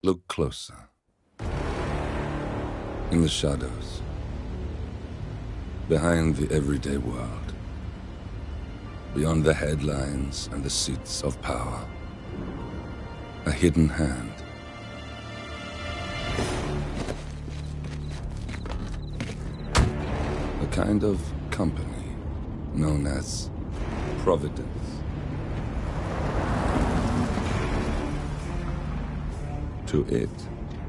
Look closer. In the shadows. Behind the everyday world. Beyond the headlines and the seats of power. A hidden hand. A kind of company known as Providence. To it,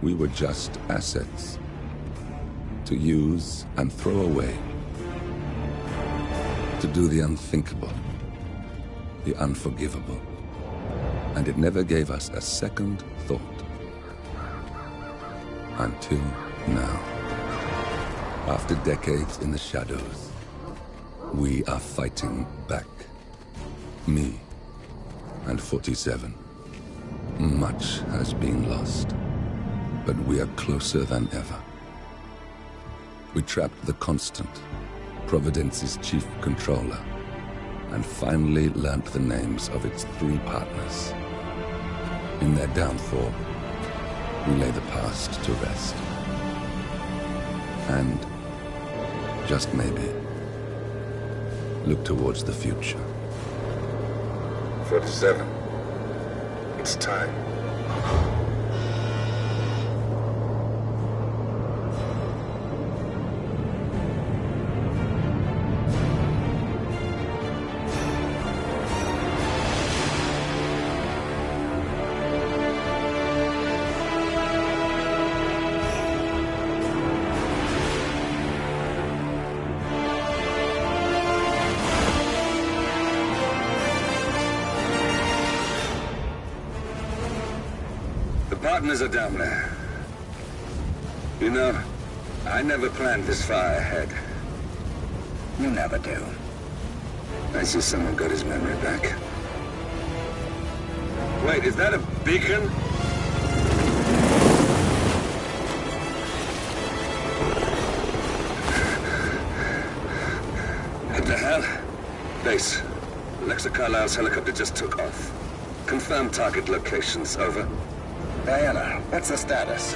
we were just assets. To use and throw away. To do the unthinkable. The unforgivable. And it never gave us a second thought. Until now. After decades in the shadows, we are fighting back. Me and 47. Much has been lost, but we are closer than ever. We trapped the Constant, Providence's chief controller, and finally learnt the names of its 3 partners. In their downfall, we lay the past to rest. And, just maybe, look towards the future. 47. It's time. Partners are down there. You know, I never planned this far ahead. You never do. I see someone got his memory back. Wait, is that a beacon? What the hell? Base. Alexa Carlisle's helicopter just took off. Confirm target locations, over. Diana, what's the status?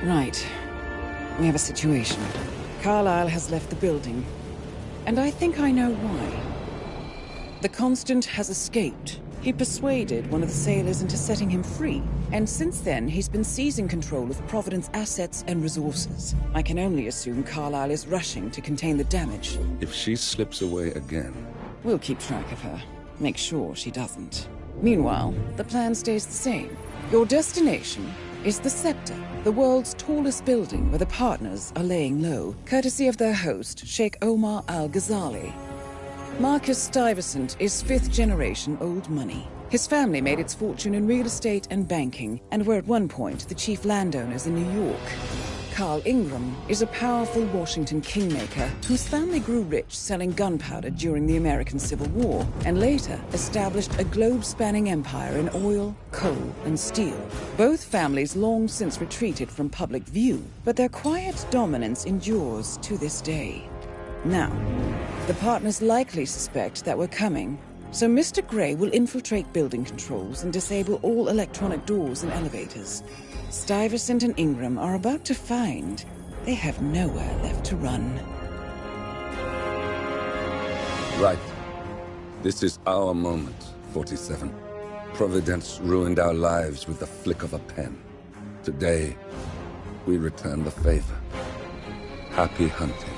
Right. We have a situation. Carlisle has left the building. And I think I know why. The Constant has escaped. He persuaded one of the sailors into setting him free. And since then, he's been seizing control of Providence assets and resources. I can only assume Carlisle is rushing to contain the damage. If she slips away again... We'll keep track of her. Make sure she doesn't. Meanwhile, the plan stays the same. Your destination is the Scepter, the world's tallest building where the partners are laying low, courtesy of their host, Sheikh Omar Al-Ghazali. Marcus Stuyvesant is 5th-generation old money. His family made its fortune in real estate and banking, and were at one point the chief landowners in New York. Carl Ingram is a powerful Washington kingmaker whose family grew rich selling gunpowder during the American Civil War, and later established a globe-spanning empire in oil, coal, and steel. Both families long since retreated from public view, but their quiet dominance endures to this day. Now, the partners likely suspect that we're coming, so Mr. Gray will infiltrate building controls and disable all electronic doors and elevators. Stuyvesant and Ingram are about to find they have nowhere left to run. Right. This is our moment, 47. Providence ruined our lives with the flick of a pen. Today, we return the favor. Happy hunting.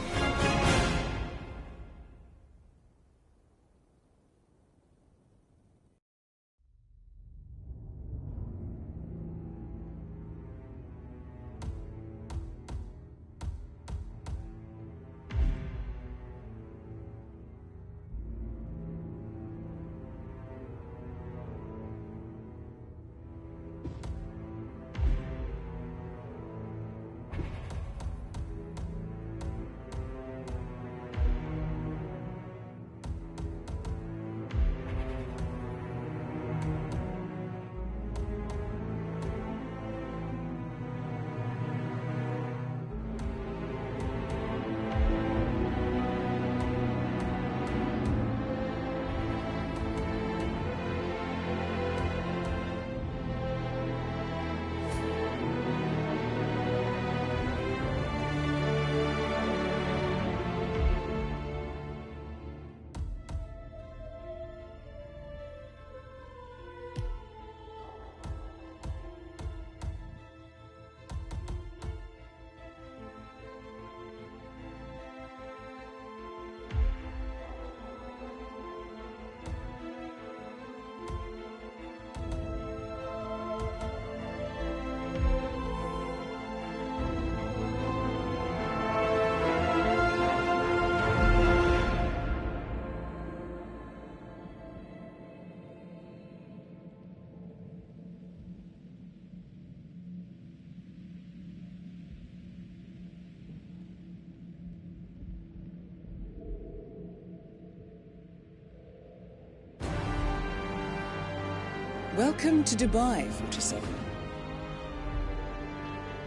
Welcome to Dubai, 47.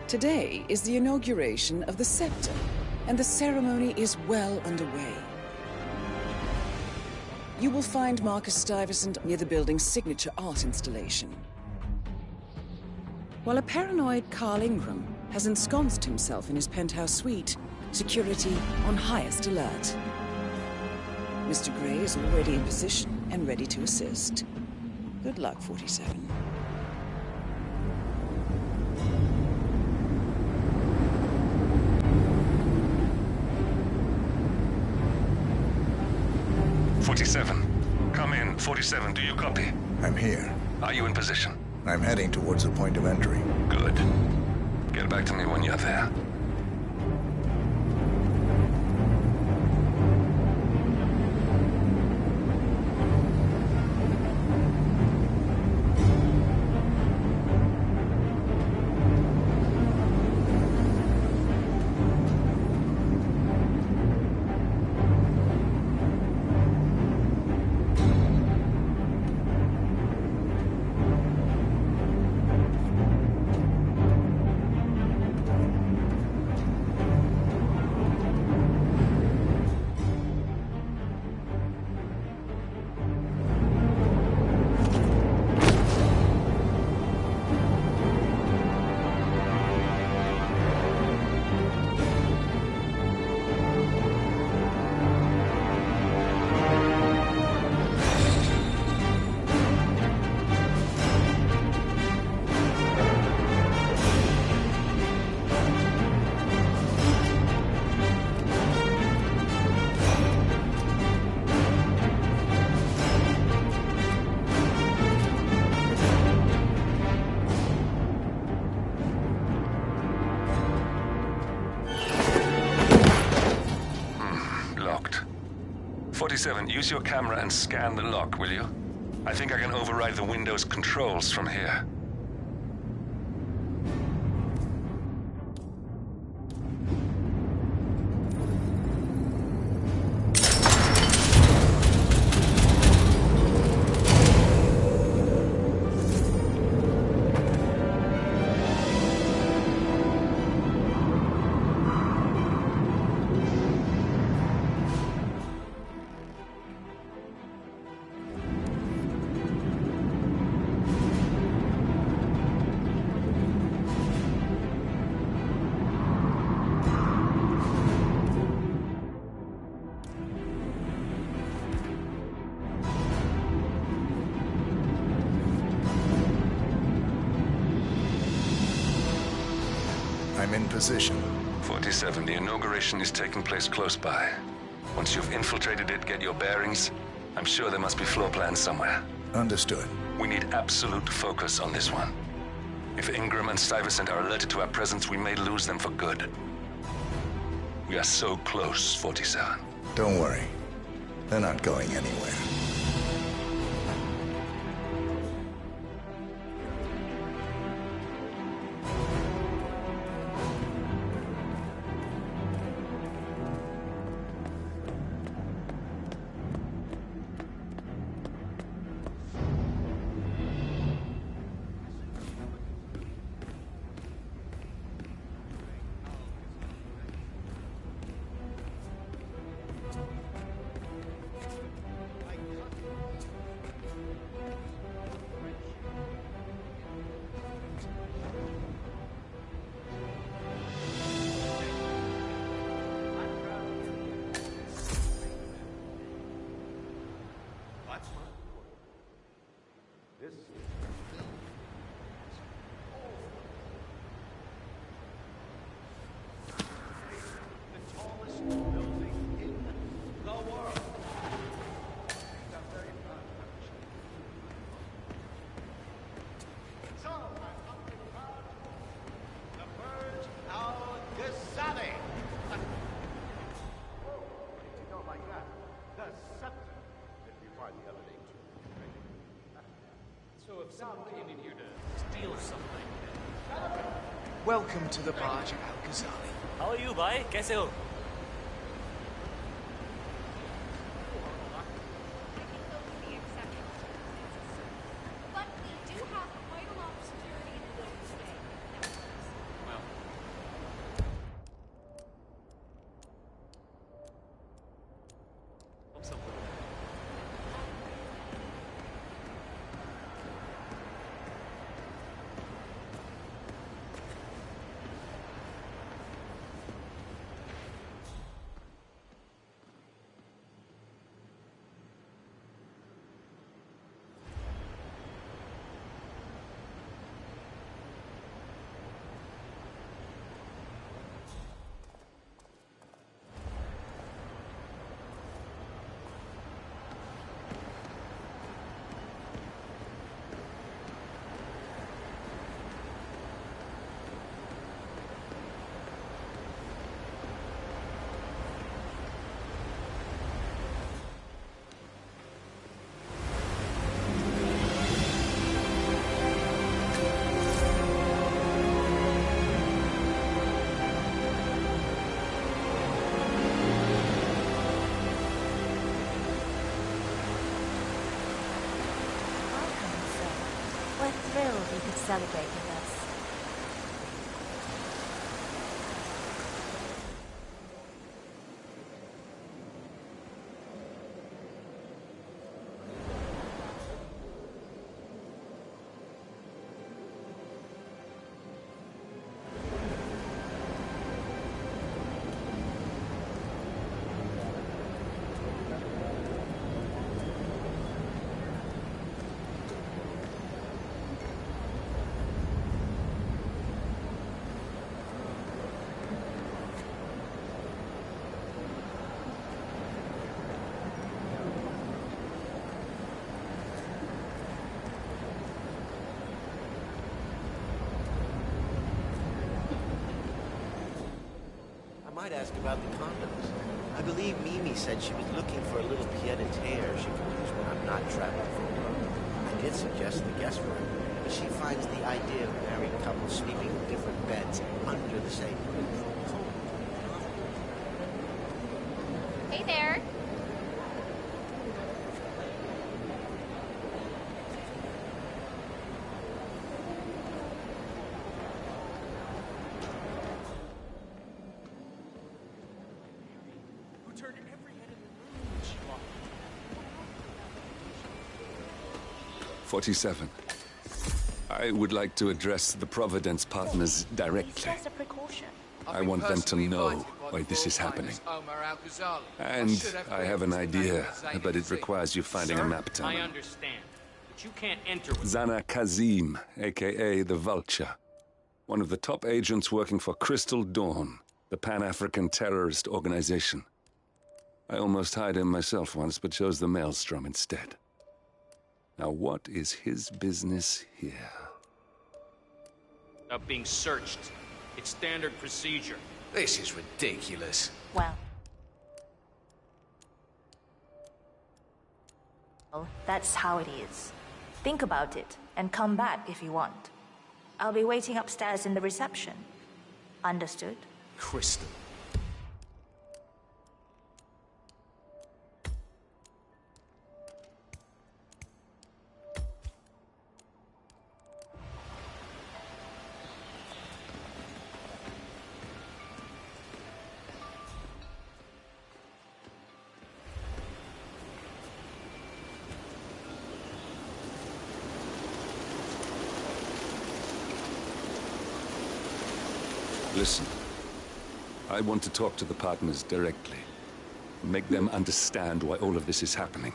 Today is the inauguration of the Scepter, and the ceremony is well underway. You will find Marcus Stuyvesant near the building's signature art installation. While a paranoid Carl Ingram has ensconced himself in his penthouse suite, security on highest alert. Mr. Gray is already in position and ready to assist. Good luck, 47. Come in. 47, do you copy? I'm here. Are you in position? I'm heading towards the point of entry. Good. Get back to me when you're there. Locked. 47, use your camera and scan the lock, will you? I think I can override the Windows controls from here. I'm in position. 47, the inauguration is taking place close by. Once you've infiltrated it, get your bearings. I'm sure there must be floor plans somewhere. Understood. We need absolute focus on this one. If Ingram and Stuyvesant are alerted to our presence, we may lose them for good. We are so close, 47. Don't worry. They're not going anywhere. Welcome to the barge of Al-Ghazali. How are you, bhai? कैसे हो? But we you could celebrate with us. I might ask about the condoms. I believe Mimi said she was looking for a little pied-a-terre she could use when I'm not traveling for work. I did suggest the guest room, but she finds the idea of married couples sleeping in different beds under the same roof cold. Hey there! Who turned every head in the room when she walked? 47. I would like to address the Providence partners directly. Just a precaution. I want them to know why this is happening. And I have an idea, but it requires you finding a map I terminal. understand, but you can't enter with... Zana Kazim, aka the Vulture. One of the top agents working for Crystal Dawn, the Pan-African terrorist organization. I almost hired him myself once, but chose the Maelstrom instead. Now what is his business here? Of being searched. It's standard procedure. This is ridiculous. Well, that's how it is. Think about it and come back if you want. I'll be waiting upstairs in the reception. Understood? Crystal. Listen, I want to talk to the partners directly. Make them understand why all of this is happening.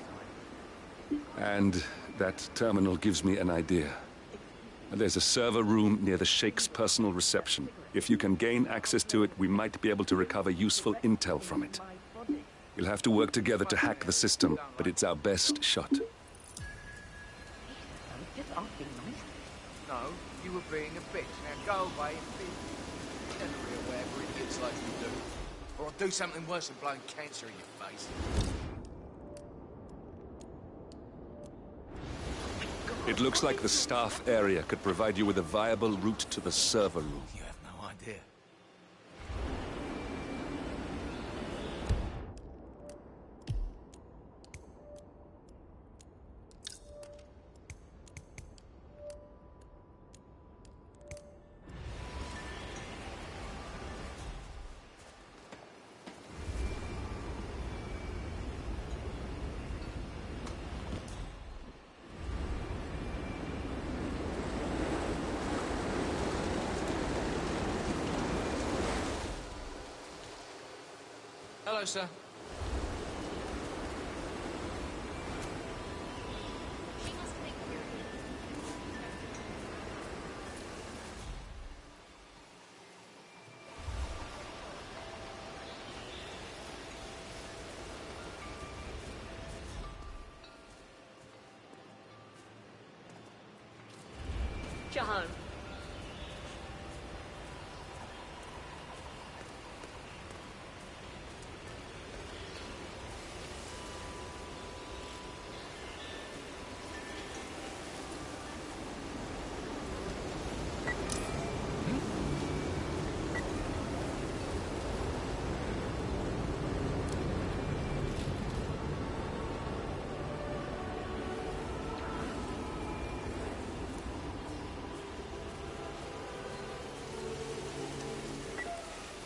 And that terminal gives me an idea. There's a server room near the Sheikh's personal reception. If you can gain access to it, we might be able to recover useful intel from it. We'll have to work together to hack the system, but it's our best shot. No, you were being a bitch. Now go away and be... Never real whatever idiots like you do. Or I'll do something worse than blowing cancer in your face. It looks like the staff area could provide you with a viable route to the server room. You have no idea. Hello, sir. Jahan.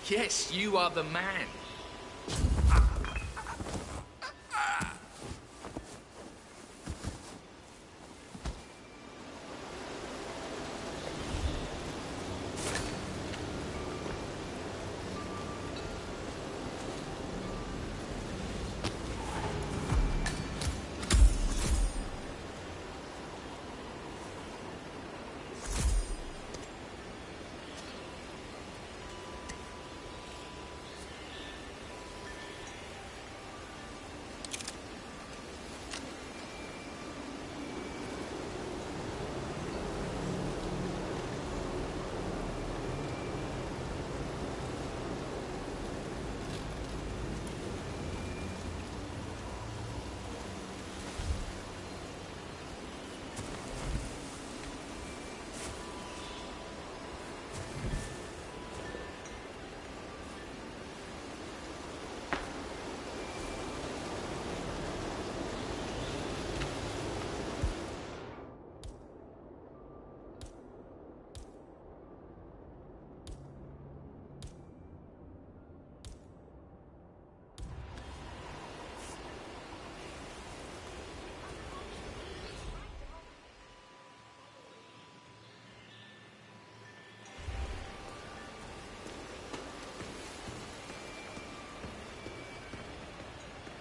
Yes, you are the man.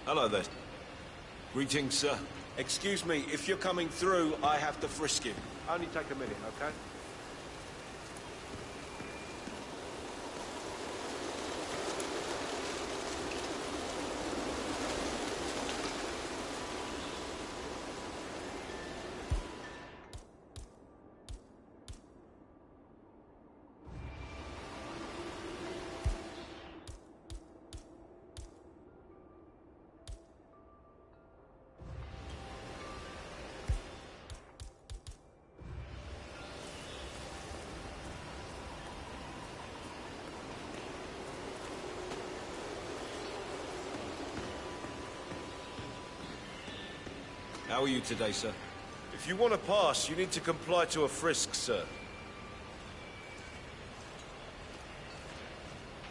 Hello there. Greetings, sir. Excuse me, if you're coming through, I have to frisk you. Only take a minute, okay? How are you today, sir? If you want to pass, you need to comply to a frisk, sir.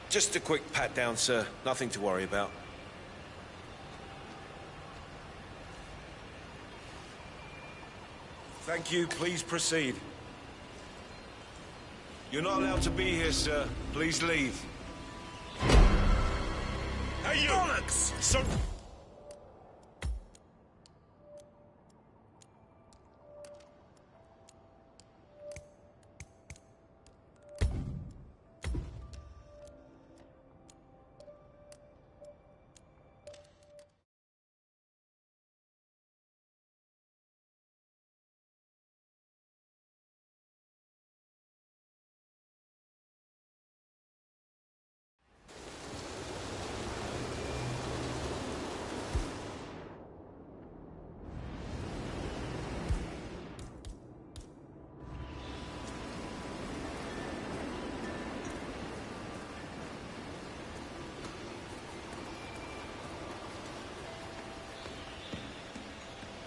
Just a quick pat down, sir. Nothing to worry about. Thank you. Please proceed. You're not allowed to be here, sir. Please leave. Hey, you! Bollocks! So...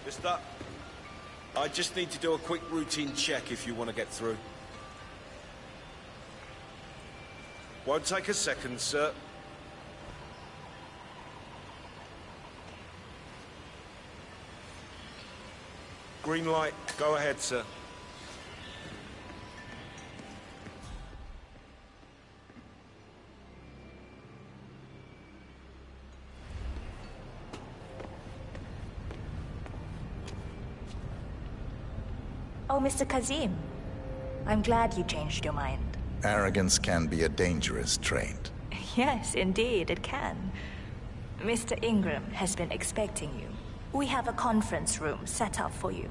Mister, I just need to do a quick routine check if you want to get through. Won't take a second, sir. Green light. Go ahead, sir. Oh, Mr. Kazim. I'm glad you changed your mind. Arrogance can be a dangerous trait. Yes, indeed, it can. Mr. Ingram has been expecting you. We have a conference room set up for you.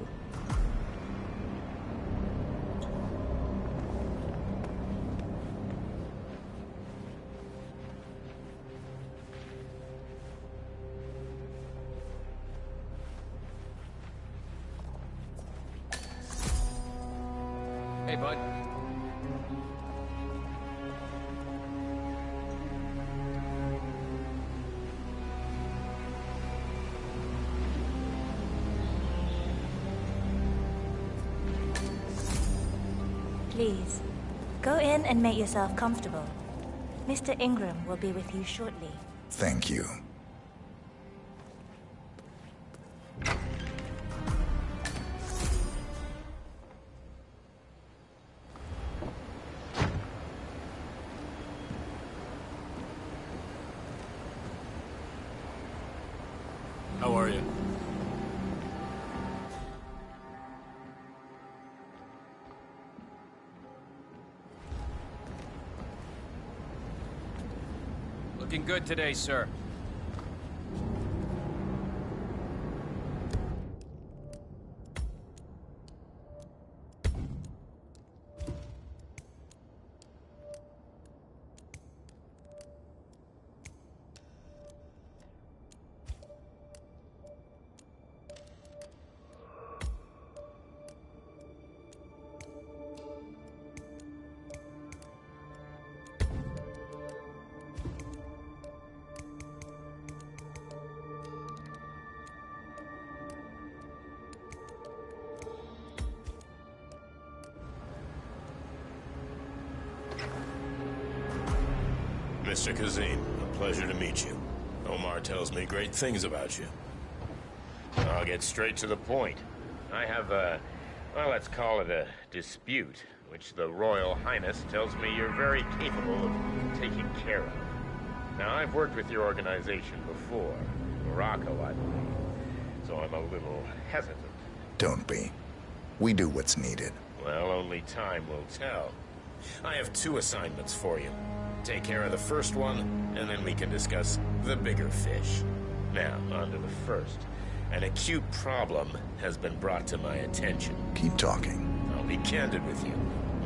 Hey, bud. Please, go in and make yourself comfortable. Mr. Ingram will be with you shortly. Thank you. How are you? Looking good today, sir. Mr. Kazim, a pleasure to meet you. Omar tells me great things about you. I'll get straight to the point. I have a, well, let's call it a dispute, which the Royal Highness tells me you're very capable of taking care of. Now, I've worked with your organization before, Morocco, I believe, so I'm a little hesitant. Don't be. We do what's needed. Well, only time will tell. I have 2 assignments for you. Take care of the first one, and then we can discuss the bigger fish. Now, on to the first. An acute problem has been brought to my attention. Keep talking. I'll be candid with you.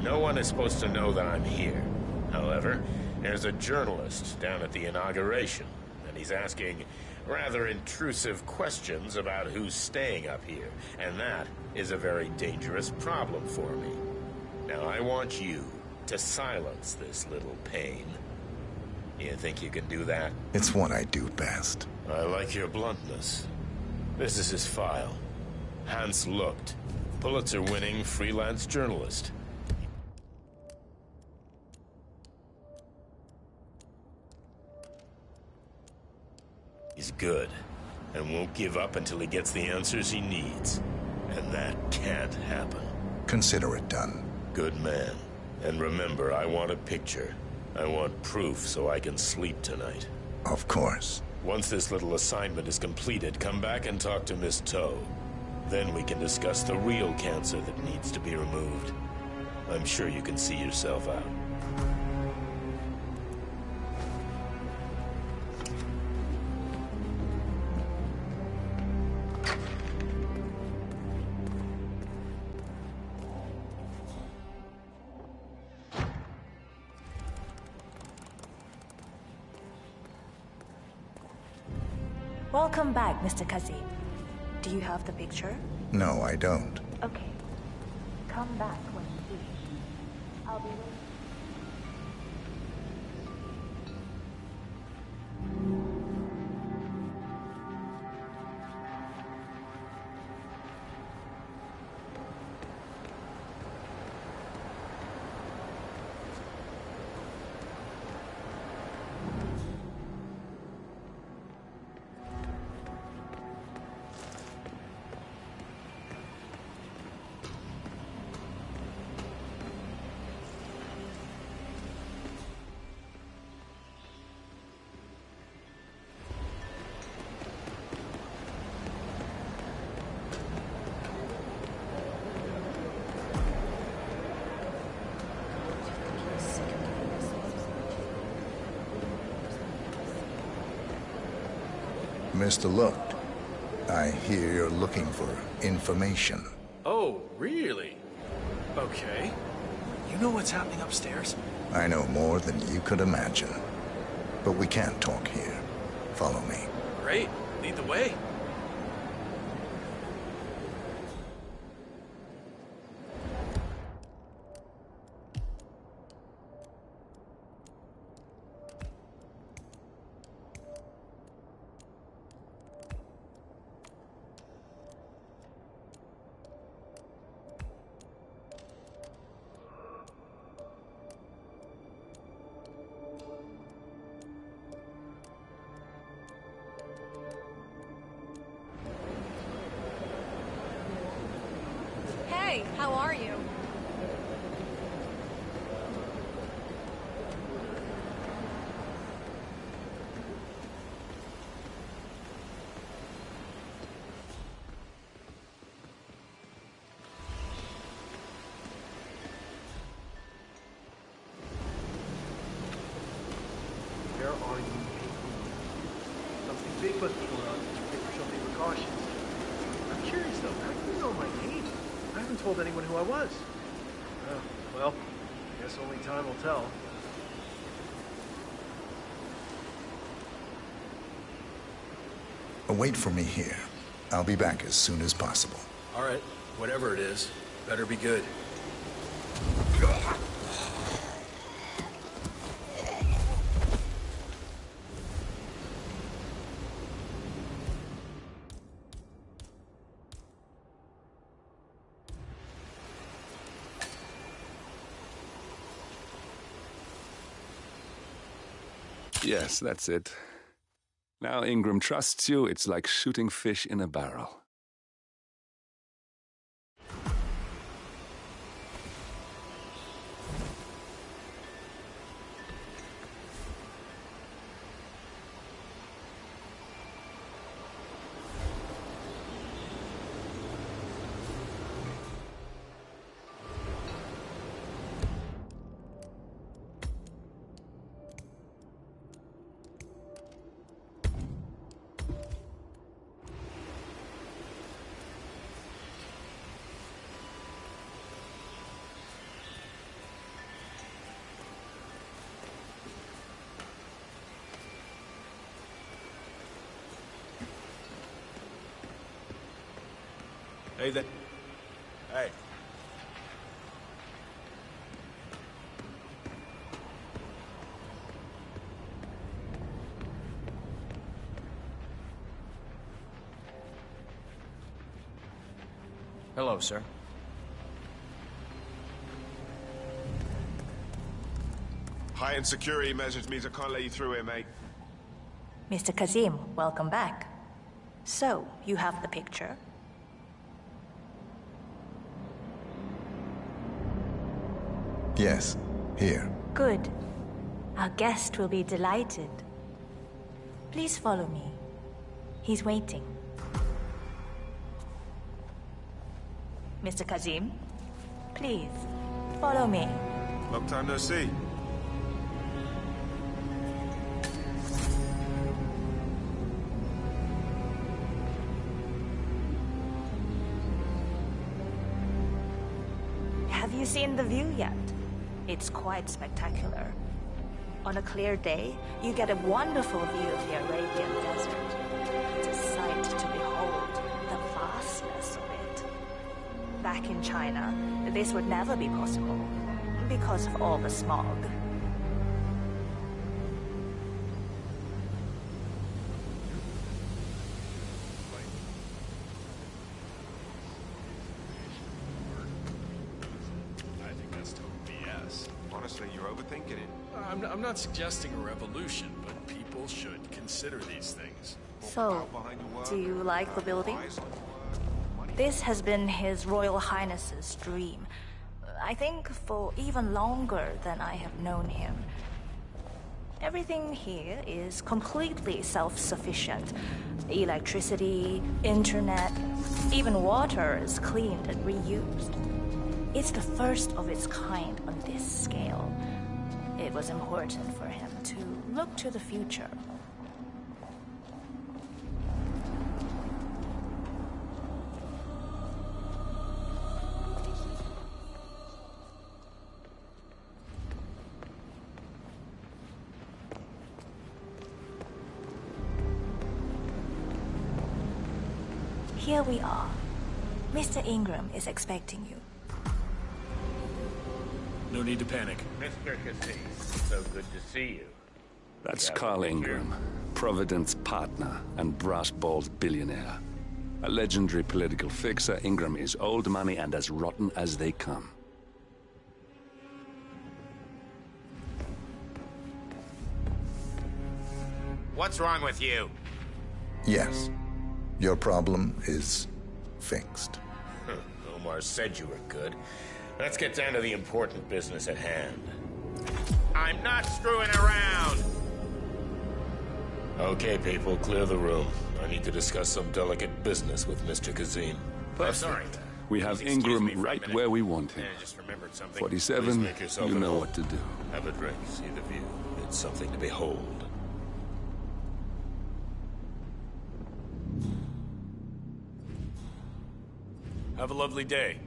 No one is supposed to know that I'm here. However, there's a journalist down at the inauguration, and he's asking rather intrusive questions about who's staying up here, and that is a very dangerous problem for me. Now, I want you to silence this little pain. You think you can do that? It's what I do best. I like your bluntness. This is his file. Hans Lucht, Pulitzer-winning freelance journalist. He's good, and won't give up until he gets the answers he needs. And that can't happen. Consider it done. Good man. And remember, I want a picture. I want proof so I can sleep tonight. Of course. Once this little assignment is completed, come back and talk to Miss Toe. Then we can discuss the real cancer that needs to be removed. I'm sure you can see yourself out. Welcome back, Mr. Kazim. Do you have the picture? No, I don't. Okay. Come back when you do. I'll be waiting. Mr. Lucht, I hear you're looking for information. Oh, really? Okay. You know what's happening upstairs? I know more than you could imagine. But we can't talk here. Follow me. Great. Lead the way. How are you? Where are you? Something big must be going on. Maybe she'll take precautions. I'm curious though, how do you know my name? I haven't told anyone who I was. Oh, well, I guess only time will tell. Wait for me here. I'll be back as soon as possible. All right, whatever it is, better be good. Yes, that's it. Now Ingram trusts you, it's like shooting fish in a barrel. Hey there. Hey. Hello, sir. High-end security measures means I can't let you through here, mate. Mr. Kazim, welcome back. So, you have the picture? Yes, here. Good. Our guest will be delighted. Please follow me. He's waiting. Mr. Kazim, please, follow me. Long time no see. Have you seen the view yet? It's quite spectacular. On a clear day, you get a wonderful view of the Arabian desert. It's a sight to behold, the vastness of it. Back in China, this would never be possible, because of all the smog. I think that's total BS. Honestly, you're overthinking it. I'm not suggesting a revolution, but people should consider these things. So, do you like the building? This has been His Royal Highness's dream. I think for even longer than I have known him. Everything here is completely self-sufficient. Electricity, internet, even water is cleaned and reused. It's the first of its kind on this scale. It was important for him to look to the future. Here we are. Mr. Ingram is expecting you. No need to panic. Mr. Kazim, so good to see you. That's Yeah, Carl but you're- Ingram, Providence partner and brass-balled billionaire. A legendary political fixer, Ingram is old money and as rotten as they come. What's wrong with you? Yes. Your problem is fixed. No Omar said you were good. Let's get down to the important business at hand. I'm not screwing around! Okay, people, clear the room. I need to discuss some delicate business with Mr. Kazim. Perfect. Sorry. We have Excuse me Ingram for a right minute. where we want him. I just remembered something. 47, Please make yourself you at know home. what to do. Have a drink, see the view. It's something to behold. Have a lovely day.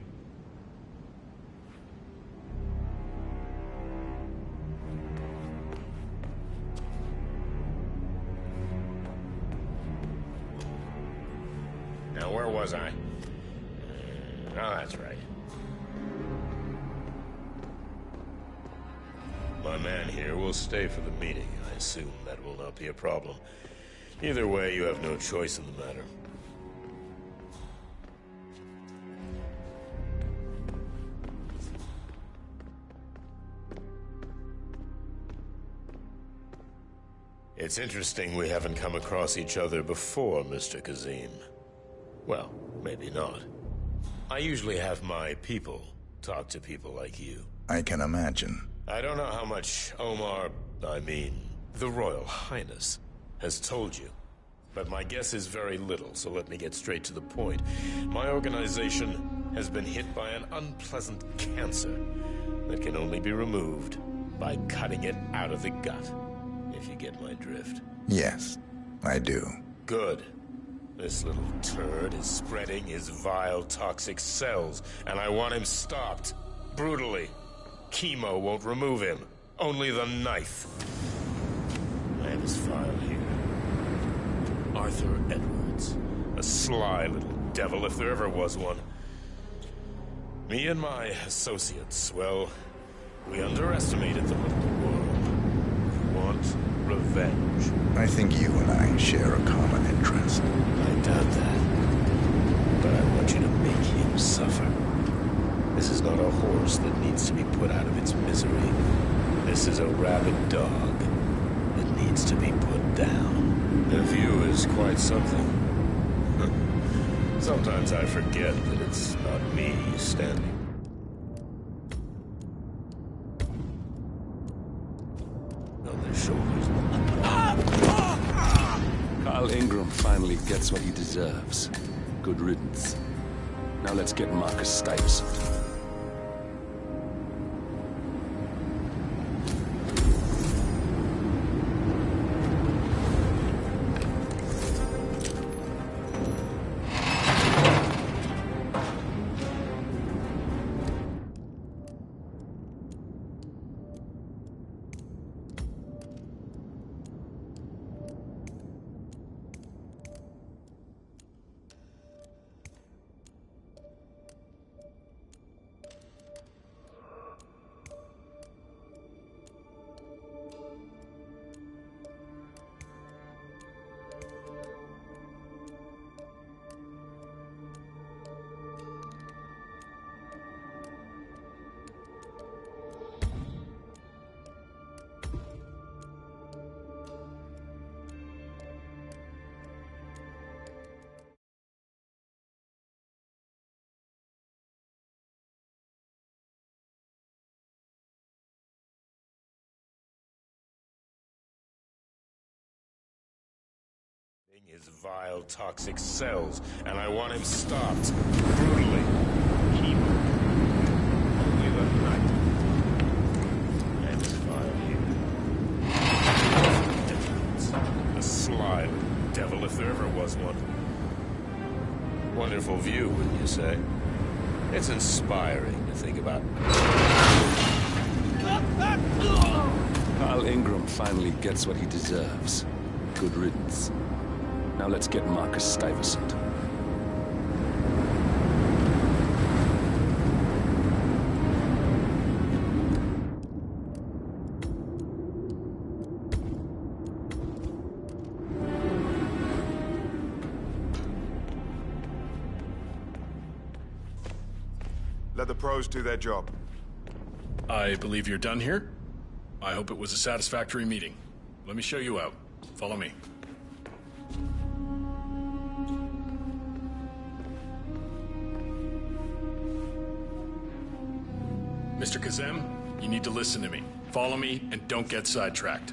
Now, where was I? Oh, that's right. My man here will stay for the meeting. I assume that will not be a problem. Either way, you have no choice in the matter. It's interesting we haven't come across each other before, Mr. Kazim. Well, maybe not. I usually have my people talk to people like you. I can imagine. I don't know how much Omar, the Royal Highness, has told you. But my guess is very little, so let me get straight to the point. My organization has been hit by an unpleasant cancer that can only be removed by cutting it out of the gut, if you get my drift. Yes, I do. Good. This little turd is spreading his vile, toxic cells, and I want him stopped. Brutally. Chemo won't remove him. Only the knife. I have his file here. Arthur Edwards. A sly little devil, if there ever was one. Me and my associates, well, we underestimated them with the world. We want revenge. I think you and I share a common interest. I doubt that. But I want you to make him suffer. This is not a horse that needs to be put out of its misery. This is a rabid dog that needs to be put down. The view is quite something. Sometimes I forget that it's not me standing. On their shoulders. Carl Ingram finally gets what he deserves. Good riddance. Now let's get Marcus Stuyvesant. His vile, toxic cells, and I want him stopped. Brutally. Chemo. Only the night. And his file here. A sly little devil, if there ever was one. Wonderful view, wouldn't you say? It's inspiring to think about. Carl Ingram finally gets what he deserves. Good riddance. Now let's get Marcus Stuyvesant. Let the pros do their job. I believe you're done here. I hope it was a satisfactory meeting. Let me show you out. Follow me. Mr. Kazem, you need to listen to me. Follow me, and don't get sidetracked.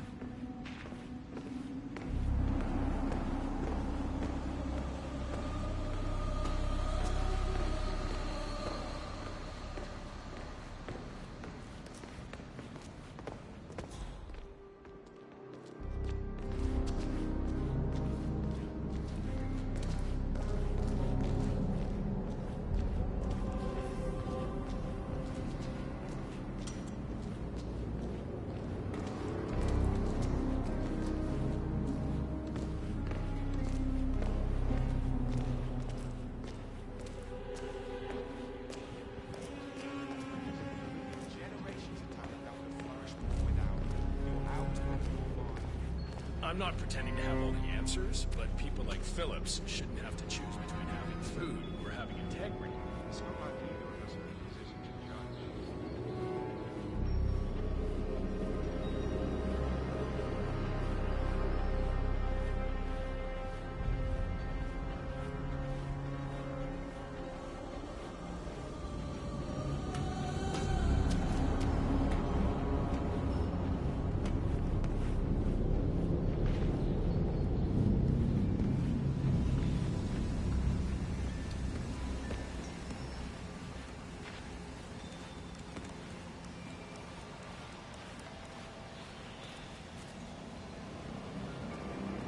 I'm not pretending to have all the answers, but people like Phillips shouldn't have to choose between having food or having integrity.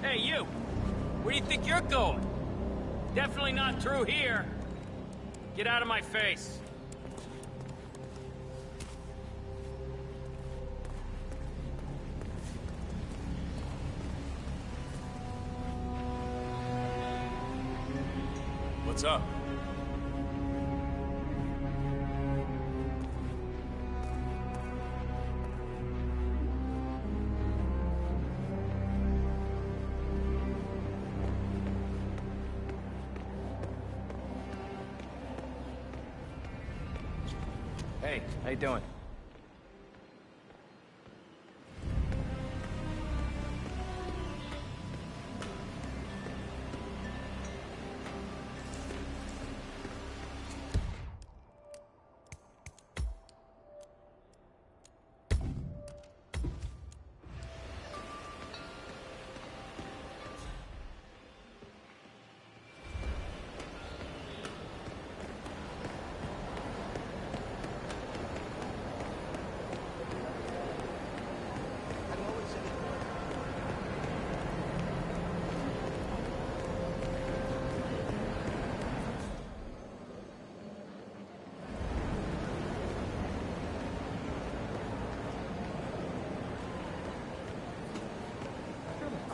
Hey, you! Where do you think you're going? Definitely not through here. Get out of my face. What's up? Hey, how you doing?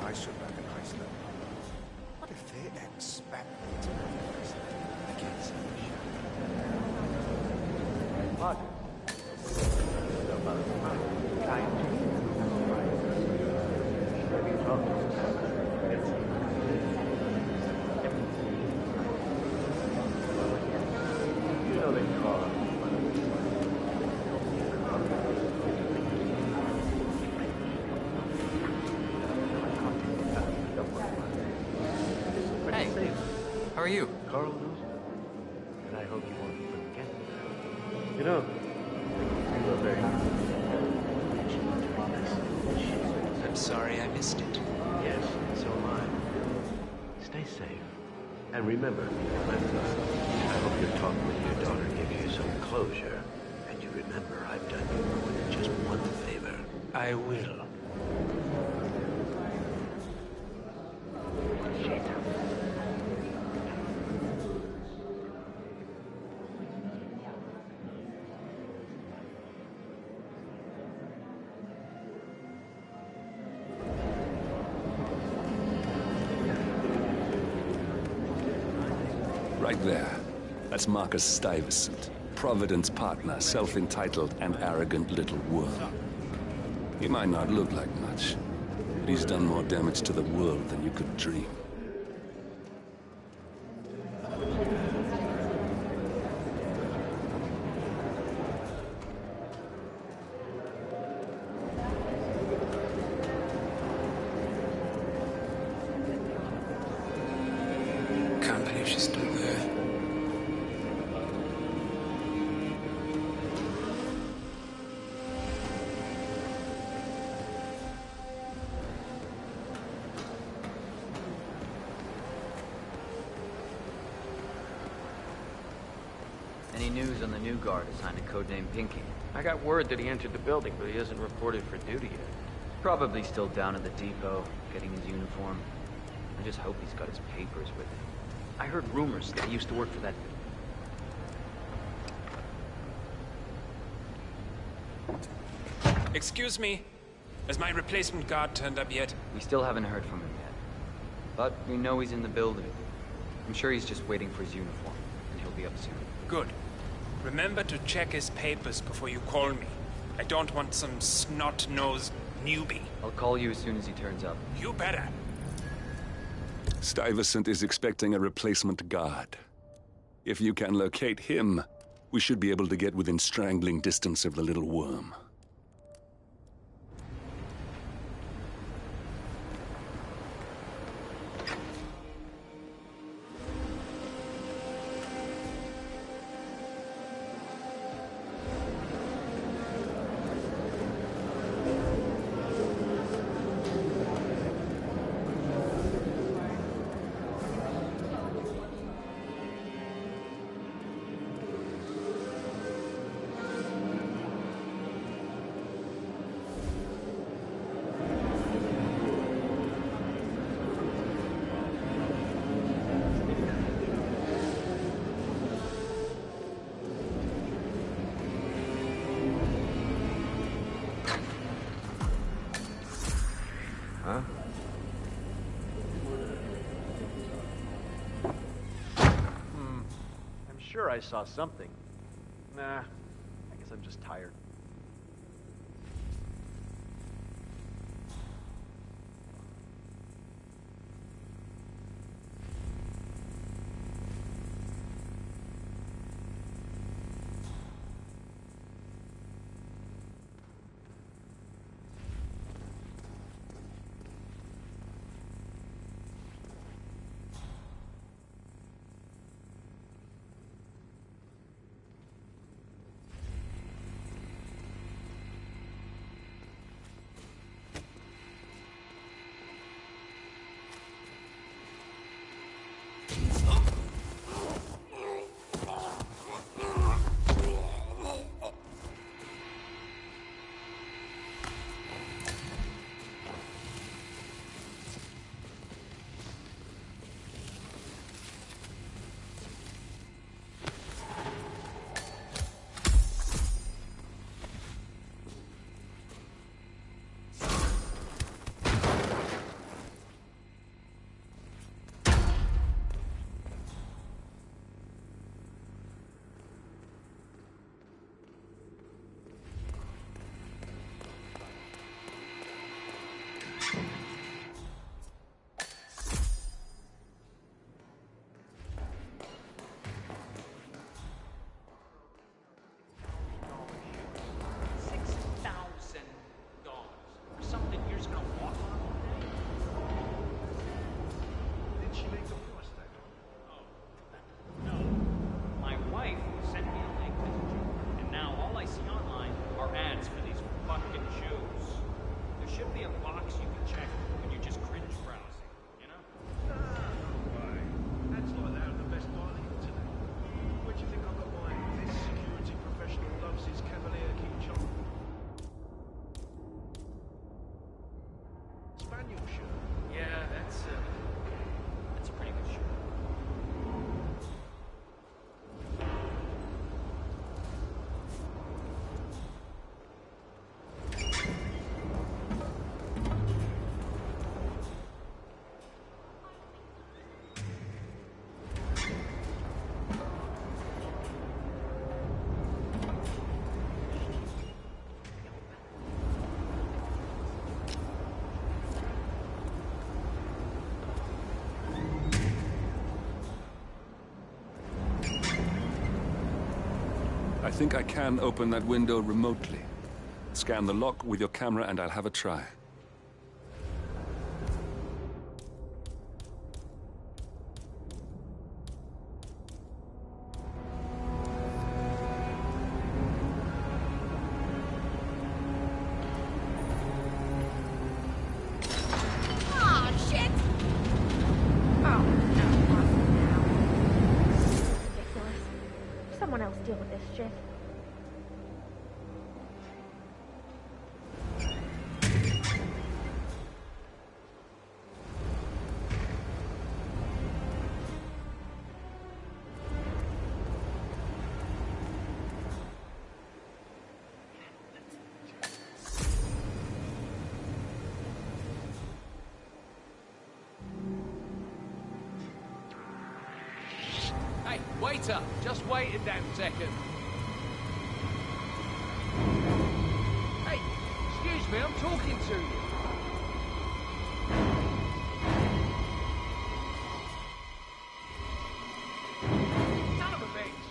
I should recognize them. What if they expect me to recognize them? I can't see the shadow. What? You know they call it. Hey, how are you? Carl knows it, and I hope you won't forget that. You know, you are very I'm sorry I missed it. Yes, so am I. Stay safe. And remember, I hope your talk with your daughter gives you some closure. And you remember, I've done you more than just one favor. I will. Right there. That's Marcus Stuyvesant, Providence partner, self-entitled and arrogant little worm. He might not look like much, but he's done more damage to the world than you could dream. Can't believe she's still there. news on the new guard assigned to codename Pinky? I got word that he entered the building, but he isn't reported for duty yet. Probably still down at the depot, getting his uniform. I just hope he's got his papers with him. I heard rumors that he used to work for that... Excuse me. Has my replacement guard turned up yet? We still haven't heard from him yet. But we know he's in the building. I'm sure he's just waiting for his uniform, and he'll be up soon. Good. Remember to check his papers before you call me. I don't want some snot-nosed newbie. I'll call you as soon as he turns up. You better. Stuyvesant is expecting a replacement guard. If you can locate him, we should be able to get within strangling distance of the little worm. Huh? I'm sure I saw something. Nah, I guess I'm just tired. I think I can open that window remotely. Scan the lock with your camera and I'll have a try. deal with this shit. Hey, waiter! Just wait a damn second. Hey, excuse me, I'm talking to you. Son of a bitch!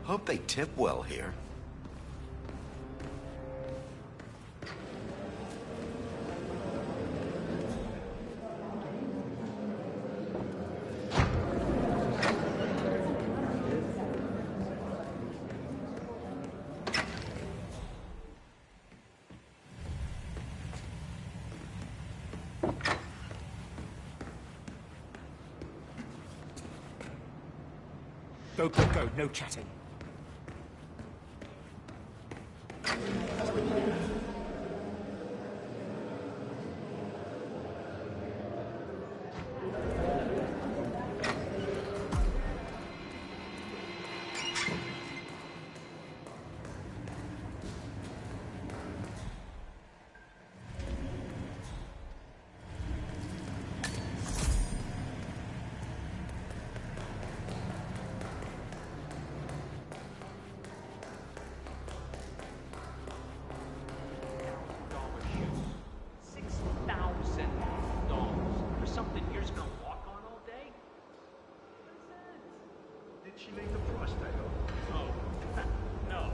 Hope they tip well here. Go, go, go. No chatting. Did she leave the price tag on? Oh, no.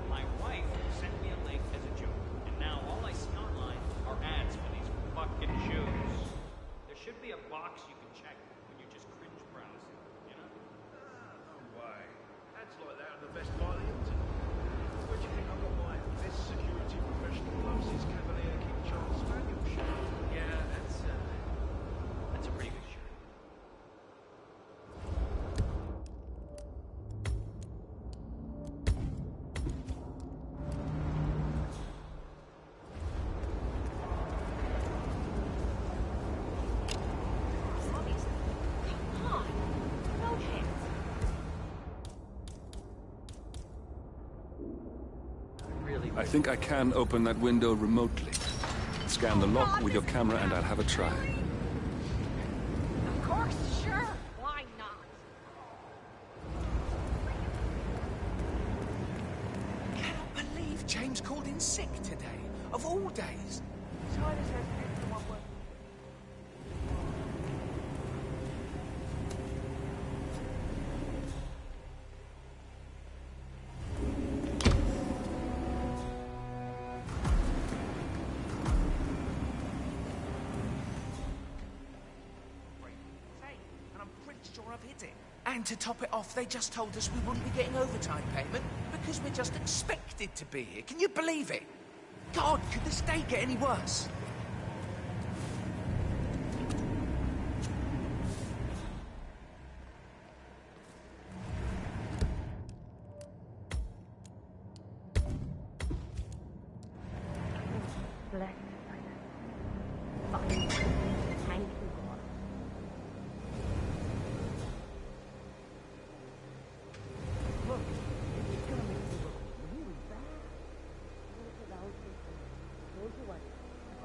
My wife sent me a link as a joke, and now all I see online are ads for these fucking shoes. There should be a box you can check when you're just cringe browsing, you know? No way. Ads like that are the best part of the internet. Where do you think I got my best security professional loves his Cavalier King Charles Spaniel shirt? Yeah, that's a pretty good shirt. I think I can open that window remotely. Scan the lock with your camera and I'll have a try. Of course, sure. Why not? I cannot believe James called in sick today. Of all days. Silas has been the one word. And to top it off, they just told us we wouldn't be getting overtime payment because we're just expected to be here. Can you believe it? God, could this day get any worse?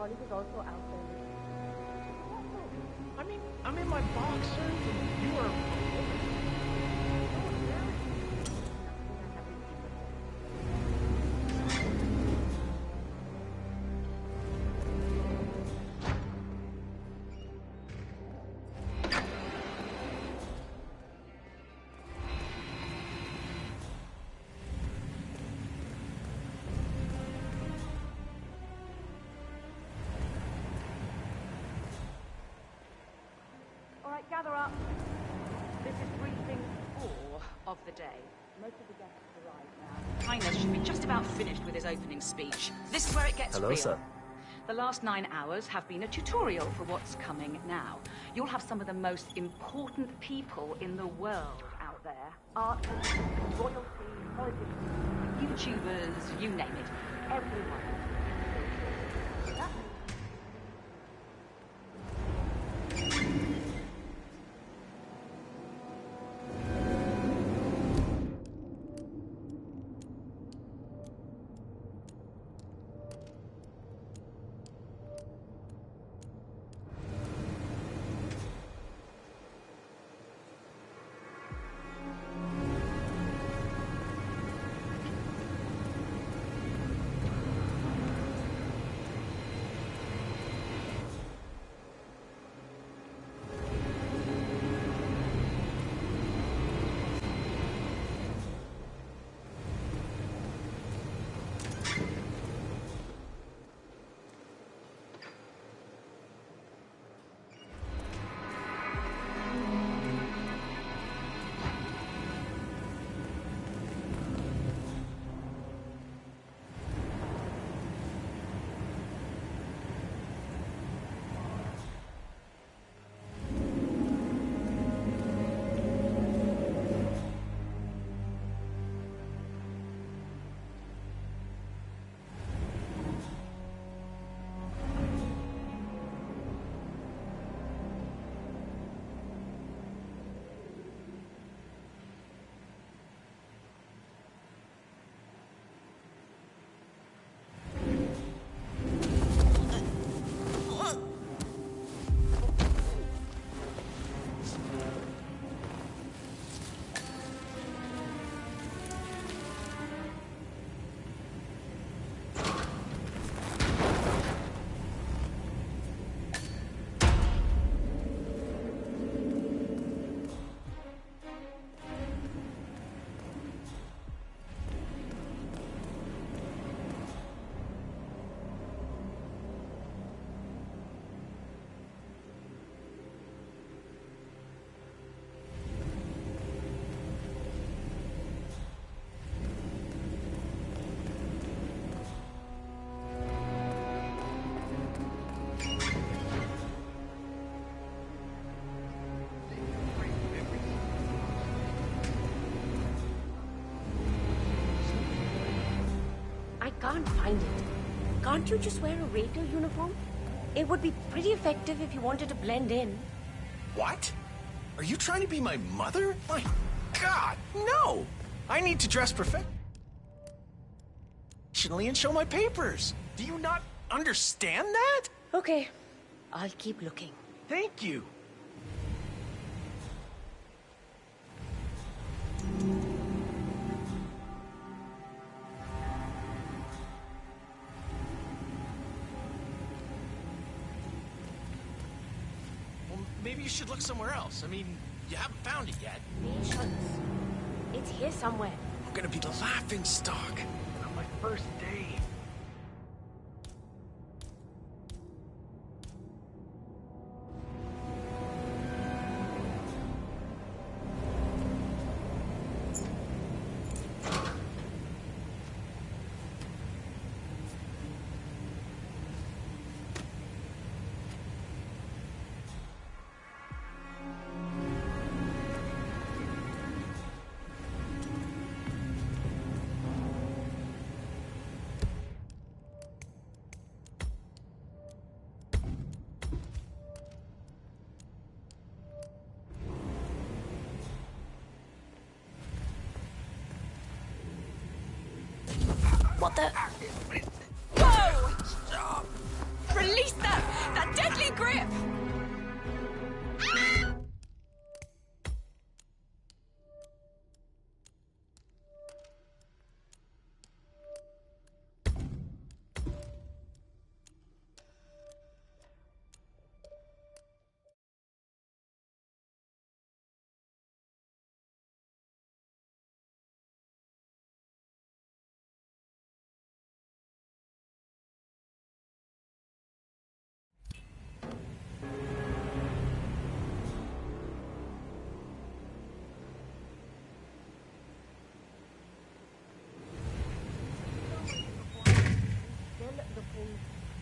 colleague is also out there. I mean, I'm in my boxers and you are a woman. Alright, gather up. This is briefing 4 of the day. Most of the guests have arrived now. Highness should be just about finished with his opening speech. This is where it gets Hello, real. sir. The last 9 hours have been a tutorial for what's coming now. You'll have some of the most important people in the world out there. Artists, royalty, politicians, YouTubers, you name it. Everyone. Can't find it. Can't you just wear a Raider uniform? It would be pretty effective if you wanted to blend in. What? Are you trying to be my mother? My God, no! I need to dress professionally and show my papers. Do you not understand that? Okay, I'll keep looking. Thank you. Maybe you should look somewhere else. I mean, you haven't found it yet. Patience. It's here somewhere. I'm gonna be the laughing stock on my first day. What the? Whoa! Release that deadly grip!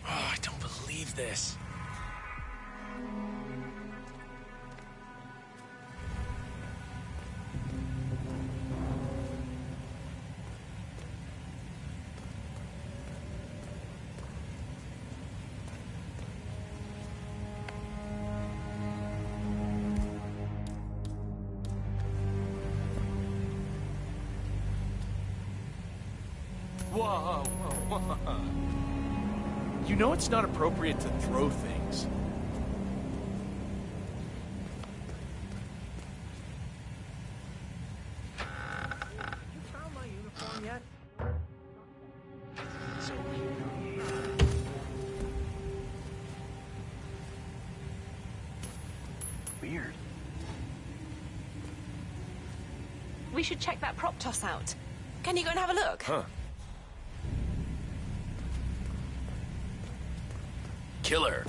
Oh, I don't believe this. Whoa, whoa, whoa. You know it's not appropriate to throw things. You found my uniform yet? So Weird. We should check that prop toss out. Can you go and have a look? Huh. Killer.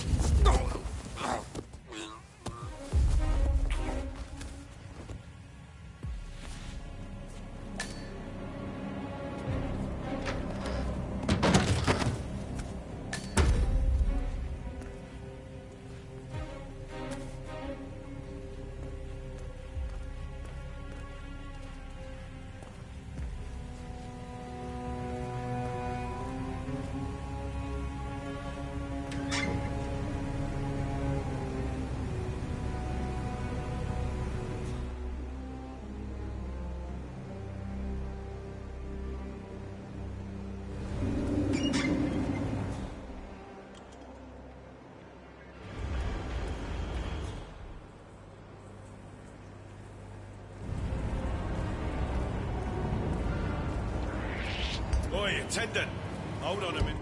Oi, attendant! Hold on a minute.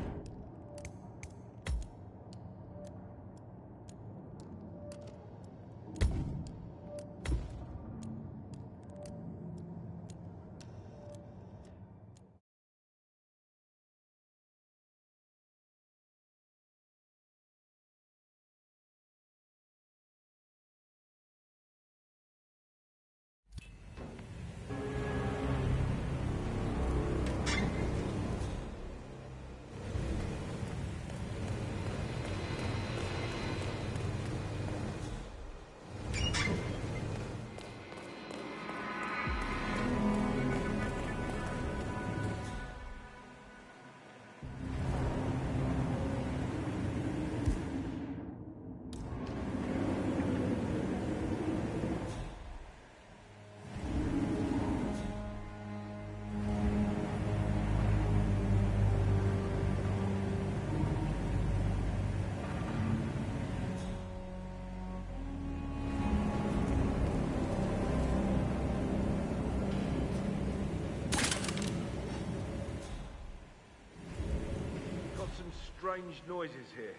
Some strange noises here.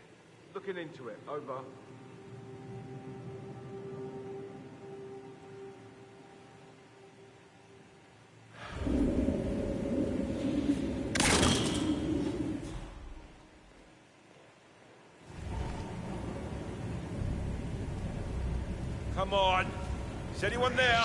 Looking into it. Over. Come on. Is anyone there?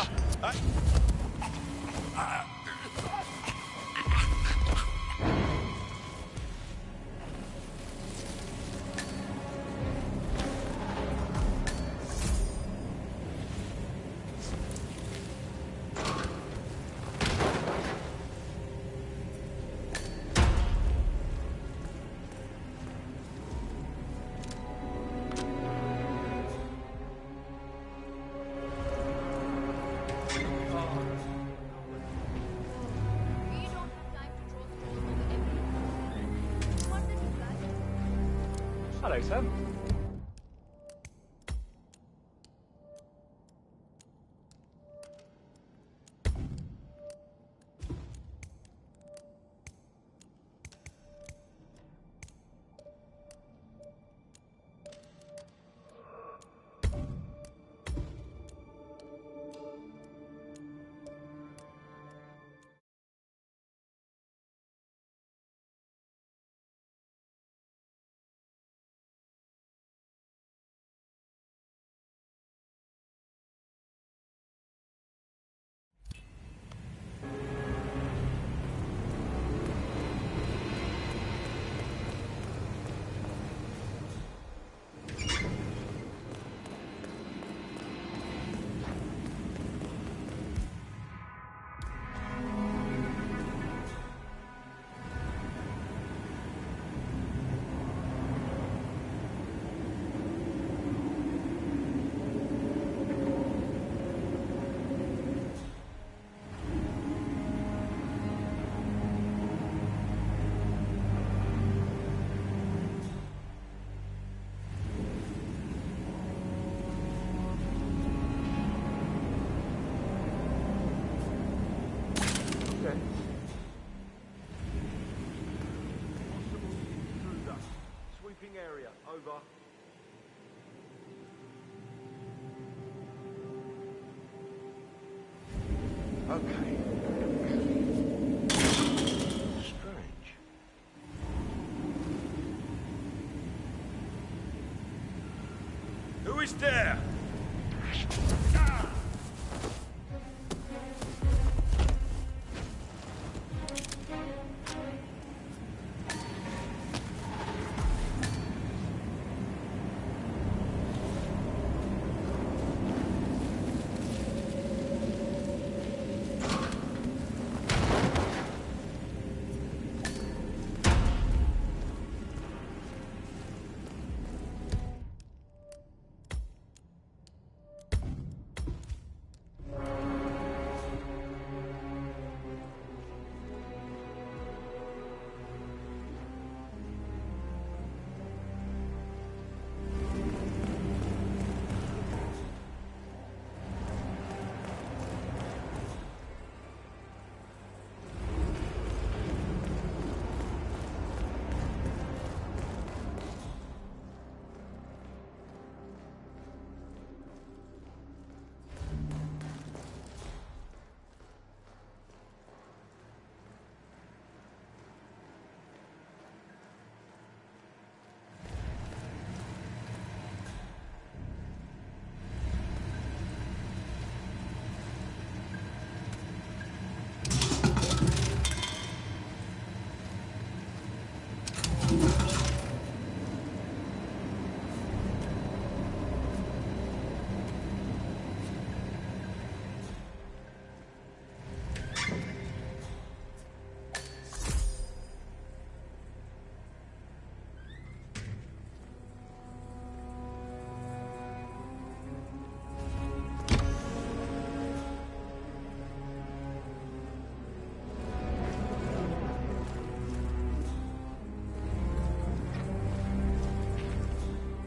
say so. Area, over. Okay. Strange. Who is there?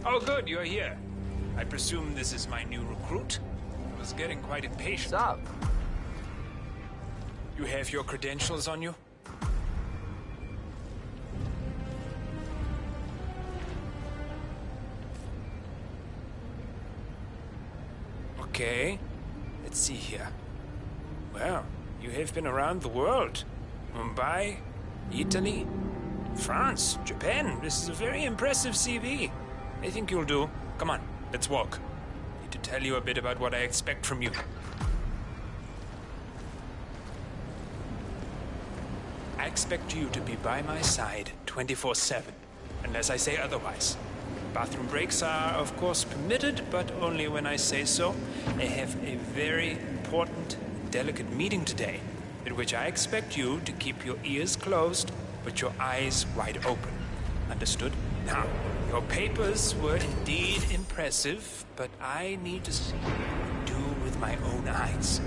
Oh, good, you're here. I presume this is my new recruit? I was getting quite impatient. What's up? You have your credentials on you? Okay, let's see here. Well, you have been around the world. Mumbai, Italy, France, Japan. This is a very impressive CV. I think you'll do. Come on, let's walk. I need to tell you a bit about what I expect from you. I expect you to be by my side 24/7, unless I say otherwise. Bathroom breaks are, of course, permitted, but only when I say so. I have a very important, delicate meeting today, in which I expect you to keep your ears closed, but your eyes wide open. Understood? Now, your papers were indeed impressive, but I need to see what you do with my own eyes.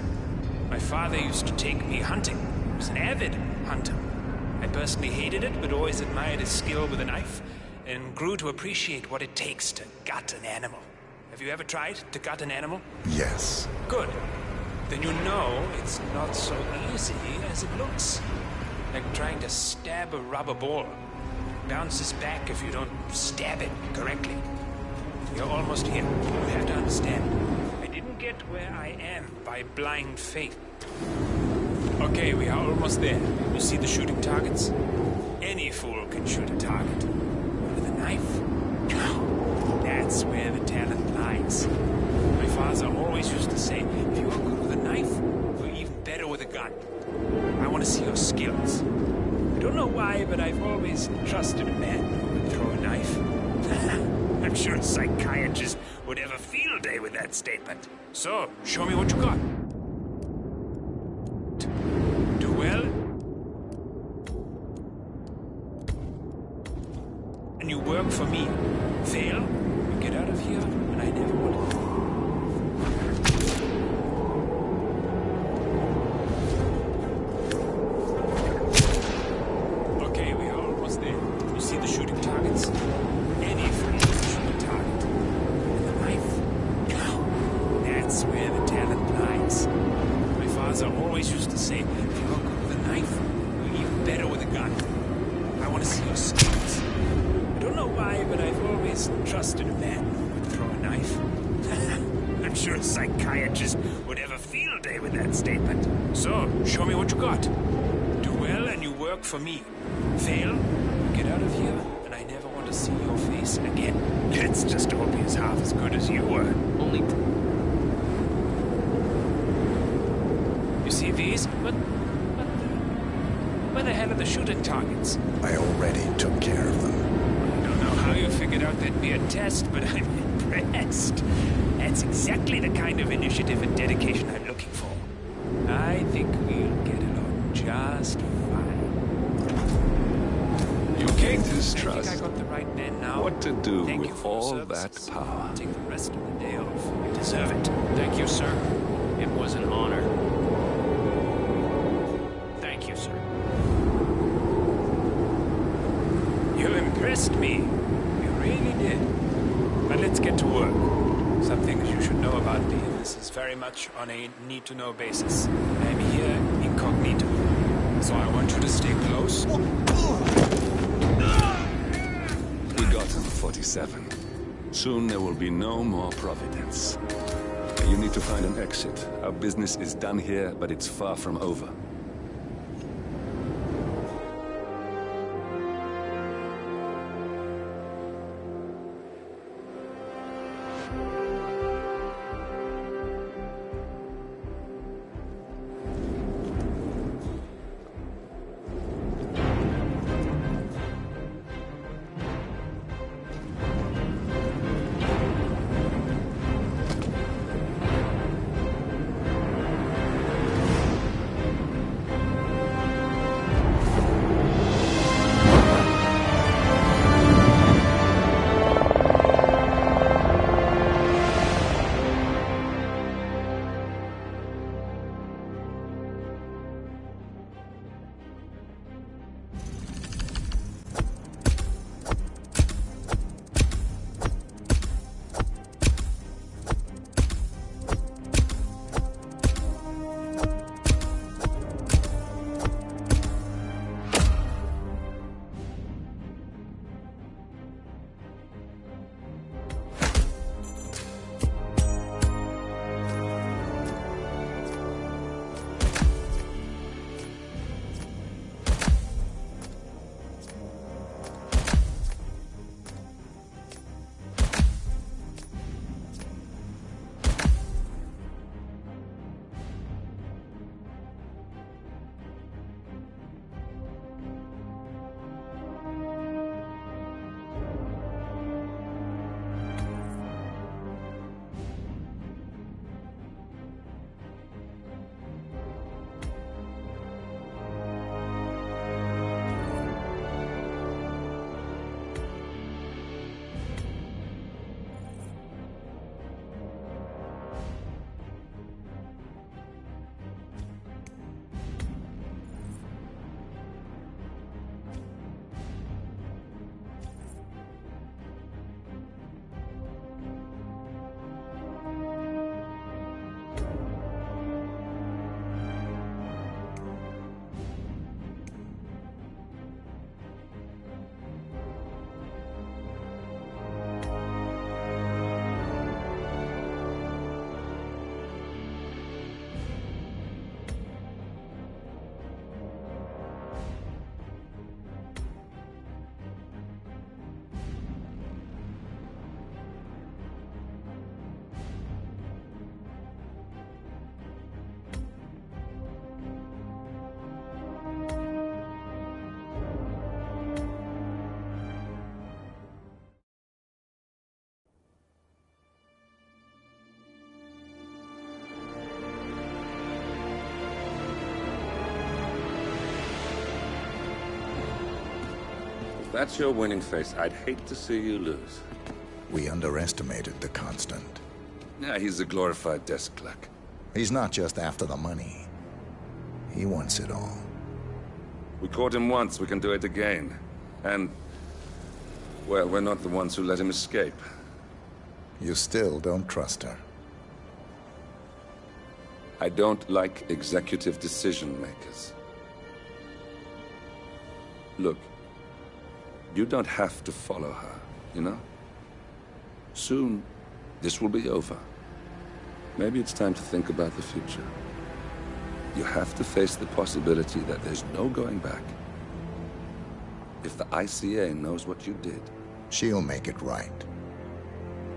My father used to take me hunting. He was an avid hunter. I personally hated it, but always admired his skill with a knife. and grew to appreciate what it takes to gut an animal. Have you ever tried to gut an animal? Yes. Good. Then you know it's not so easy as it looks. Like trying to stab a rubber ball. Bounces back if you don't stab it correctly. You're almost here. You have to understand. I didn't get where I am by blind faith. Okay, we are almost there. You see the shooting targets? Any fool can shoot a target. With a knife? That's where the talent lies. My father always used to say, if you are good with a knife, you're even better with a gun. I want to see your skills. I don't know why, but I've always trusted a man who would throw a knife. I'm sure a psychiatrist would have a field day with that statement. So, show me what you got. Do well. And you work for me. Fail, you get out of here, and I never would. Okay, we are almost there. You see the shooting targets? Any fool can shoot a target. And the knife? That's where the talent lies. My father always used to say, if you are good with a knife, you're even better with a gun. I want to see your skills. I don't know why, but I've always trusted a man who would throw a knife. I'm sure a psychiatrist would have a field day with that statement. So, show me what you got. Do well and you work for me. Fail, you get out of here, and I never want to see your face again. Let's just hope he's half as good as you were. Only... You see these? Where the hell are the shooting targets? I already took care of them. I don't know how you figured out there'd be a test, but I'm impressed. That's exactly the kind of initiative and dedication I'm looking for. I think we'll get along just fine. You gained his I trust. think I got the right man now. What to do Thank you with for your all that services. power? Take the rest of the day off. You deserve it. Thank you, sir. It was an honor. Thank you, sir. You impressed me. You really did. But let's get to work. Some things you should know about me. This is very much on a need-to-know basis. I'm here incognito. So I want you to stay close. We got him, 47. Soon there will be no more Providence. You need to find an exit. Our business is done here, but it's far from over. that's your winning face, I'd hate to see you lose. We underestimated the Constant. Yeah, he's a glorified desk clerk. He's not just after the money. He wants it all. We caught him once, we can do it again. And, well, we're not the ones who let him escape. You still don't trust her. I don't like executive decision makers. Look, you don't have to follow her, you know? Soon, this will be over. Maybe it's time to think about the future. You have to face the possibility that there's no going back. If the ICA knows what you did... She'll make it right.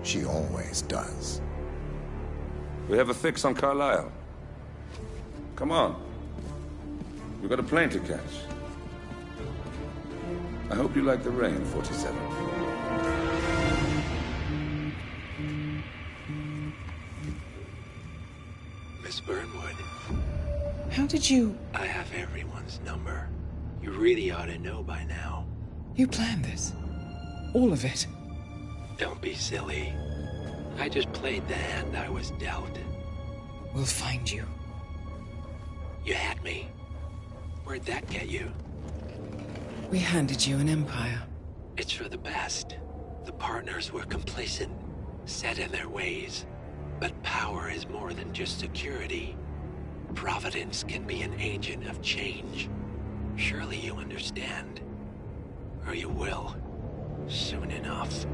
She always does. We have a fix on Carlisle. Come on. We've got a plane to catch. I hope you like the rain, 47. Miss Burnwood. How did you... I have everyone's number. You really ought to know by now. You planned this? All of it? Don't be silly. I just played the hand I was dealt. We'll find you. You had me. Where'd that get you? We handed you an empire. It's for the best. The partners were complacent, set in their ways. But power is more than just security. Providence can be an agent of change. Surely you understand. Or you will. Soon enough.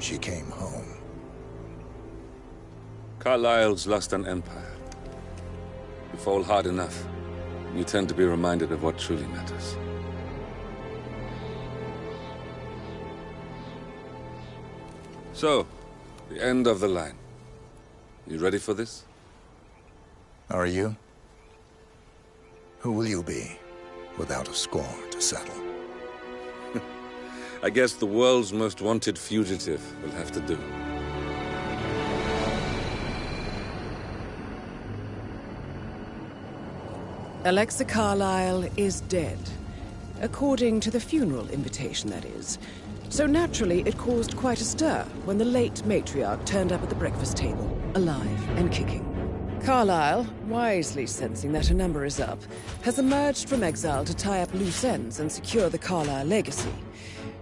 she came home. Carlyle's lost an empire. You fall hard enough, you tend to be reminded of what truly matters. So, the end of the line. You ready for this? Are you? Who will you be, without a score to settle? I guess the world's most wanted fugitive will have to do. Alexa Carlyle is dead. According to the funeral invitation, that is. So naturally, it caused quite a stir when the late matriarch turned up at the breakfast table, alive and kicking. Carlyle, wisely sensing that her number is up, has emerged from exile to tie up loose ends and secure the Carlyle legacy.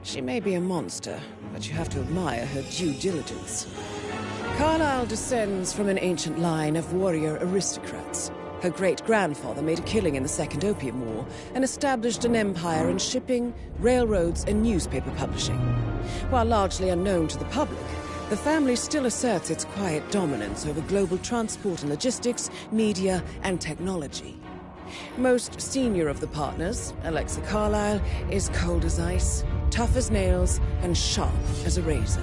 She may be a monster, but you have to admire her due diligence. Carlyle descends from an ancient line of warrior aristocrats. Her great-grandfather made a killing in the Second Opium War and established an empire in shipping, railroads, and newspaper publishing. While largely unknown to the public, the family still asserts its quiet dominance over global transport and logistics, media, and technology. Most senior of the partners, Alexa Carlyle, is cold as ice, tough as nails, and sharp as a razor.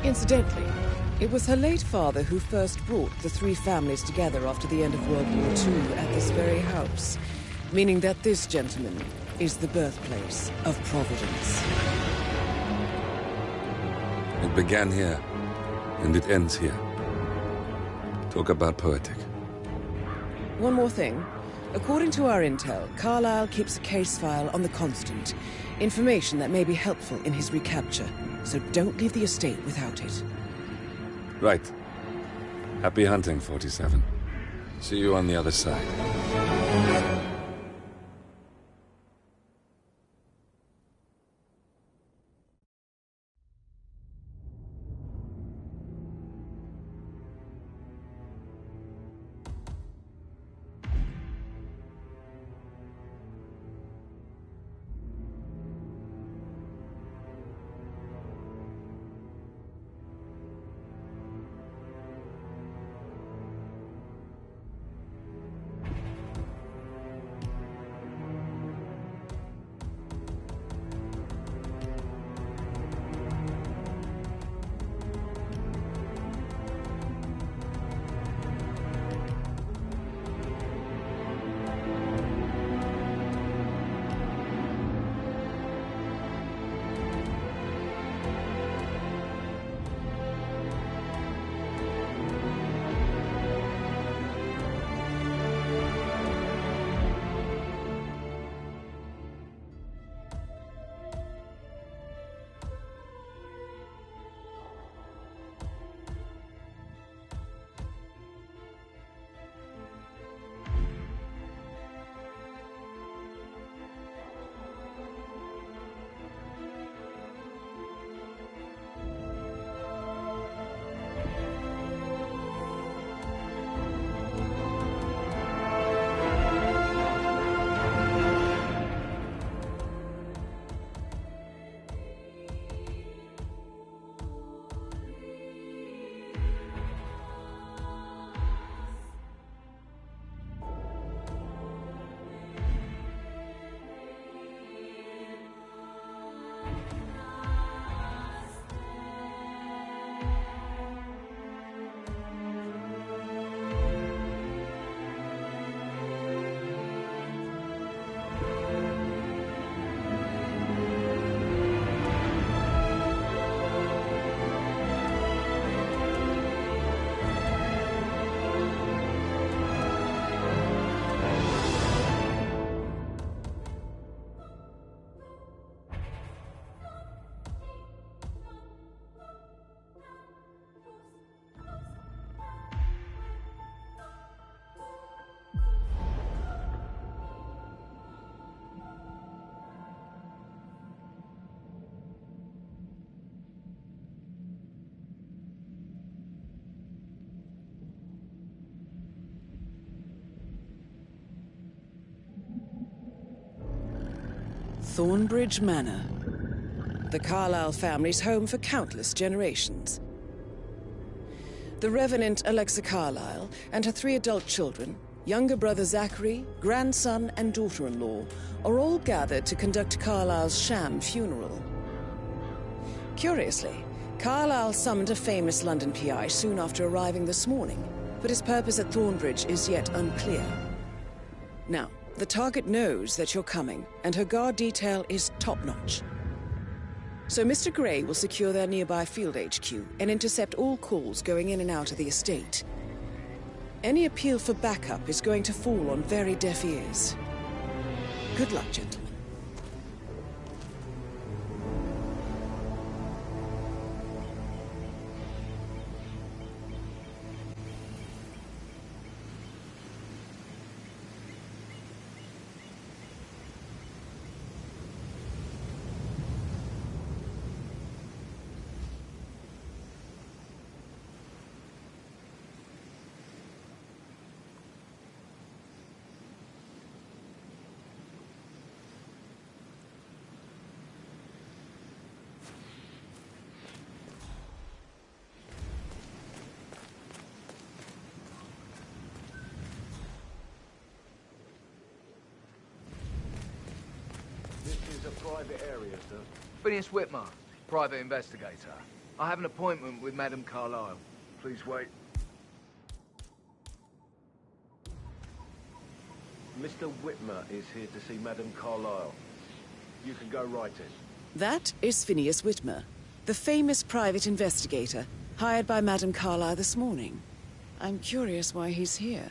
Incidentally, it was her late father who first brought the three families together after the end of World War II at this very house, meaning that this gentleman is the birthplace of Providence. It began here, and it ends here. Talk about poetic. One more thing. According to our intel, Carlyle keeps a case file on the Constant. Information that may be helpful in his recapture, so don't leave the estate without it. Right. Happy hunting, 47. See you on the other side. Thornbridge Manor. the Carlyle family's home for countless generations. The Revenant Alexa Carlyle and her 3 adult children, younger brother Zachary, grandson, and daughter-in-law, are all gathered to conduct Carlyle's sham funeral. Curiously, Carlyle summoned a famous London PI soon after arriving this morning, but his purpose at Thornbridge is yet unclear. Now, the target knows that you're coming, and her guard detail is top-notch. So Mr. Gray will secure their nearby field HQ and intercept all calls going in and out of the estate. Any appeal for backup is going to fall on very deaf ears. Good luck, gentlemen. Private area, sir. Phineas Whitmer, private investigator. I have an appointment with Madame Carlyle. Please wait. Mr. Whitmer is here to see Madame Carlyle. You can go right in. That is Phineas Whitmer, the famous private investigator hired by Madame Carlyle this morning. I'm curious why he's here.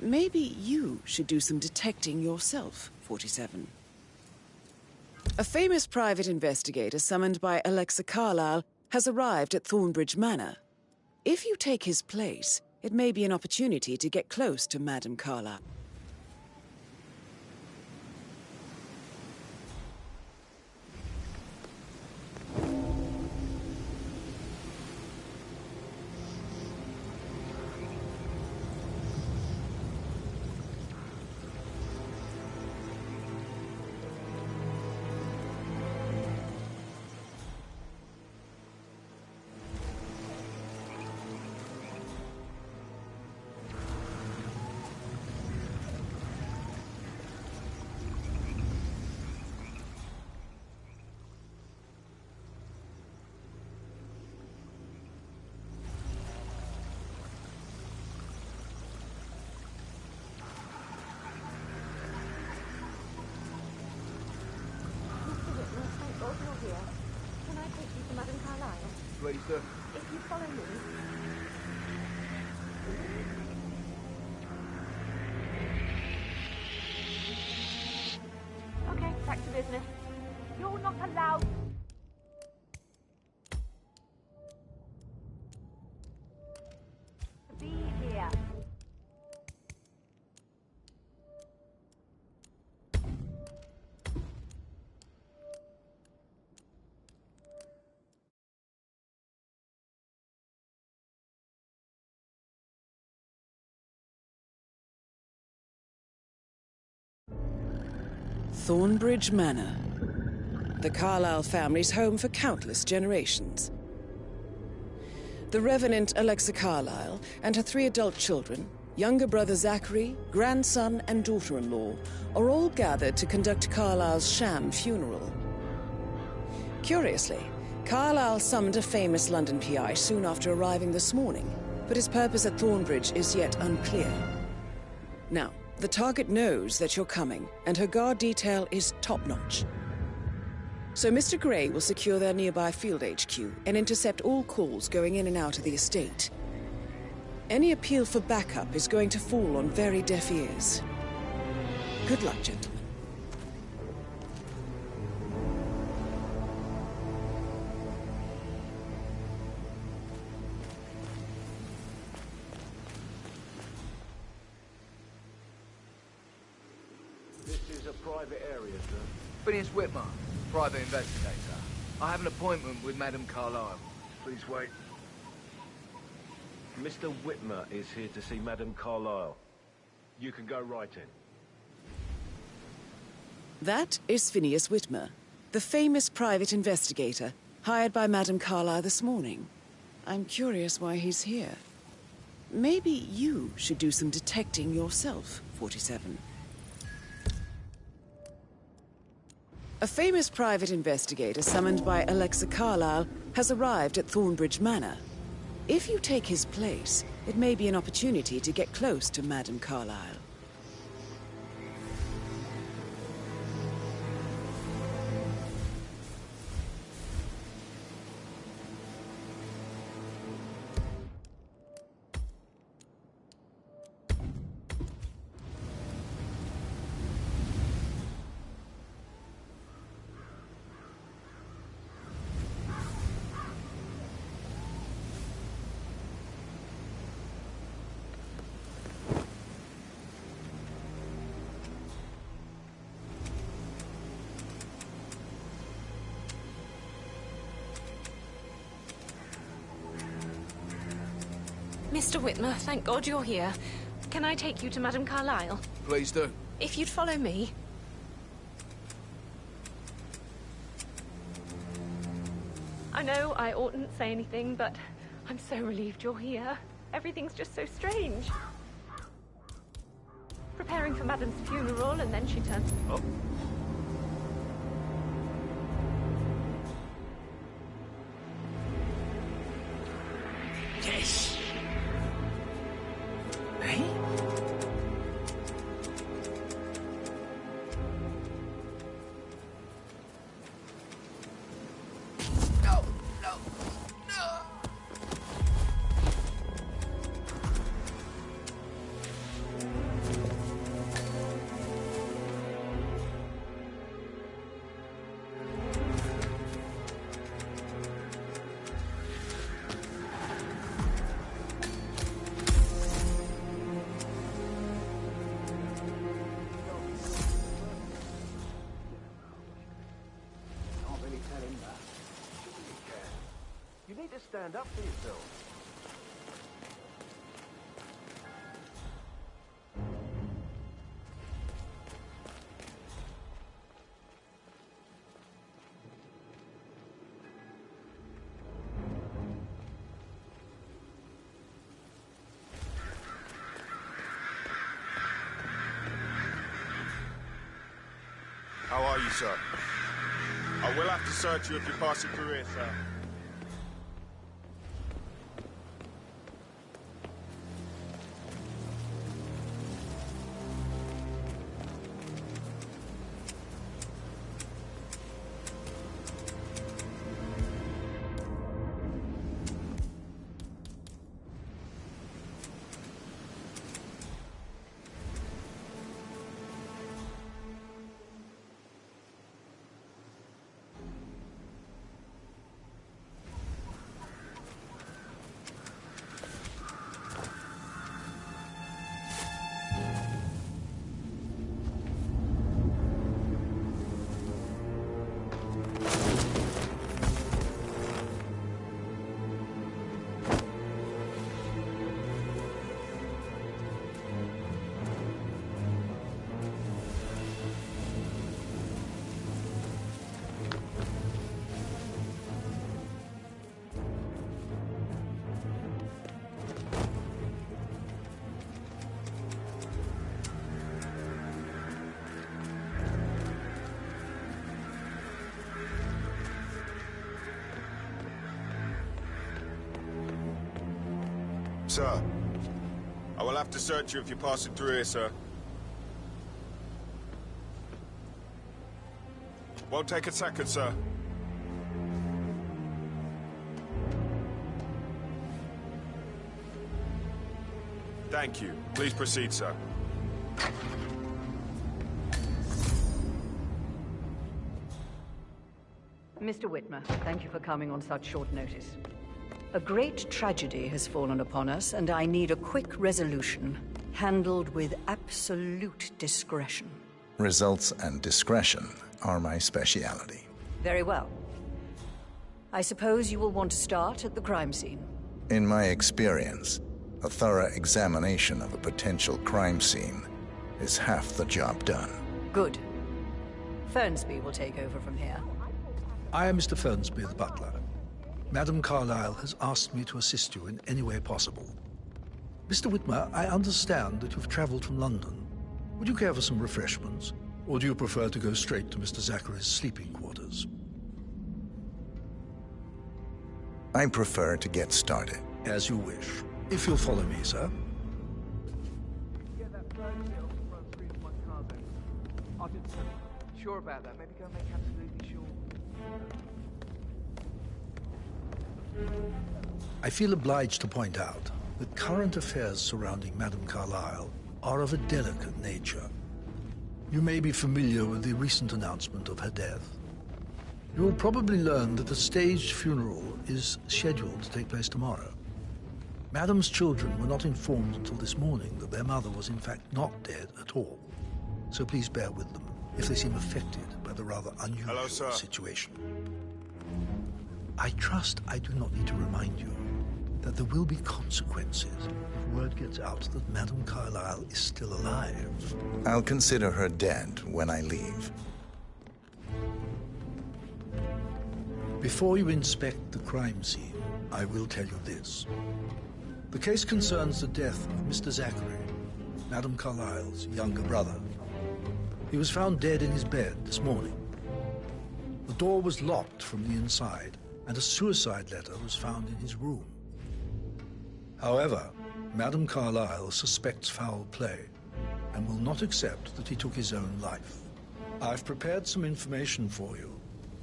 Maybe you should do some detecting yourself, 47. A famous private investigator summoned by Alexa Carlyle has arrived at Thornbridge Manor. If you take his place, it may be an opportunity to get close to Madame Carlyle. Please, sir. If you follow me. Okay, back to business. You're not allowed. To be here. Thornbridge Manor, the Carlyle family's home for countless generations. The Revenant Alexa Carlyle and her 3 adult children, younger brother Zachary, grandson, and daughter-in-law, are all gathered to conduct Carlyle's sham funeral. Curiously, Carlyle summoned a famous London PI soon after arriving this morning, but his purpose at Thornbridge is yet unclear. Now, the target knows that you're coming, and her guard detail is top-notch. So Mr. Gray will secure their nearby field HQ and intercept all calls going in and out of the estate. Any appeal for backup is going to fall on very deaf ears. Good luck, gentlemen. Private area, sir. Phineas Whitmer, private investigator. I have an appointment with Madame Carlyle. Please wait. Mr. Whitmer is here to see Madame Carlyle. You can go right in. That is Phineas Whitmer, The famous private investigator, hired by Madame Carlyle this morning. I'm curious why he's here. Maybe you should do some detecting yourself, 47. A famous private investigator summoned by Alexa Carlyle has arrived at Thornbridge Manor. If you take his place, it may be an opportunity to get close to Madame Carlyle. Mr. Whitmer, thank God you're here. Can I take you to Madame Carlyle? Please do. If you'd follow me. I know I oughtn't say anything, but I'm so relieved you're here. Everything's just so strange. Preparing for Madame's funeral, and then she turns... Oh. Yes! Hey? No, no, no! You need to stand up for yourself. How are you, sir? I will have to search you if you're passing through here, sir. Sir, I will have to search you if you're passing through here, sir. Won't take a second, sir. Thank you. Please proceed, sir. Mr. Whitmer, thank you for coming on such short notice. A great tragedy has fallen upon us, and I need a quick resolution, handled with absolute discretion. Results and discretion are my speciality. Very well. I suppose you will want to start at the crime scene. In my experience, a thorough examination of a potential crime scene is half the job done. Good. Fernsby will take over from here. I am Mr. Fernsby, the butler. Madame Carlyle has asked me to assist you in any way possible. Mr. Whitmer, I understand that you've traveled from London. Would you care for some refreshments? Or do you prefer to go straight to Mr. Zachary's sleeping quarters? I prefer to get started. As you wish. If you'll follow me, sir. Get that third shell from front screen of my car then. I didn't sure about that. Maybe go make absolutely sure. I feel obliged to point out that current affairs surrounding Madame Carlyle are of a delicate nature. You may be familiar with the recent announcement of her death. You will probably learn that a staged funeral is scheduled to take place tomorrow. Madame's children were not informed until this morning that their mother was in fact not dead at all. So please bear with them if they seem affected by the rather unusual situation. I trust I do not need to remind you that there will be consequences if word gets out that Madame Carlyle is still alive. I'll consider her dead when I leave. Before you inspect the crime scene, I will tell you this. The case concerns the death of Mr. Zachary, Madame Carlyle's younger brother. He was found dead in his bed this morning. The door was locked from the inside, and a suicide letter was found in his room. However, Madame Carlyle suspects foul play and will not accept that he took his own life. I've prepared some information for you,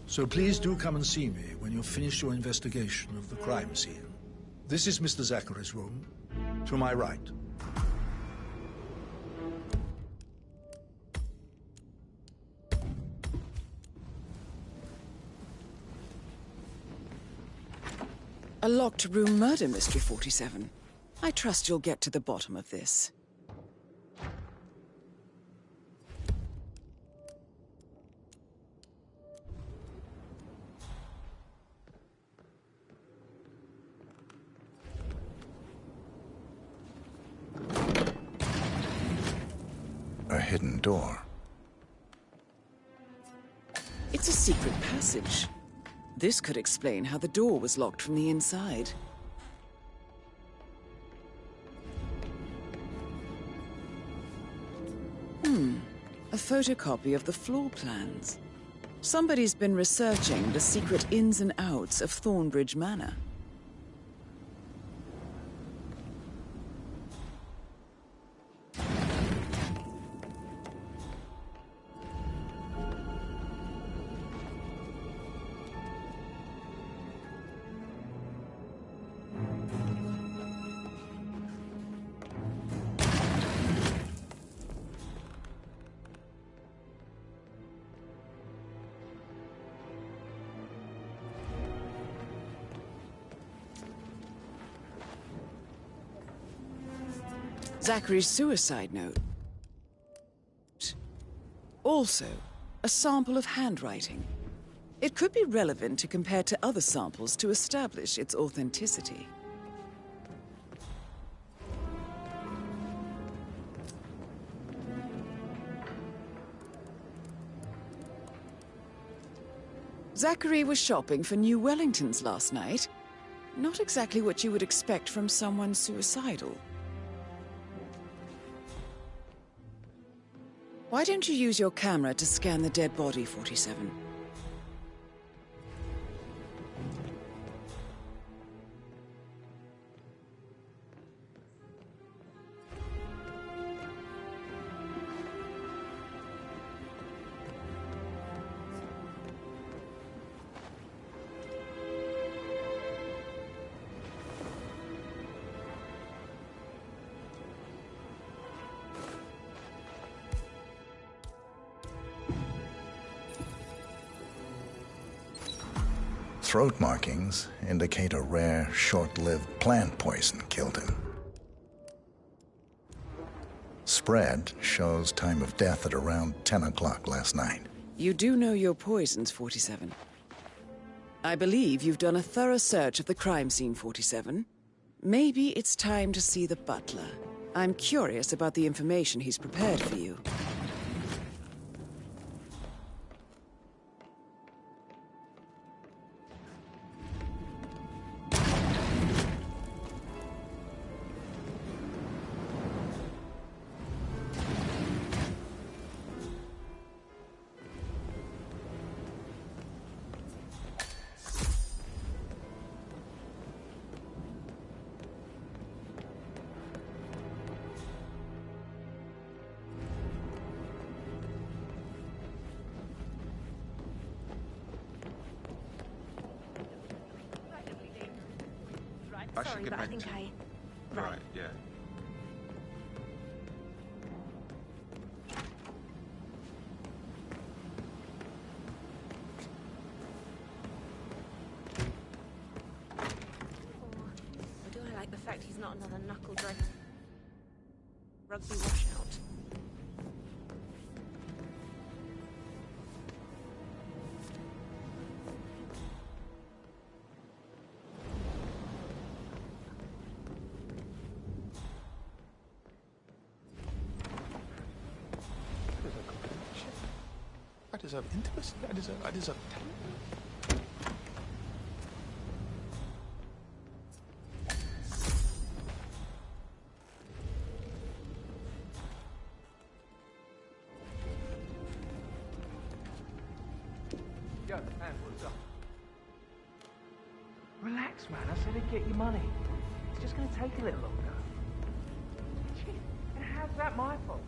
so please do come and see me when you've finished your investigation of the crime scene. This is Mr. Zachary's room, to my right. A locked room murder mystery, 47. I trust you'll get to the bottom of this. A hidden door. It's a secret passage. This could explain how the door was locked from the inside. A photocopy of the floor plans. Somebody's been researching the secret ins and outs of Thornbridge Manor. Zachary's suicide note. Also, a sample of handwriting. It could be relevant to compare to other samples to establish its authenticity. Zachary was shopping for New Wellingtons last night. Not exactly what you would expect from someone suicidal. Why don't you use your camera to scan the dead body, 47? Throat markings indicate a rare, short-lived plant poison killed him. Spread shows time of death at around 10 o'clock last night. You do know your poisons, 47. I believe you've done a thorough search of the crime scene, 47. Maybe it's time to see the butler. I'm curious about the information he's prepared for you. I should sorry, get but I back think to... Right. Right, yeah. Or do I like the fact he's not another knuckle-drag rugby washout? I deserve intimacy. I deserve Yo, man, what's up? Relax, man. I said I'd get you money. It's just gonna take a little longer. Gee, and how's that my fault?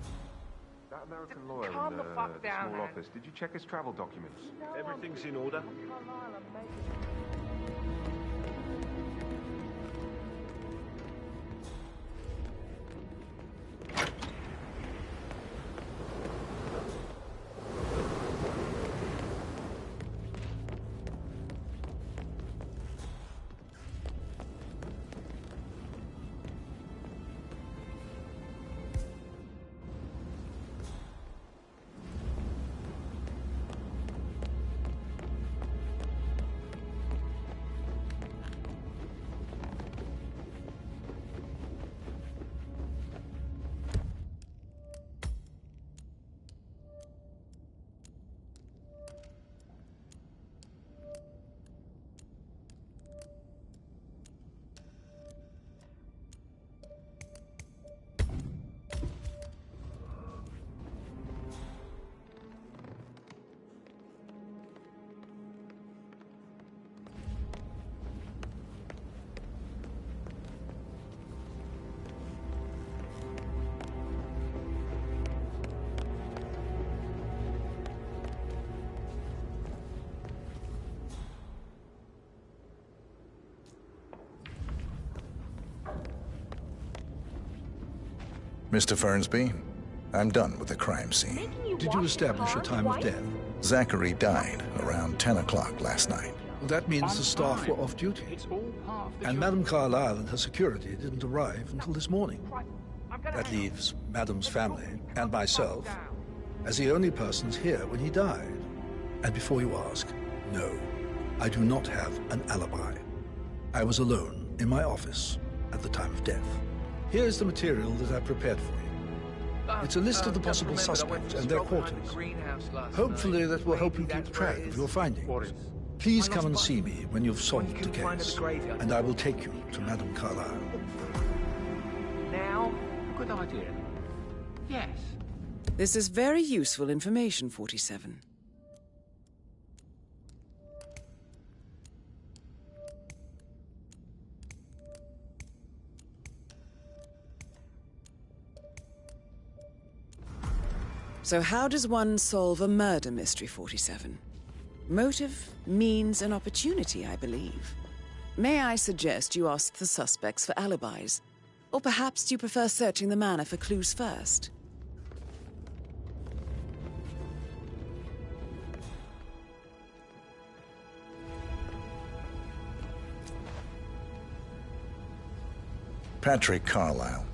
That American lawyer Calm in the fuck down, small man. office. Did you check his travel documents? Everything's in order. Mr. Fernsby, I'm done with the crime scene. Did you establish a time of death? Zachary died around 10 o'clock last night. Well, that means the staff were off duty. And Madame Carlyle and her security didn't arrive until this morning. That leaves Madame's family and myself as the only persons here when he died. And before you ask, no, I do not have an alibi. I was alone in my office at the time of death. Here's the material that I prepared for you. It's a list of the possible suspects and their quarters. Hopefully that will help you keep track of your findings. Please come and see me when you've solved the case, and I will take you to Madame Carlyle. Now? Good idea. Yes. This is very useful information, 47. So how does one solve a murder mystery, 47? Motive, means, and opportunity, I believe. May I suggest you ask the suspects for alibis? Or perhaps do you prefer searching the manor for clues first? Patrick Carlyle,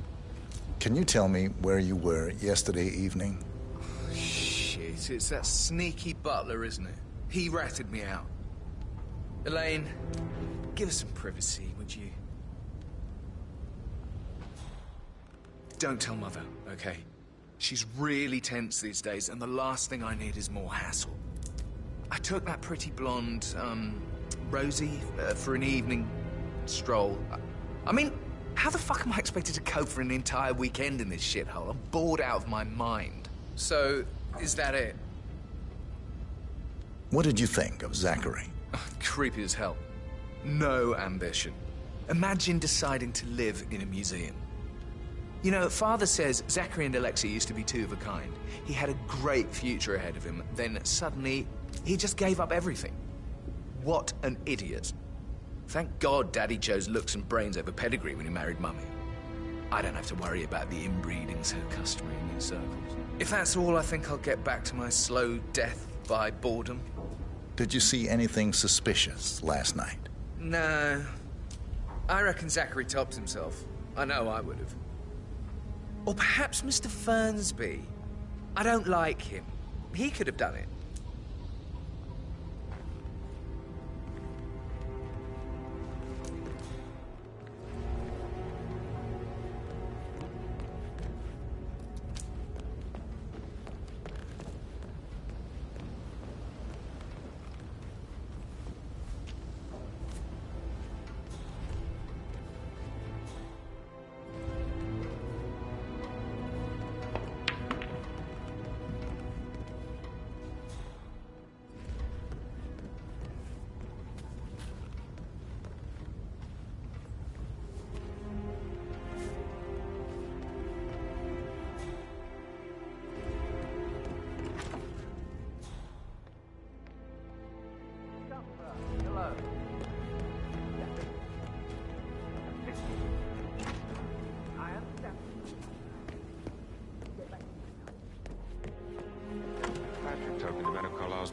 can you tell me where you were yesterday evening? Shit, it's that sneaky butler, isn't it? He ratted me out. Elaine, give us some privacy, would you? Don't tell Mother, okay? She's really tense these days, and the last thing I need is more hassle. I took that pretty blonde, Rosie, for an evening stroll. I mean, how the fuck am I expected to cope for an entire weekend in this shithole? I'm bored out of my mind. So, is that it? What did you think of Zachary? Creepy as hell. No ambition. Imagine deciding to live in a museum. You know, Father says Zachary and Alexei used to be two of a kind. He had a great future ahead of him, then suddenly, he just gave up everything. What an idiot. Thank God Daddy chose looks and brains over pedigree when he married Mummy. I don't have to worry about the inbreeding so customary in these circles. If that's all, I think I'll get back to my slow death by boredom. Did you see anything suspicious last night? No. I reckon Zachary topped himself. I know I would have. Or perhaps Mr. Fernsby. I don't like him. He could have done it.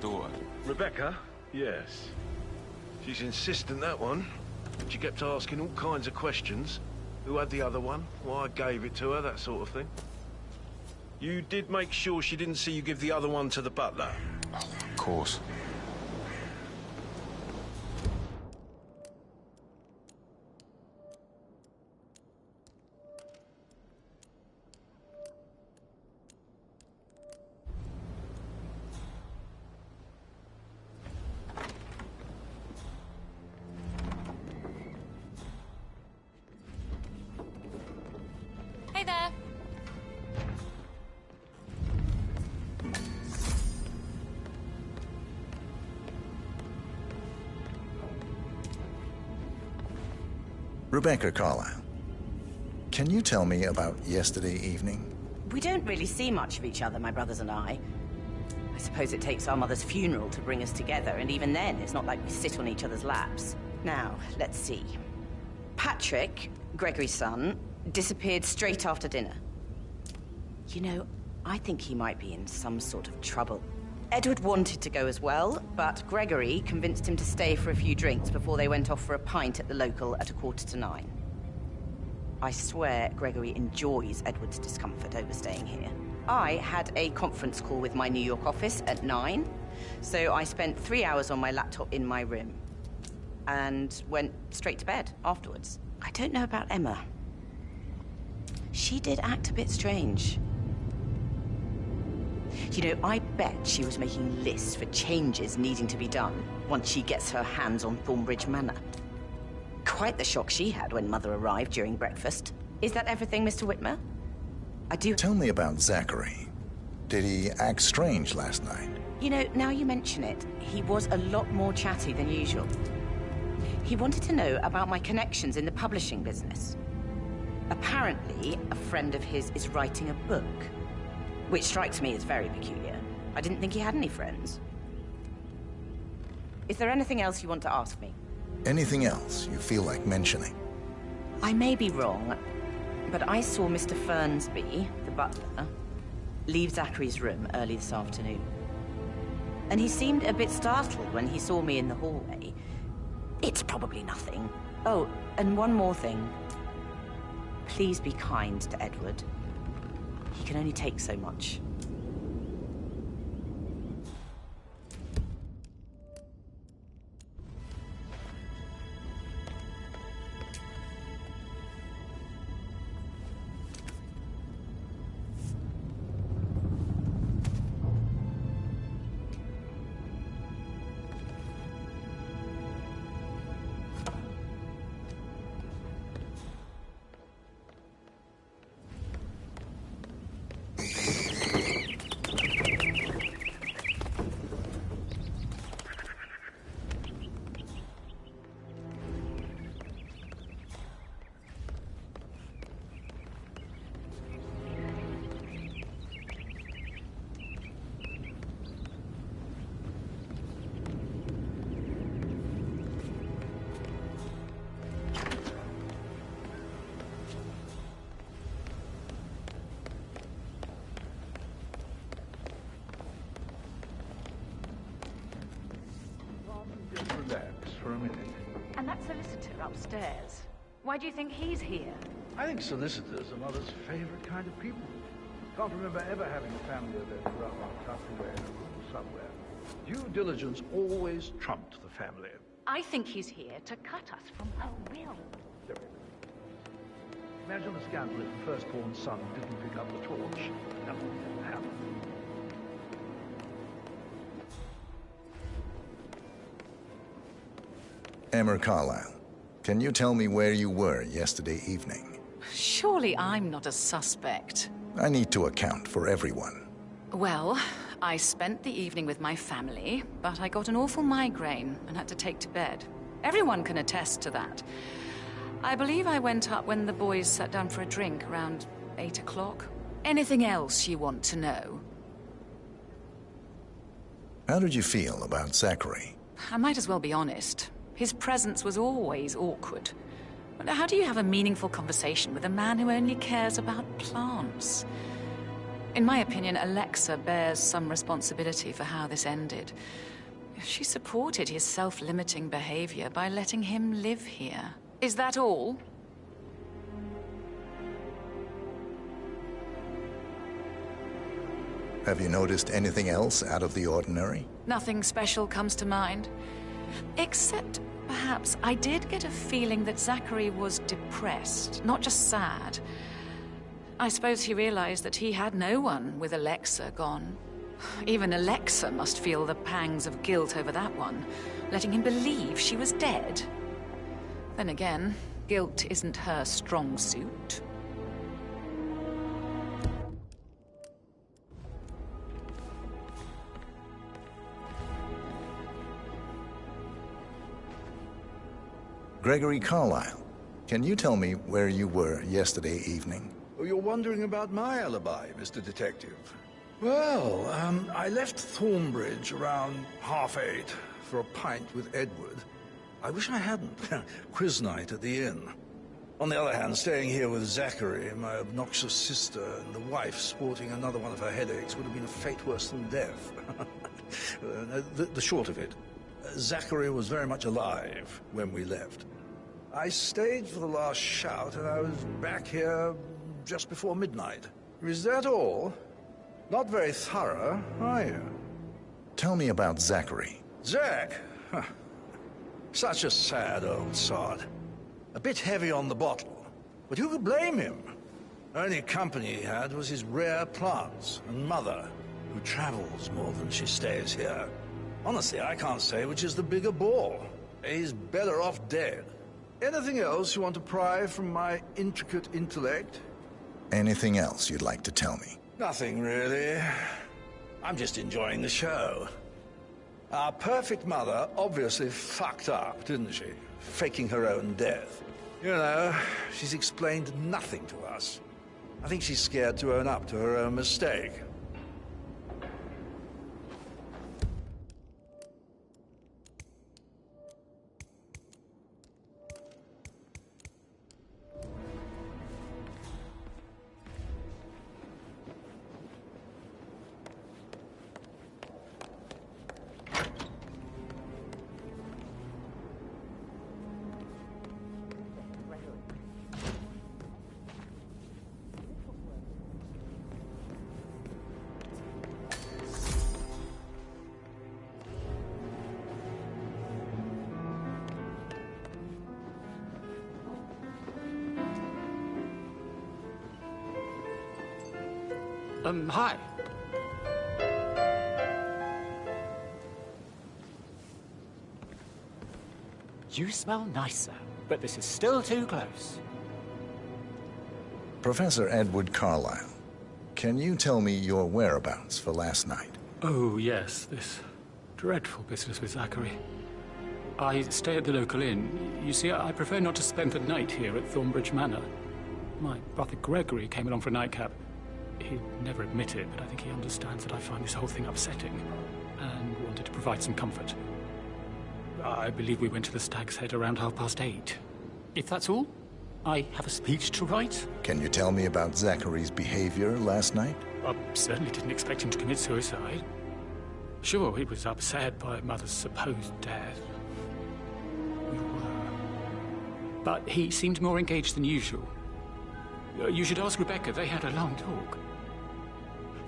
Daughter. Rebecca? Yes. She's insistent, that one. She kept asking all kinds of questions. Who had the other one? Why I gave it to her, that sort of thing. You did make sure she didn't see you give the other one to the butler? Oh, of course. Hey there. Rebecca Carlyle, can you tell me about yesterday evening? We don't really see much of each other, my brothers and I. I suppose it takes our mother's funeral to bring us together, and even then, it's not like we sit on each other's laps. Now, let's see. Patrick, Gregory's son, disappeared straight after dinner. You know, I think he might be in some sort of trouble. Edward wanted to go as well, but Gregory convinced him to stay for a few drinks before they went off for a pint at the local at 9:15. I swear Gregory enjoys Edward's discomfort over staying here. I had a conference call with my New York office at 9, so I spent 3 hours on my laptop in my room and went straight to bed afterwards. I don't know about Emma. She did act a bit strange. You know, I bet she was making lists for changes needing to be done once she gets her hands on Thornbridge Manor. Quite the shock she had when Mother arrived during breakfast. Is that everything, Mr. Whitmer? I do... Tell me about Zachary. Did he act strange last night? You know, now you mention it, he was a lot more chatty than usual. He wanted to know about my connections in the publishing business. Apparently, a friend of his is writing a book, which strikes me as very peculiar. I didn't think he had any friends. Is there anything else you want to ask me? Anything else you feel like mentioning? I may be wrong, but I saw Mr. Fernsby, the butler, leave Zachary's room early this afternoon. And he seemed a bit startled when he saw me in the hallway. It's probably nothing. Oh, and one more thing. Please be kind to Edward. He can only take so much. upstairs. Why do you think he's here? I think solicitors are Mother's favorite kind of people. Can't remember ever having a family event around tucked away in a room somewhere. Due diligence always trumped the family. I think he's here to cut us from her will. Imagine the scandal if the firstborn son didn't pick up the torch. That would never happen. Emma Carlyle, can you tell me where you were yesterday evening? Surely I'm not a suspect. I need to account for everyone. Well, I spent the evening with my family, but I got an awful migraine and had to take to bed. Everyone can attest to that. I believe I went up when the boys sat down for a drink around 8 o'clock. Anything else you want to know? How did you feel about Zachary? I might as well be honest. His presence was always awkward. But how do you have a meaningful conversation with a man who only cares about plants? In my opinion, Alexa bears some responsibility for how this ended. She supported his self-limiting behavior by letting him live here. Is that all? Have you noticed anything else out of the ordinary? Nothing special comes to mind. Except, perhaps, I did get a feeling that Zachary was depressed, not just sad. I suppose he realized that he had no one with Alexa gone. Even Alexa must feel the pangs of guilt over that one, letting him believe she was dead. Then again, guilt isn't her strong suit. Gregory Carlyle, can you tell me where you were yesterday evening? Oh, you're wondering about my alibi, Mr. Detective. Well, I left Thornbridge around 8:30 for a pint with Edward. I wish I hadn't. Quiz night at the inn. On the other hand, staying here with Zachary, my obnoxious sister, and the wife sporting another one of her headaches would have been a fate worse than death. The short of it, Zachary was very much alive when we left. I stayed for the last shout, and I was back here just before midnight. Is that all? Not very thorough, are you? Tell me about Zachary. Zach? Huh. Such a sad old sod. A bit heavy on the bottle. But who could blame him? Only company he had was his rare plants and mother, who travels more than she stays here. Honestly, I can't say which is the bigger ball. He's better off dead. Anything else you want to pry from my intricate intellect? Anything else you'd like to tell me? Nothing, really. I'm just enjoying the show. Our perfect mother obviously fucked up, didn't she? Faking her own death. You know, she's explained nothing to us. I think she's scared to own up to her own mistake. Hi. You smell nicer, but this is still too close. Professor Edward Carlyle, can you tell me your whereabouts for last night? Oh, yes, this dreadful business with Zachary. I stay at the local inn. You see, I prefer not to spend the night here at Thornbridge Manor. My brother Gregory came along for a nightcap. He'd never admit it, but I think he understands that I find this whole thing upsetting and wanted to provide some comfort. I believe we went to the Stag's Head around 8:30. If that's all, I have a speech to write. Can you tell me about Zachary's behavior last night? I certainly didn't expect him to commit suicide. Sure, he was upset by Mother's supposed death. We were But he seemed more engaged than usual. You should ask Rebecca. They had a long talk.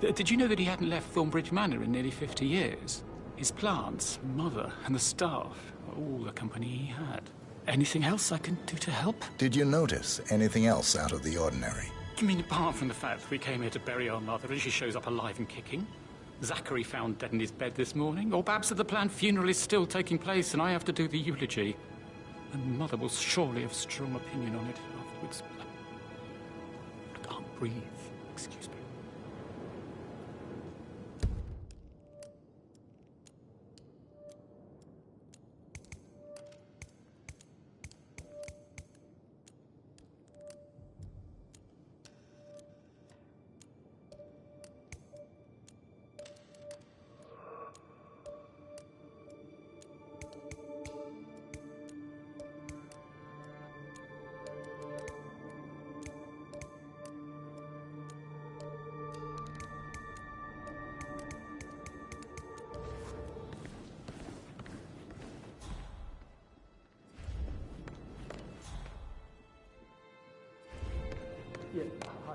Did you know that he hadn't left Thornbridge Manor in nearly 50 years? His plants, mother, and the staff, all the company he had. Anything else I can do to help? Did you notice anything else out of the ordinary? You mean apart from the fact that we came here to bury our mother and she shows up alive and kicking? Zachary found dead in his bed this morning? Or perhaps that the planned funeral is still taking place and I have to do the eulogy? And Mother will surely have strong opinion on it afterwards. I can't breathe. Excuse me. Yeah, hi.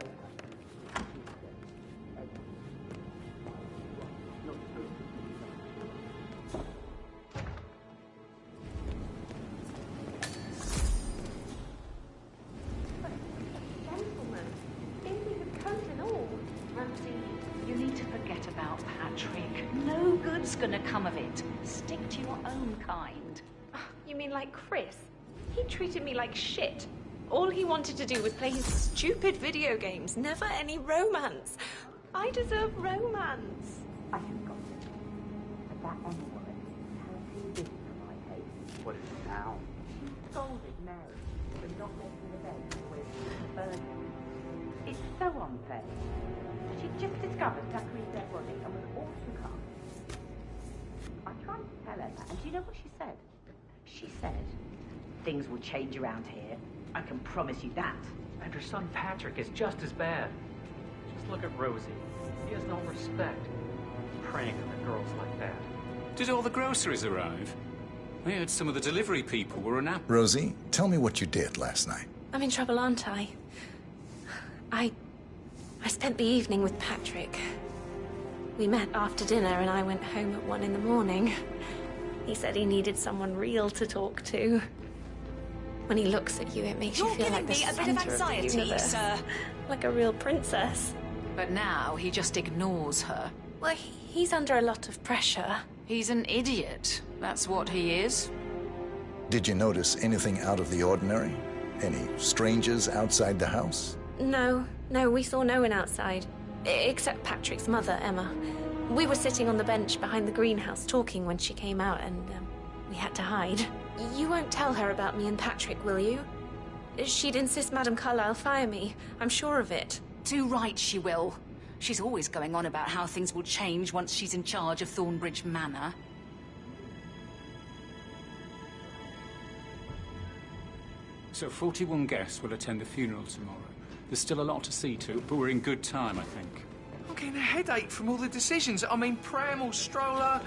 Gentlemen, Indian coat and all. Rosie, you need to forget about Patrick. No good's gonna come of it. Stick to your own kind. You mean like Chris? He treated me like shit. All he wanted to do was play his stupid video games, never any romance. I deserve romance. I have got it. But that Emma woman has seen this for my case. What is it now? She scolded Mary for not making the bed with the burden. It's so unfair. She just discovered Zachary's dead body and was all to come. I tried to tell her that, and do you know what she said? She said, things will change around here. I can promise you that. And her son Patrick is just as bad. Just look at Rosie. He has no respect. Preying on the girls like that. Did all the groceries arrive? I heard some of the delivery people were an app. Rosie, tell me what you did last night. I'm in trouble, aren't I? I spent the evening with Patrick. We met after dinner and I went home at 1 in the morning. He said he needed someone real to talk to. When he looks at you, it makes you feel like the center of the universe. sir. Like a real princess. But now he just ignores her. Well, he's under a lot of pressure. He's an idiot. That's what he is. Did you notice anything out of the ordinary? Any strangers outside the house? No, we saw no one outside. Except Patrick's mother, Emma. We were sitting on the bench behind the greenhouse talking when she came out and we had to hide. You won't tell her about me and Patrick, will you? She'd insist Madame Carlyle fire me. I'm sure of it. Too right she will. She's always going on about how things will change once she's in charge of Thornbridge Manor. So 41 guests will attend the funeral tomorrow. There's still a lot to see to, but we're in good time, I think. I'm getting a headache from all the decisions. I mean, pram or stroller,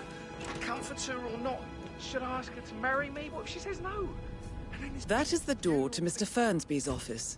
comforter or not. Should I ask her to marry me? What if she says no? That is the door to Mr. Fernsby's office.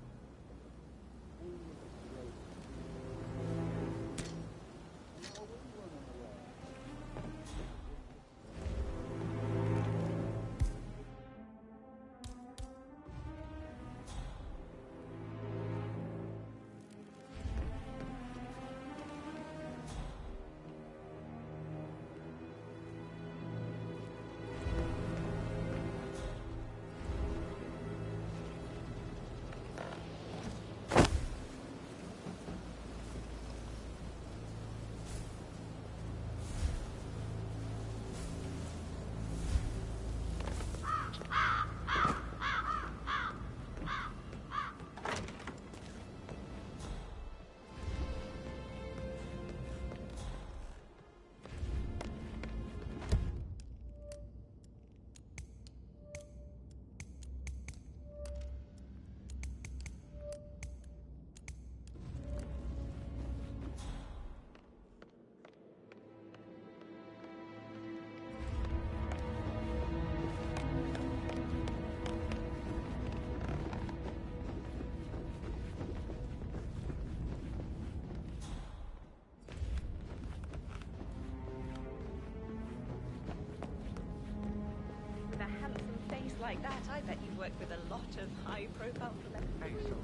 worked with a lot of high-profile celebrities. Hey, so...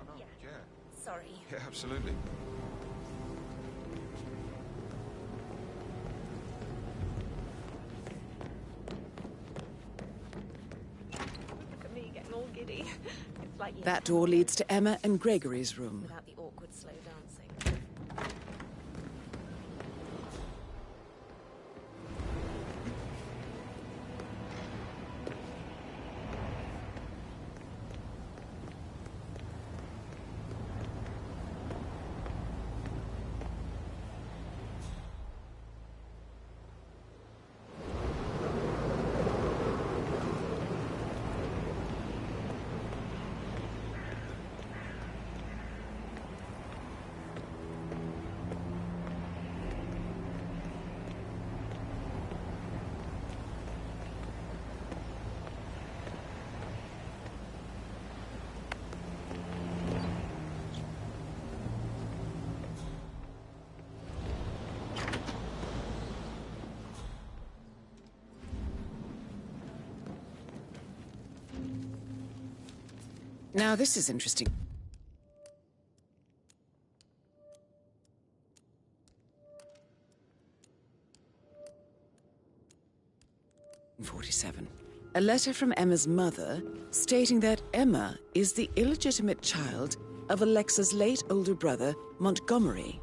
No, yeah. Sorry. Yeah, absolutely. Look at me getting all giddy. It's like That door leads to Emma and Gregory's room. without the awkward slow dancing. Now this is interesting. '47. A letter from Emma's mother stating that Emma is the illegitimate child of Alexa's late older brother, Montgomery.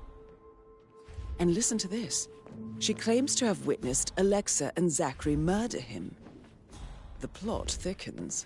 And listen to this. She claims to have witnessed Alexa and Zachary murder him. The plot thickens.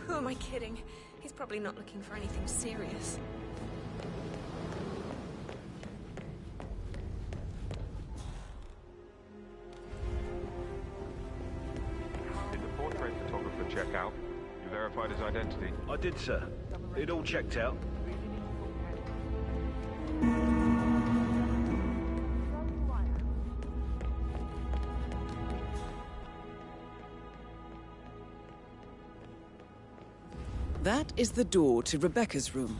Who am I kidding? He's probably not looking for anything serious. Did the portrait photographer check out? You verified his identity? I did, sir. It all checked out. That is the door to Rebecca's room.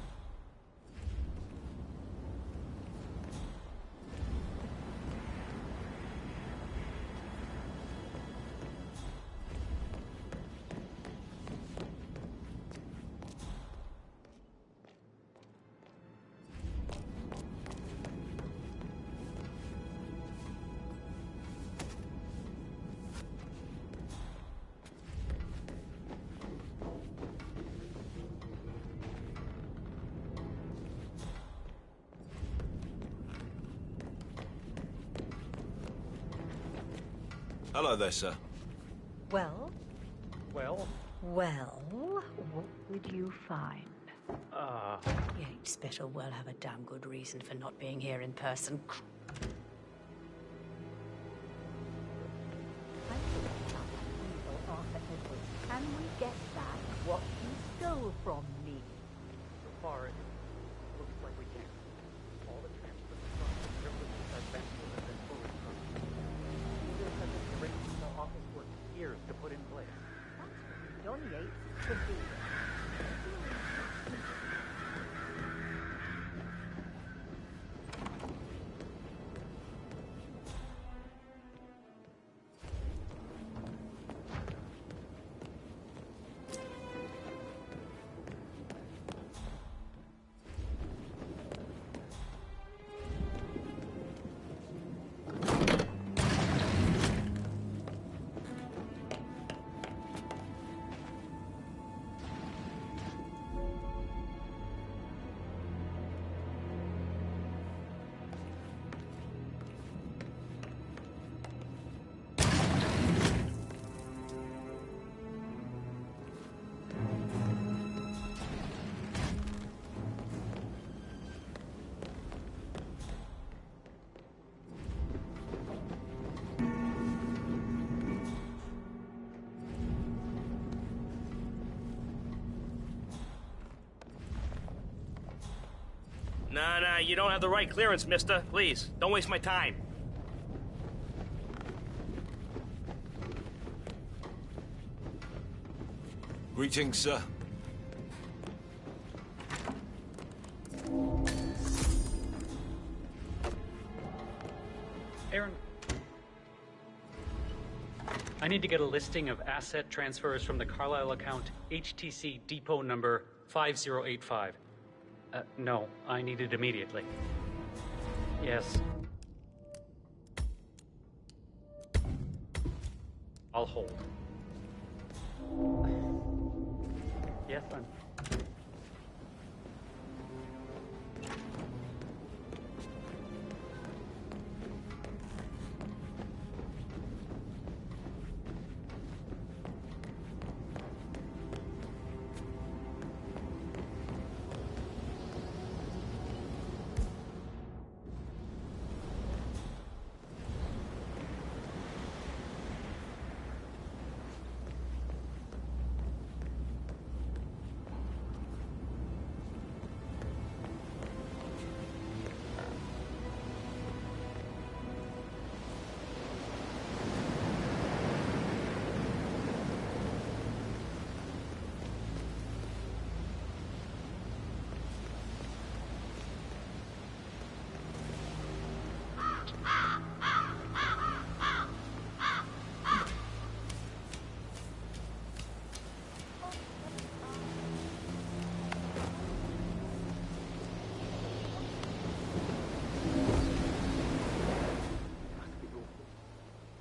Hello there, sir. Well? Well? Well, what would you find? You'd better well have a damn good reason for not being here in person. Can we get back what you stole from me? So far, it looks like we can. All the transfers from the privileges our bankers have been fully covered. This has been arranged for office work years to put in place. That's what John Yates could do. Nah, you don't have the right clearance, mister. Please, don't waste my time. Greetings, sir. Aaron, I need to get a listing of asset transfers from the Carlisle account HTC depot number 5085. No, I need it immediately. Yes. I'll hold. Yes, I'm...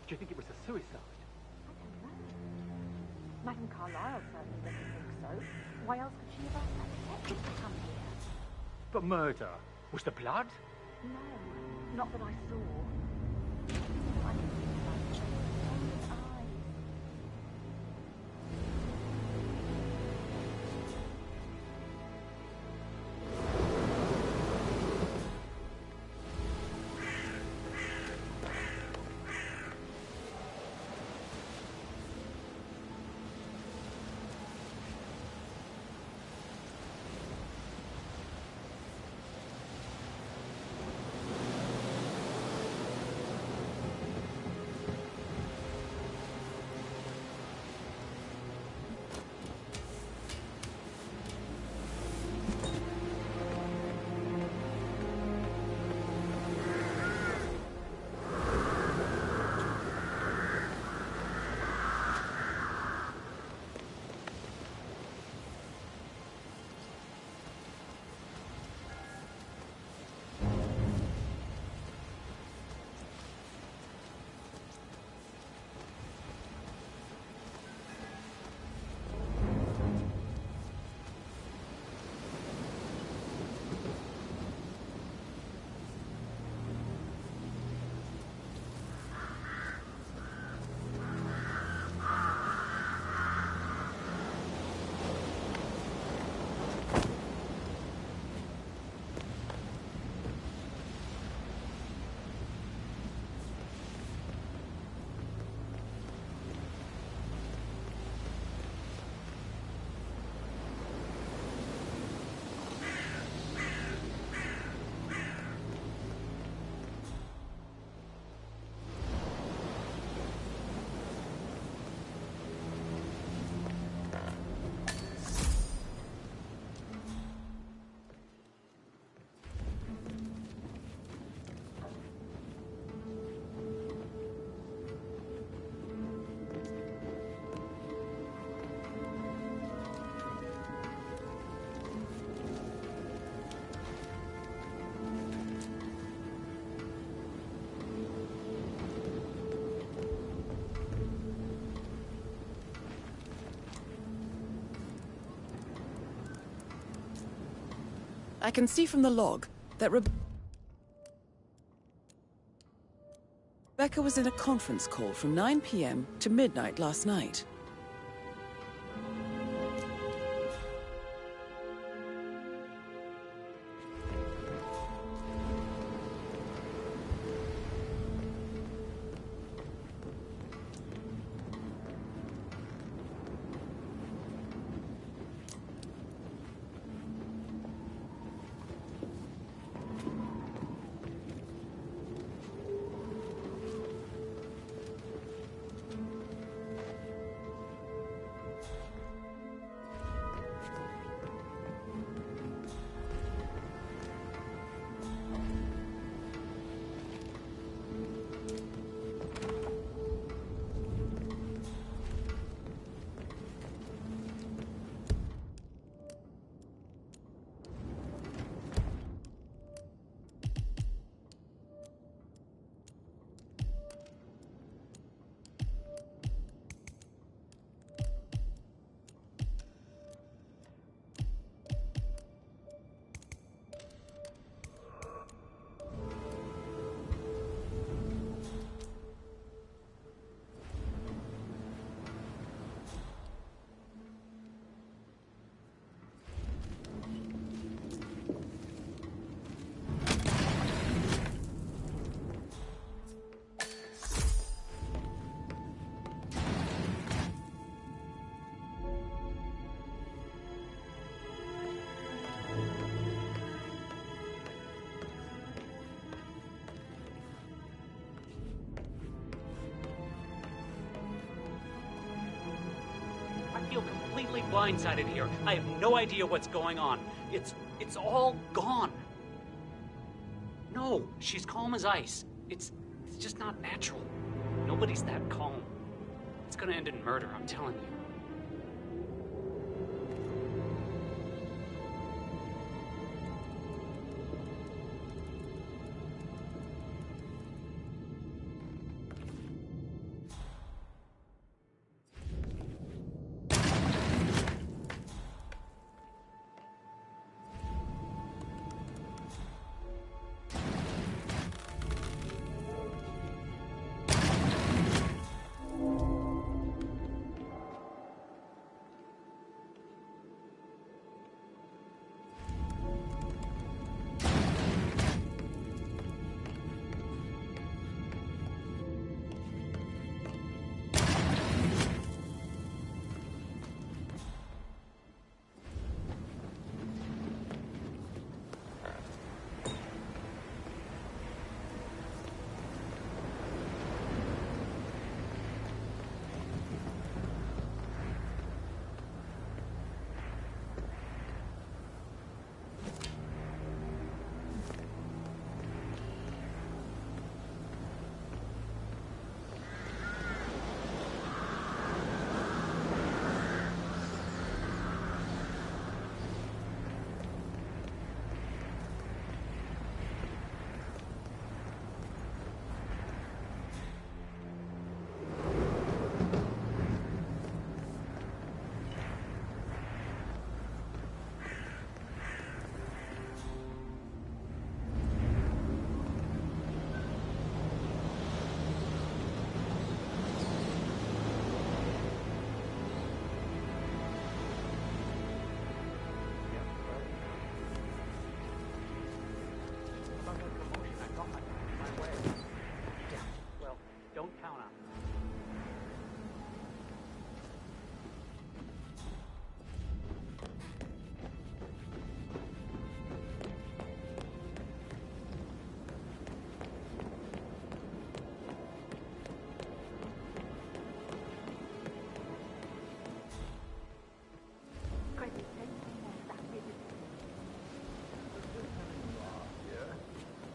Do you think it was a suicide? Madame Carlisle certainly doesn't think so. Why else could she have asked that detective to come here? But murder? Was the blood? No, not that I saw. I can see that in his eyes. I can see from the log that Rebecca was in a conference call from 9 p.m. to midnight last night. blindsided here. I have no idea what's going on. It's all gone. No, she's calm as ice. It's just not natural. Nobody's that calm. It's gonna end in murder, I'm telling you.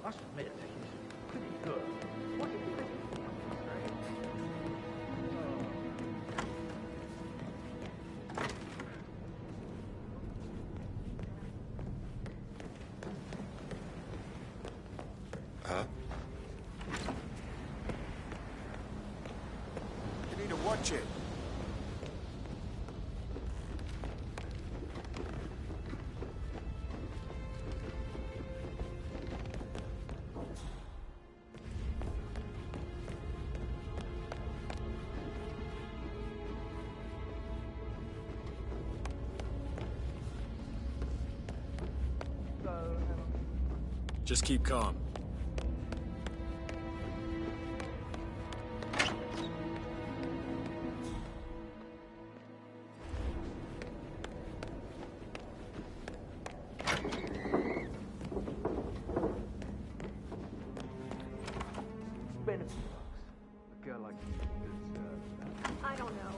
I must admit, he's pretty good. What did you think? Huh? You need to watch it. Just keep calm. Spend a few bucks. A girl like you deserves that. I don't know.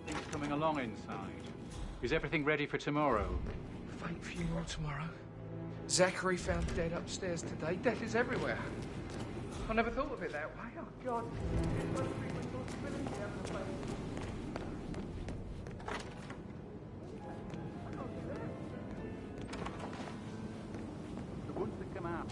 Things coming along inside? Is everything ready for tomorrow? Fake funeral tomorrow. Zachary found dead upstairs today. Death is everywhere. I never thought of it that way. Oh, God. The ones that come out.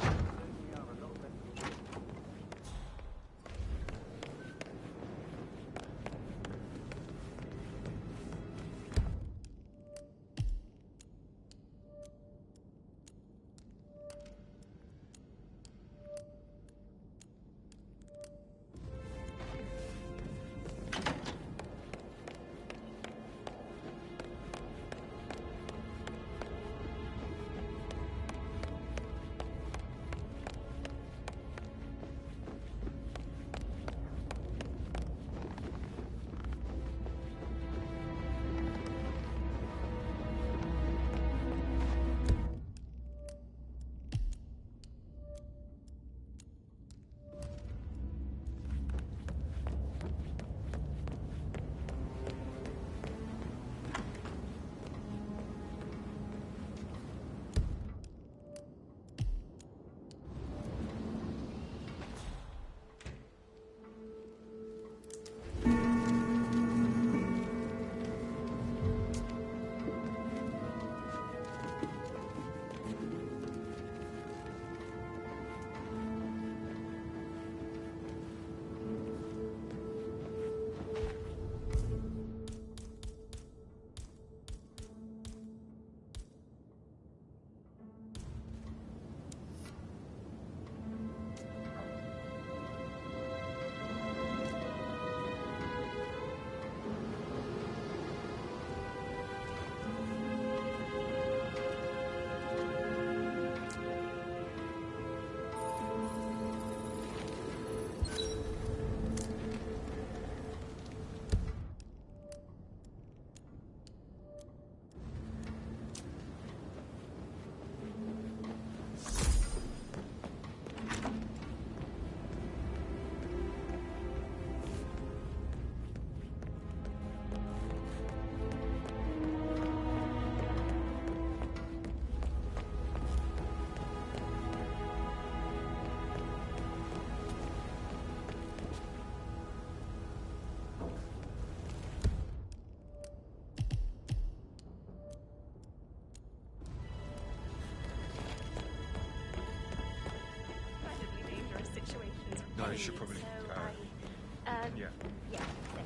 No, you should probably. Yeah. Yeah, same.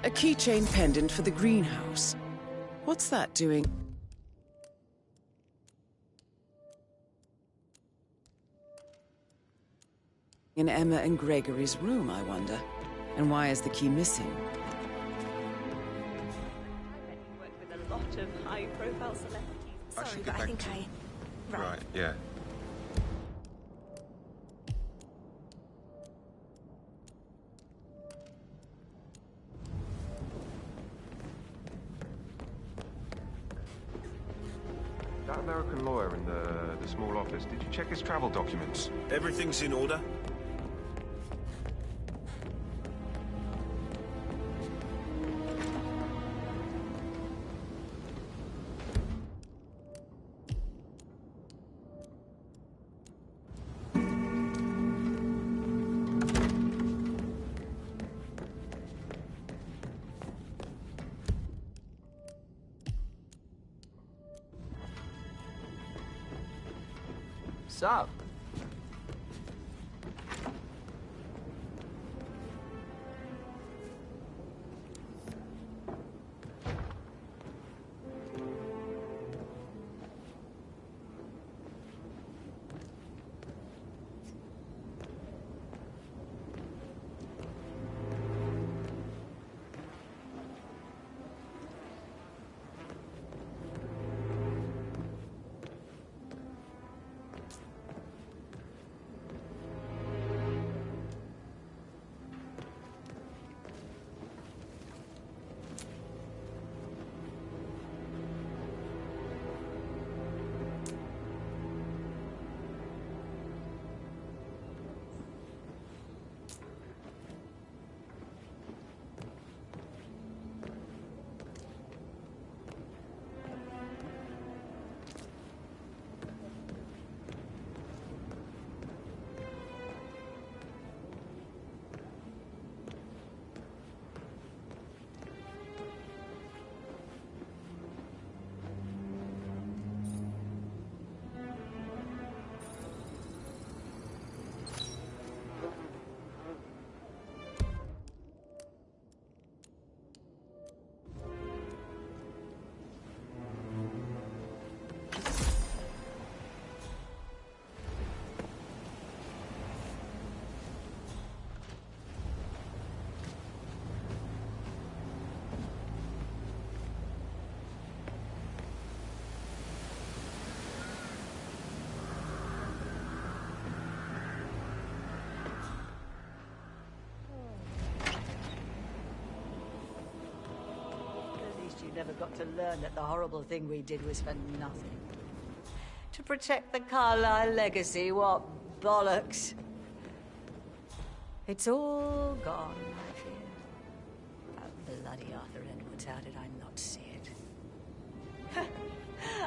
A keychain pendant for the greenhouse. What's that doing? In Emma and Gregory's room, I wonder. And why is the key missing? Worked with a lot of high-profile celebrities. I Sorry, should but get I back think to... I... Right, yeah. That American lawyer in the small office, did you check his travel documents? Everything's in order. So, never got to learn that the horrible thing we did was for nothing. To protect the Carlyle legacy, what bollocks. It's all gone, I fear. That bloody Arthur Edwards, how did I not see it?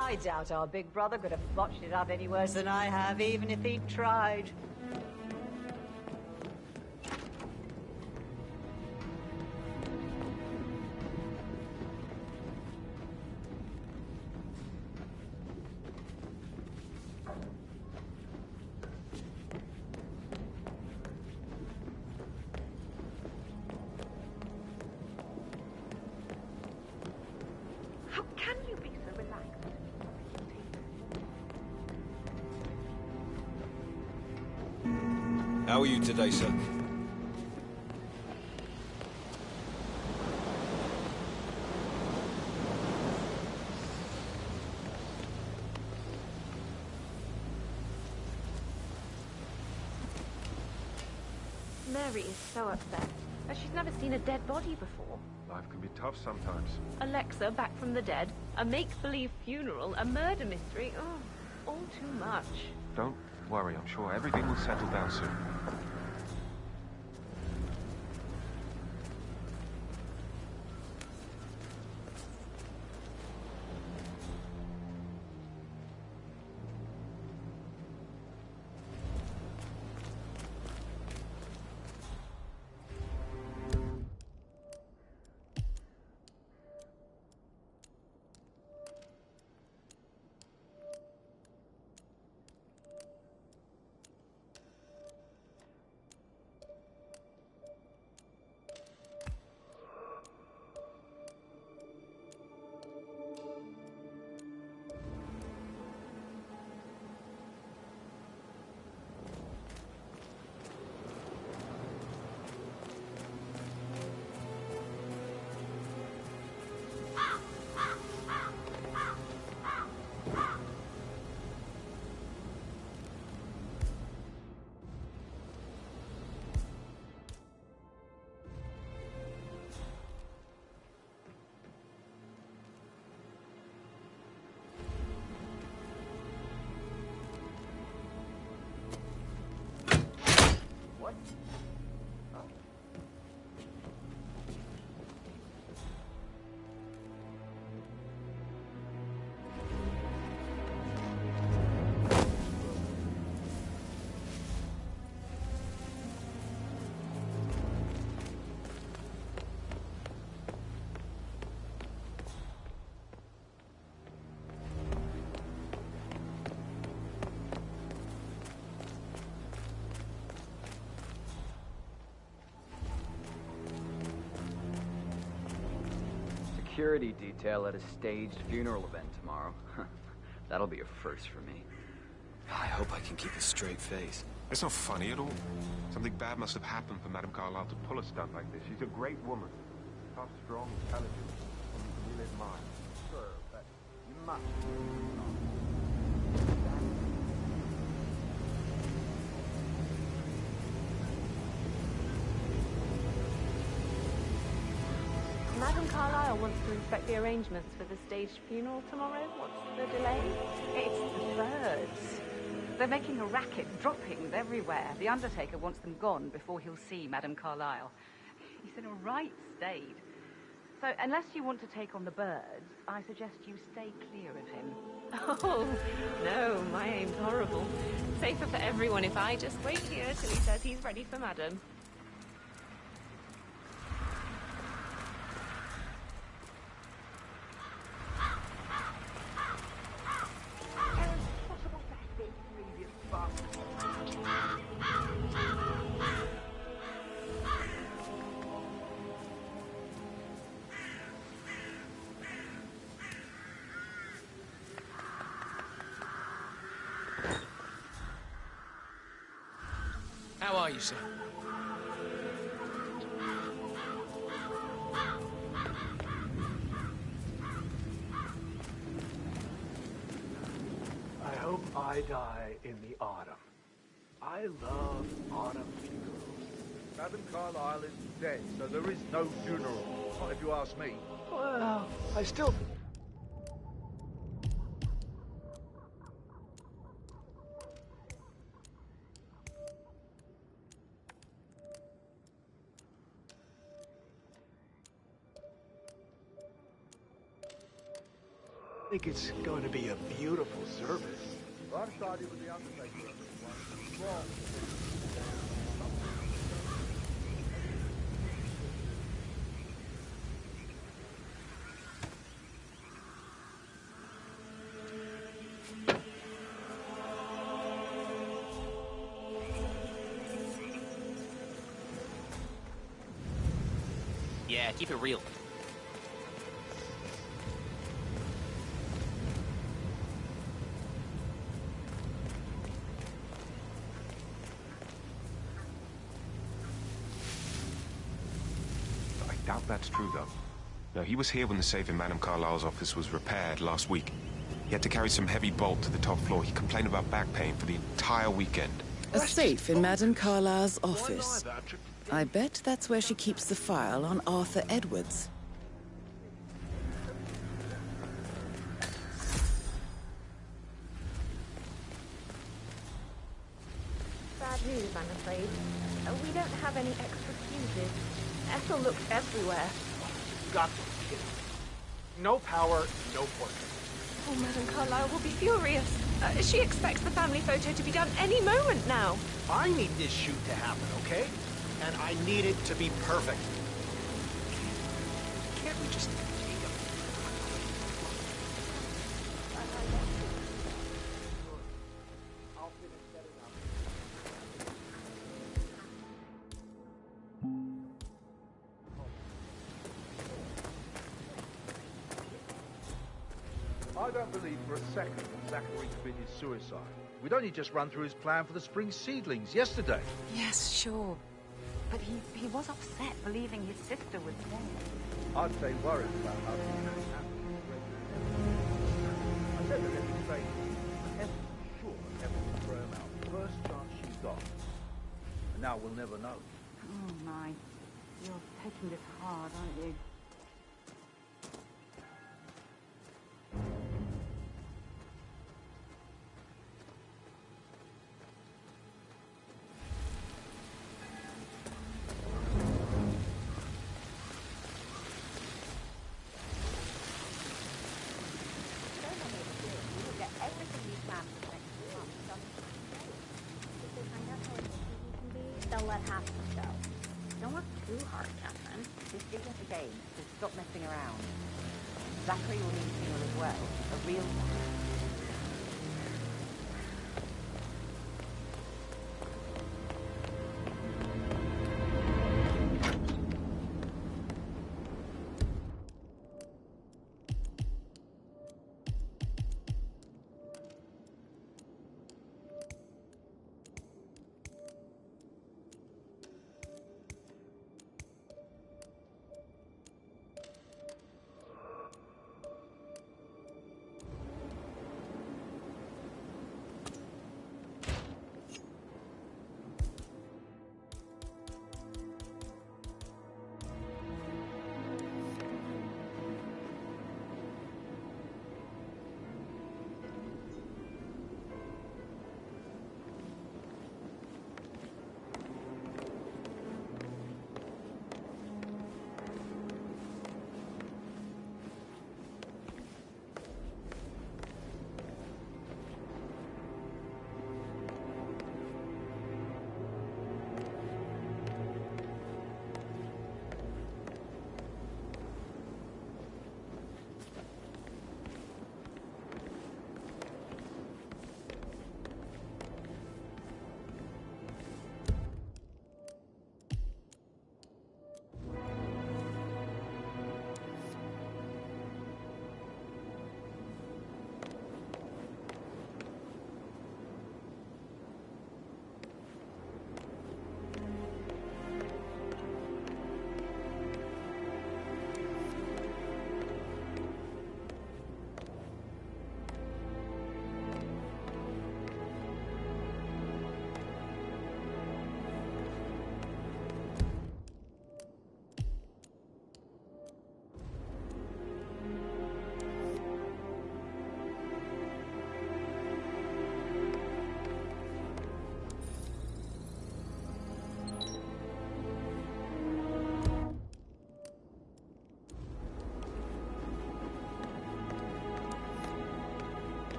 I doubt our big brother could have botched it up any worse than I have, even if he'd tried. How can you be so relaxed? How are you today, sir? Mary is so upset. But she's never seen a dead body before. Life can be tough sometimes. Alexa back from the dead, a make-believe funeral, a murder mystery. Oh, all too much. Don't worry, I'm sure everything will settle down soon. security detail at a staged funeral event tomorrow. That'll be a first for me. I hope I can keep a straight face. It's not funny at all. Something bad must have happened for Madame Carlyle to pull a stunt like this. She's a great woman. Tough, strong, intelligent, and you can live mine. Sure, but you must. Madame Carlyle wants to inspect the arrangements for the staged funeral tomorrow. What's the delay? It's the birds. They're making a racket, droppings everywhere. The Undertaker wants them gone before he'll see Madame Carlyle. He's in a right state. So, unless you want to take on the birds, I suggest you stay clear of him. Oh, no, my aim's horrible. Safer for everyone if I just wait here till he says he's ready for Madame. How are you, sir? I hope I die in the autumn. I love autumn funerals. Madame Carlyle is dead, so there is no funeral. Not if you ask me. Well, I still... I think it's going to be a beautiful service. Well, I'm starting with the Undertaker. Wrong. Yeah, keep it real. I doubt that's true, though. No, he was here when the safe in Madame Carlyle's office was repaired last week. He had to carry some heavy bolt to the top floor. He complained about back pain for the entire weekend. A safe in Madame Carlyle's office. I bet that's where she keeps the file on Arthur Edwards. Bad news, I'm afraid. We don't have any extra fuses. Ethel looked everywhere. Got to be kidding. No power, no portrait. Oh, Madame Carlyle will be furious. She expects the family photo to be done any moment now. I need this shoot to happen, okay? And I need it to be perfect. Can't we just take a... I'll finish setting up. I don't believe for a second that Zachary committed suicide. We'd only just run through his plan for the spring seedlings yesterday. Yes, sure. But he was upset believing his sister was dead. I'd say worried about how things happened. I said that every day, Evelyn's sure Evelyn will throw him out the first chance she got. And now we'll never know. Oh, my. You're taking this hard, aren't you? They'll let half of the show. Don't work too hard, Catherine. This isn't a game, so stop messing around. Zachary will need a funeral as well. A real one.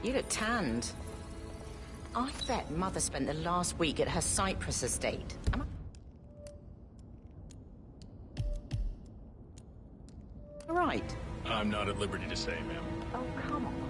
You look tanned. I bet Mother spent the last week at her Cyprus estate. Am I right? I'm not at liberty to say, ma'am. Oh, come on.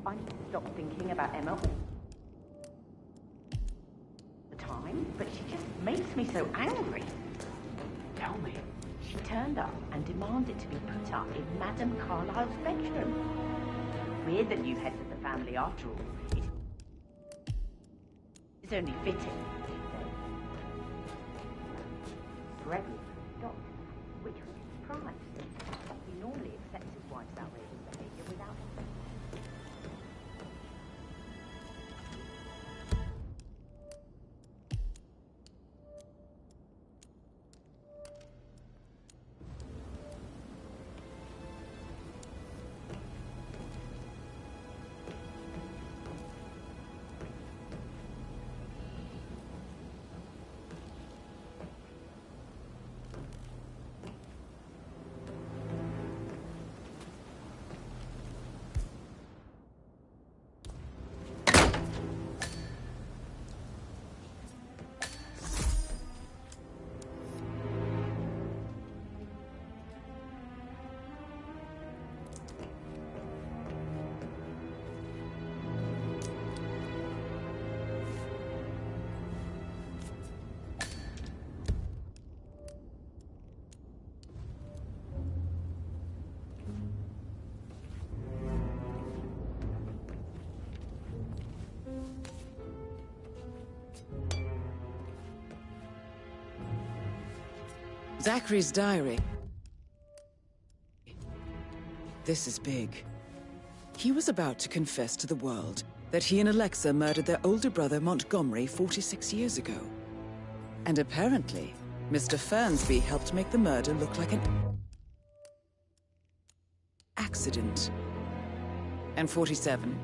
I need to stop thinking about Emma all the time, but she just makes me so angry. Tell me. She turned up and demanded to be put up in Madame Carlyle's bedroom. Weird that you head of the family after all. It's only fitting, he said. Gregory stopped, which was his surprise. He normally accepts his wife's outrageous behavior without Zachary's diary. This is big. He was about to confess to the world that he and Alexa murdered their older brother Montgomery 46 years ago. And apparently, Mr. Fernsby helped make the murder look like an accident. And 47,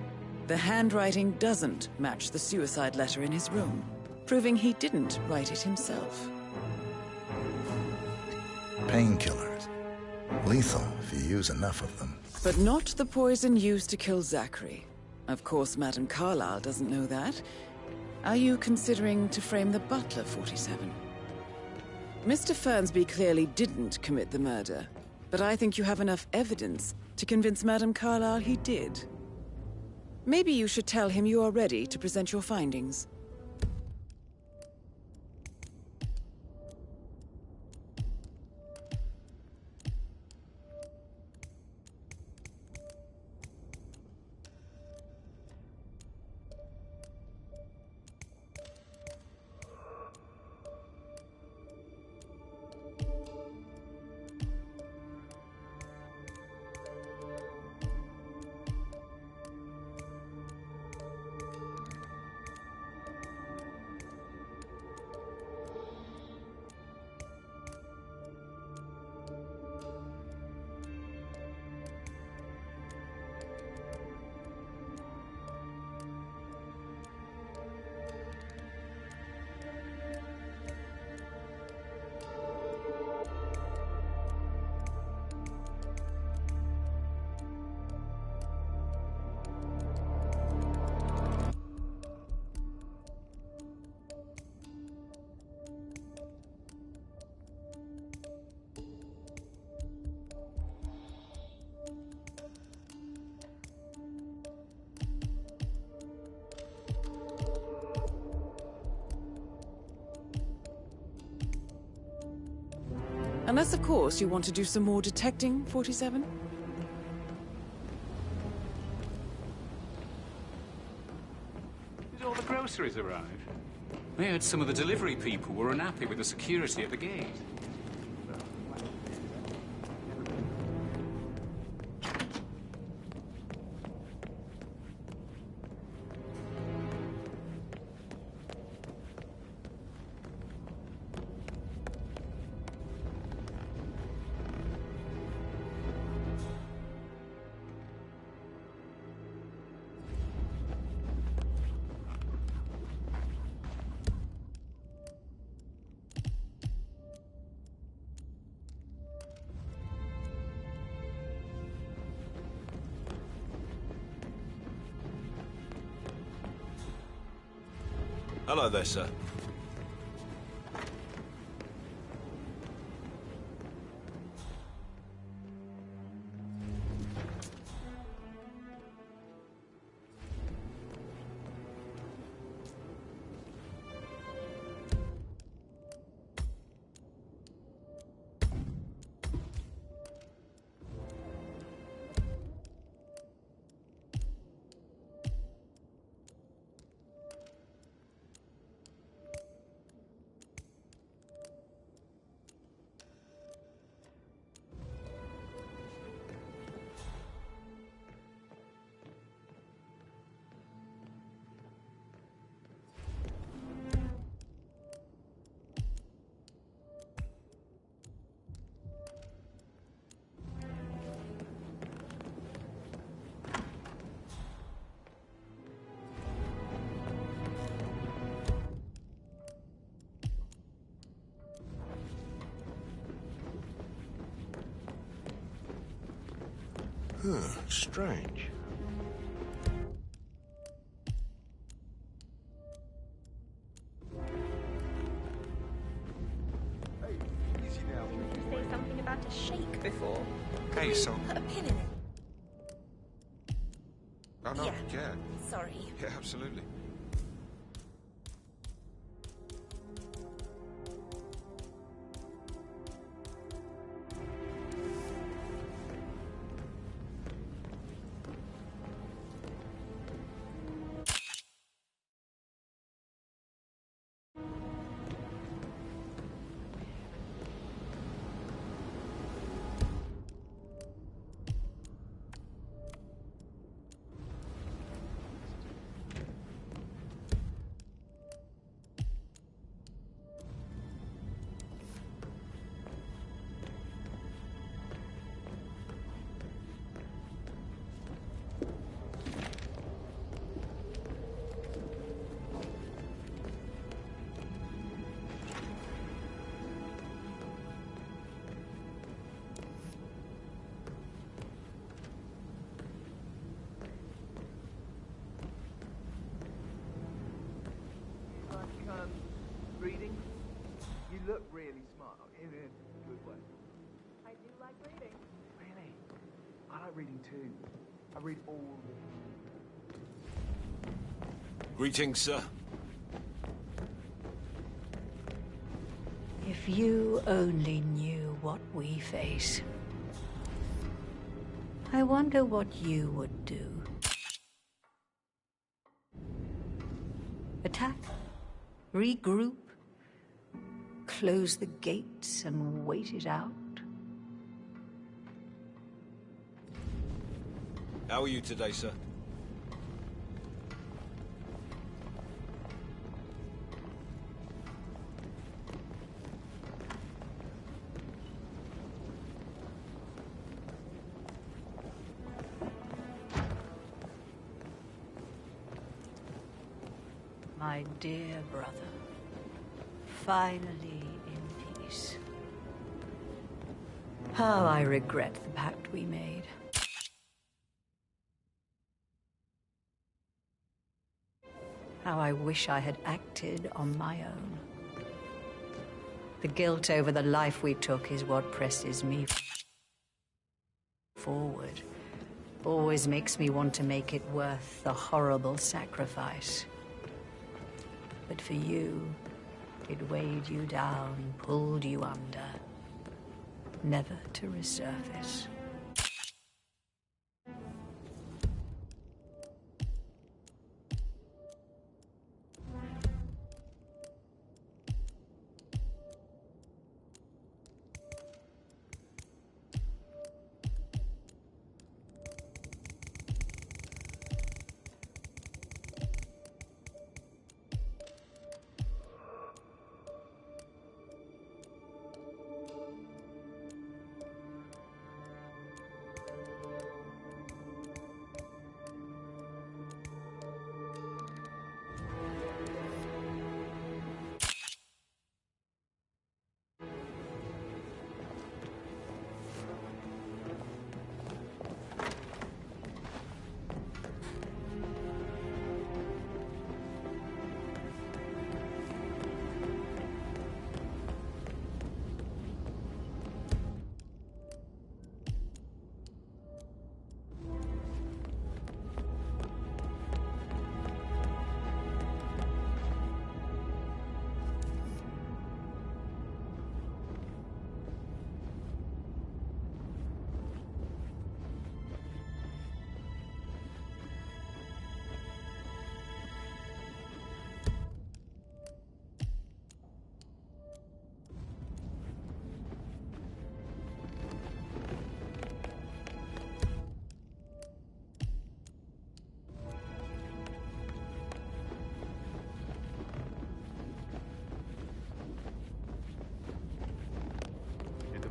the handwriting doesn't match the suicide letter in his room, proving he didn't write it himself. Painkillers. Lethal if you use enough of them. But not the poison used to kill Zachary. Of course, Madame Carlyle doesn't know that. Are you considering to frame the butler, 47? Mr. Fernsby clearly didn't commit the murder, but I think you have enough evidence to convince Madame Carlyle he did. Maybe you should tell him you are ready to present your findings. Unless, of course, you want to do some more detecting, 47? Did all the groceries arrive? I heard some of the delivery people were unhappy with the security at the gate. Hello there, sir. Strange. Hey, easy now. Did you say something about a shake before? Hey, so... Put a pin in it. Oh, no, yeah. Sorry. Yeah, absolutely. Reading? You look really smart. In a good way. I do like reading. Really? I like reading too. I read all. Greetings, sir. If you only knew what we face. I wonder what you would do. Attack? Regroup? Close the gates and wait it out? How are you today, sir? My dear brother, finally in peace. How I regret the pact we made. How I wish I had acted on my own. The guilt over the life we took is what presses me forward. Always makes me want to make it worth the horrible sacrifice. But for you, it weighed you down, pulled you under. never to resurface.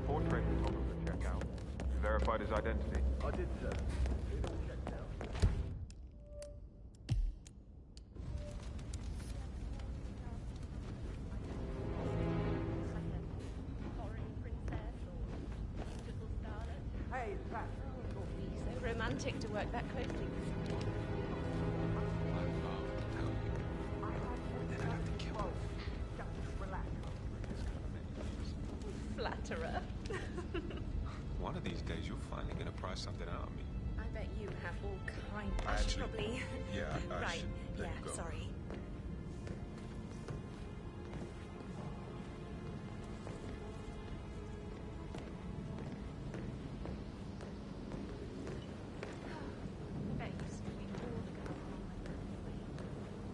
Portrait photographer check out. Verified his identity. I did, sir. It all checked out. Hey, it's Pat. It would be so romantic to work that closely with someone. Flatterer. One of these days, you're finally gonna pry something out of me. I bet you have all kinds. I should actually- probably. Yeah, I right. should let Yeah. you go. Sorry. I bet you screamed all the girls along my birthday.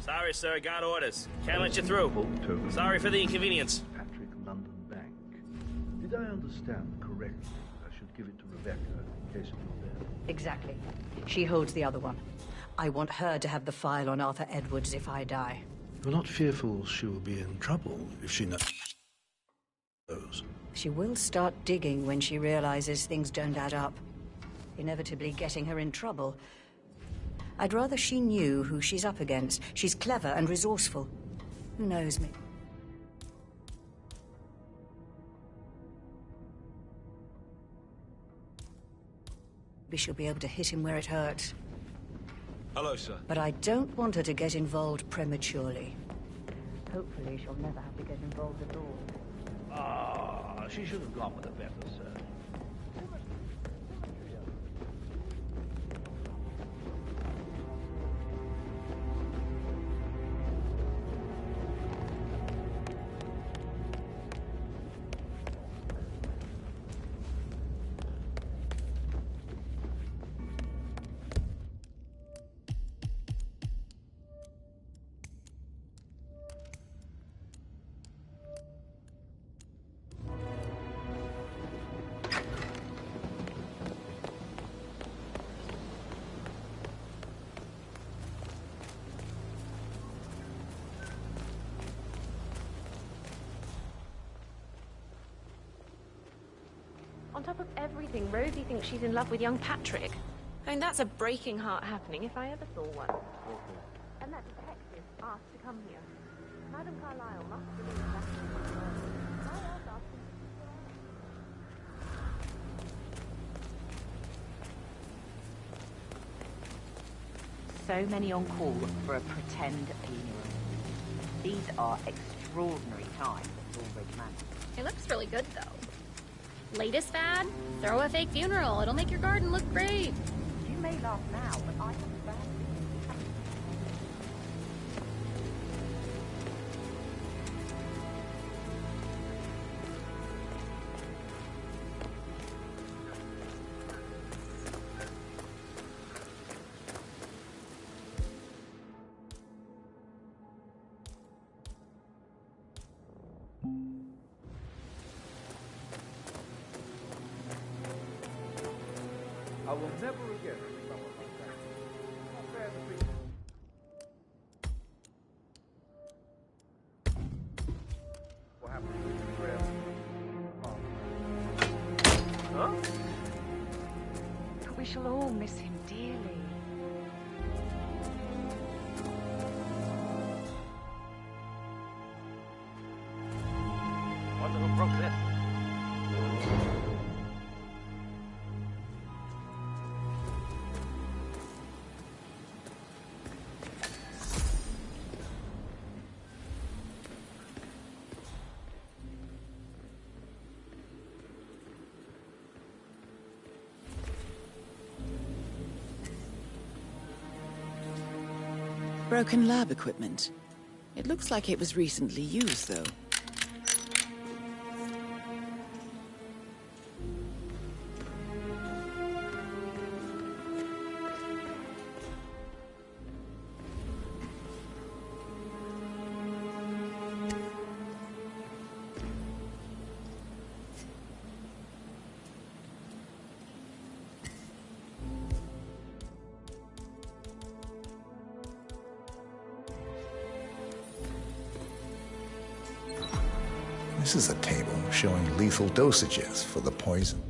Sorry, sir. Got orders. Can't let you through. Sorry for the inconvenience. Patrick London Bank. Did I understand correctly? I should give it to Rebecca in case of your death. Exactly. She holds the other one. I want her to have the file on Arthur Edwards if I die. You're not fearful she will be in trouble if she knows? She will start digging when she realizes things don't add up, inevitably getting her in trouble. I'd rather she knew who she's up against. She's clever and resourceful. Who knows me? Maybe she'll be able to hit him where it hurts. Hello, sir. But I don't want her to get involved prematurely. Hopefully she'll never have to get involved at all. Ah, she should have gone with a better, sir. On top of everything, Rosie thinks she's in love with young Patrick. I mean, that's a breaking heart happening if I ever saw one. And that detective asked to come here. Madam Carlyle must believe that's why else asked him to So many on call for a pretend funeral. These are extraordinary times at Thornbridge Manor. It looks really good, though. Latest fad? Throw a fake funeral. It'll make your garden look great. You may laugh now, but I have found I will never again see someone like that. How fair to be. What happened to the trail? Huh? We shall all miss him dearly. Wonder who broke this. Broken lab equipment. It looks like it was recently used, though. This is a table showing lethal dosages for the poison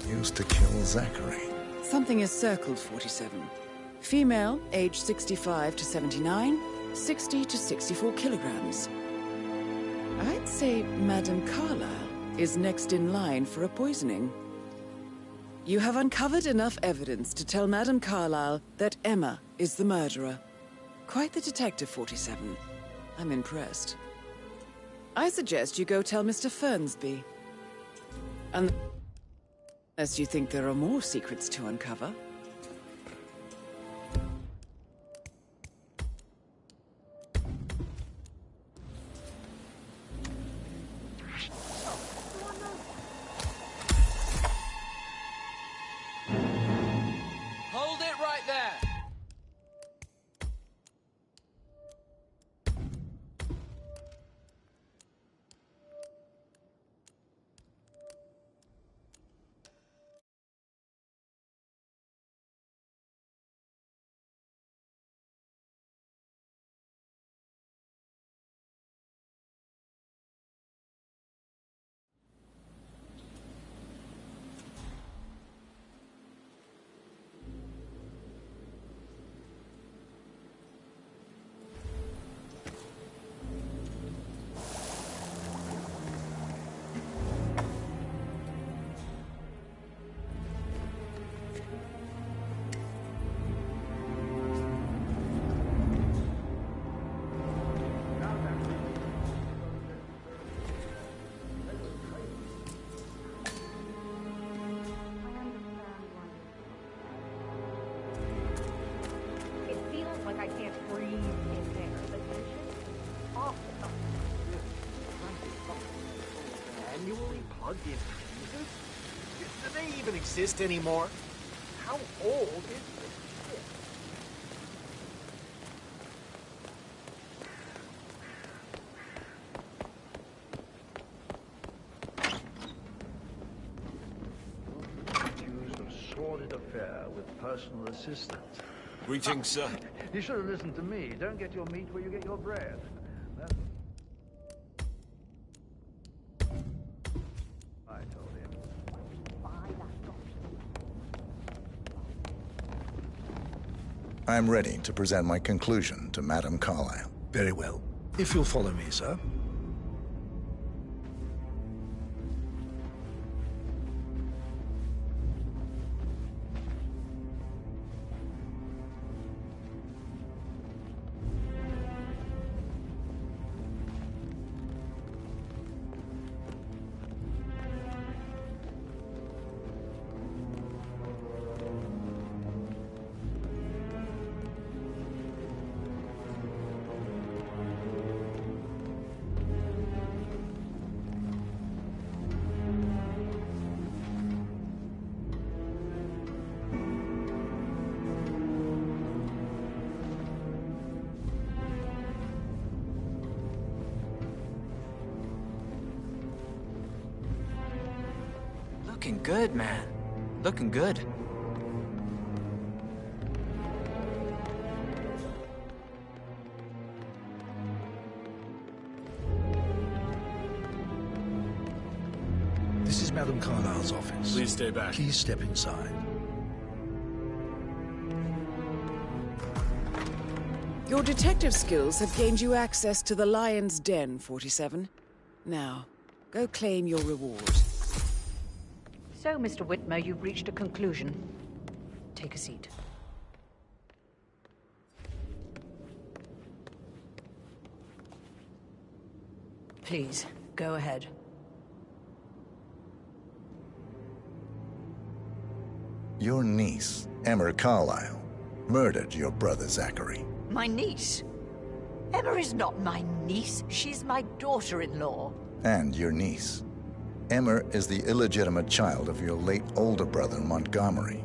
used to kill Zachary. Something is circled, 47. Female, age 65 to 79, 60 to 64 kilograms. I'd say Madame Carlyle is next in line for a poisoning. You have uncovered enough evidence to tell Madame Carlyle that Emma is the murderer. Quite the detective, 47. I'm impressed. I suggest you go tell Mr. Fernsby. Unless you think there are more secrets to uncover. Hold it right there! again, Jesus? Do they even exist anymore? How old is this ship? Accused of sordid affair with personal assistant. Greetings, sir. You should have listened to me. Don't get your meat where you get your bread. That's I told him. I'm ready to present my conclusion to Madame Carlyle. Very well. If you'll follow me, sir. Looking good, man. Looking good. This is Madame Carlyle's office. Please stay back. Please step inside. Your detective skills have gained you access to the Lion's Den, 47. Now, go claim your reward. So, Mr. Whitmer, you've reached a conclusion. Take a seat. Please, go ahead. Your niece, Emma Carlyle, murdered your brother Zachary. My niece? Emma is not my niece. She's my daughter-in-law. And your niece. Emma is the illegitimate child of your late older brother, Montgomery,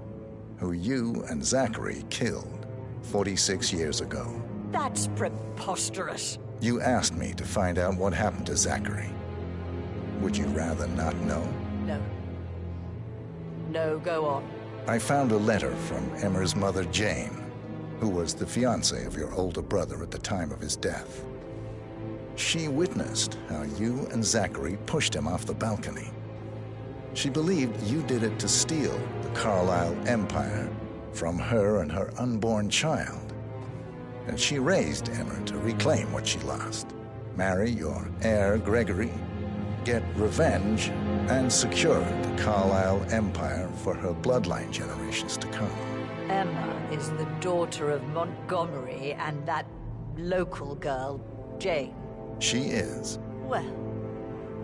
who you and Zachary killed 46 years ago. That's preposterous. You asked me to find out what happened to Zachary. Would you rather not know? No. No, go on. I found a letter from Emma's mother, Jane, who was the fiancée of your older brother at the time of his death. She witnessed how you and Zachary pushed him off the balcony. She believed you did it to steal the Carlyle empire from her and her unborn child. And she raised Emma to reclaim what she lost, marry your heir Gregory, get revenge, and secure the Carlyle empire for her bloodline generations to come. Emma is the daughter of Montgomery and that local girl, Jane. She is. Well,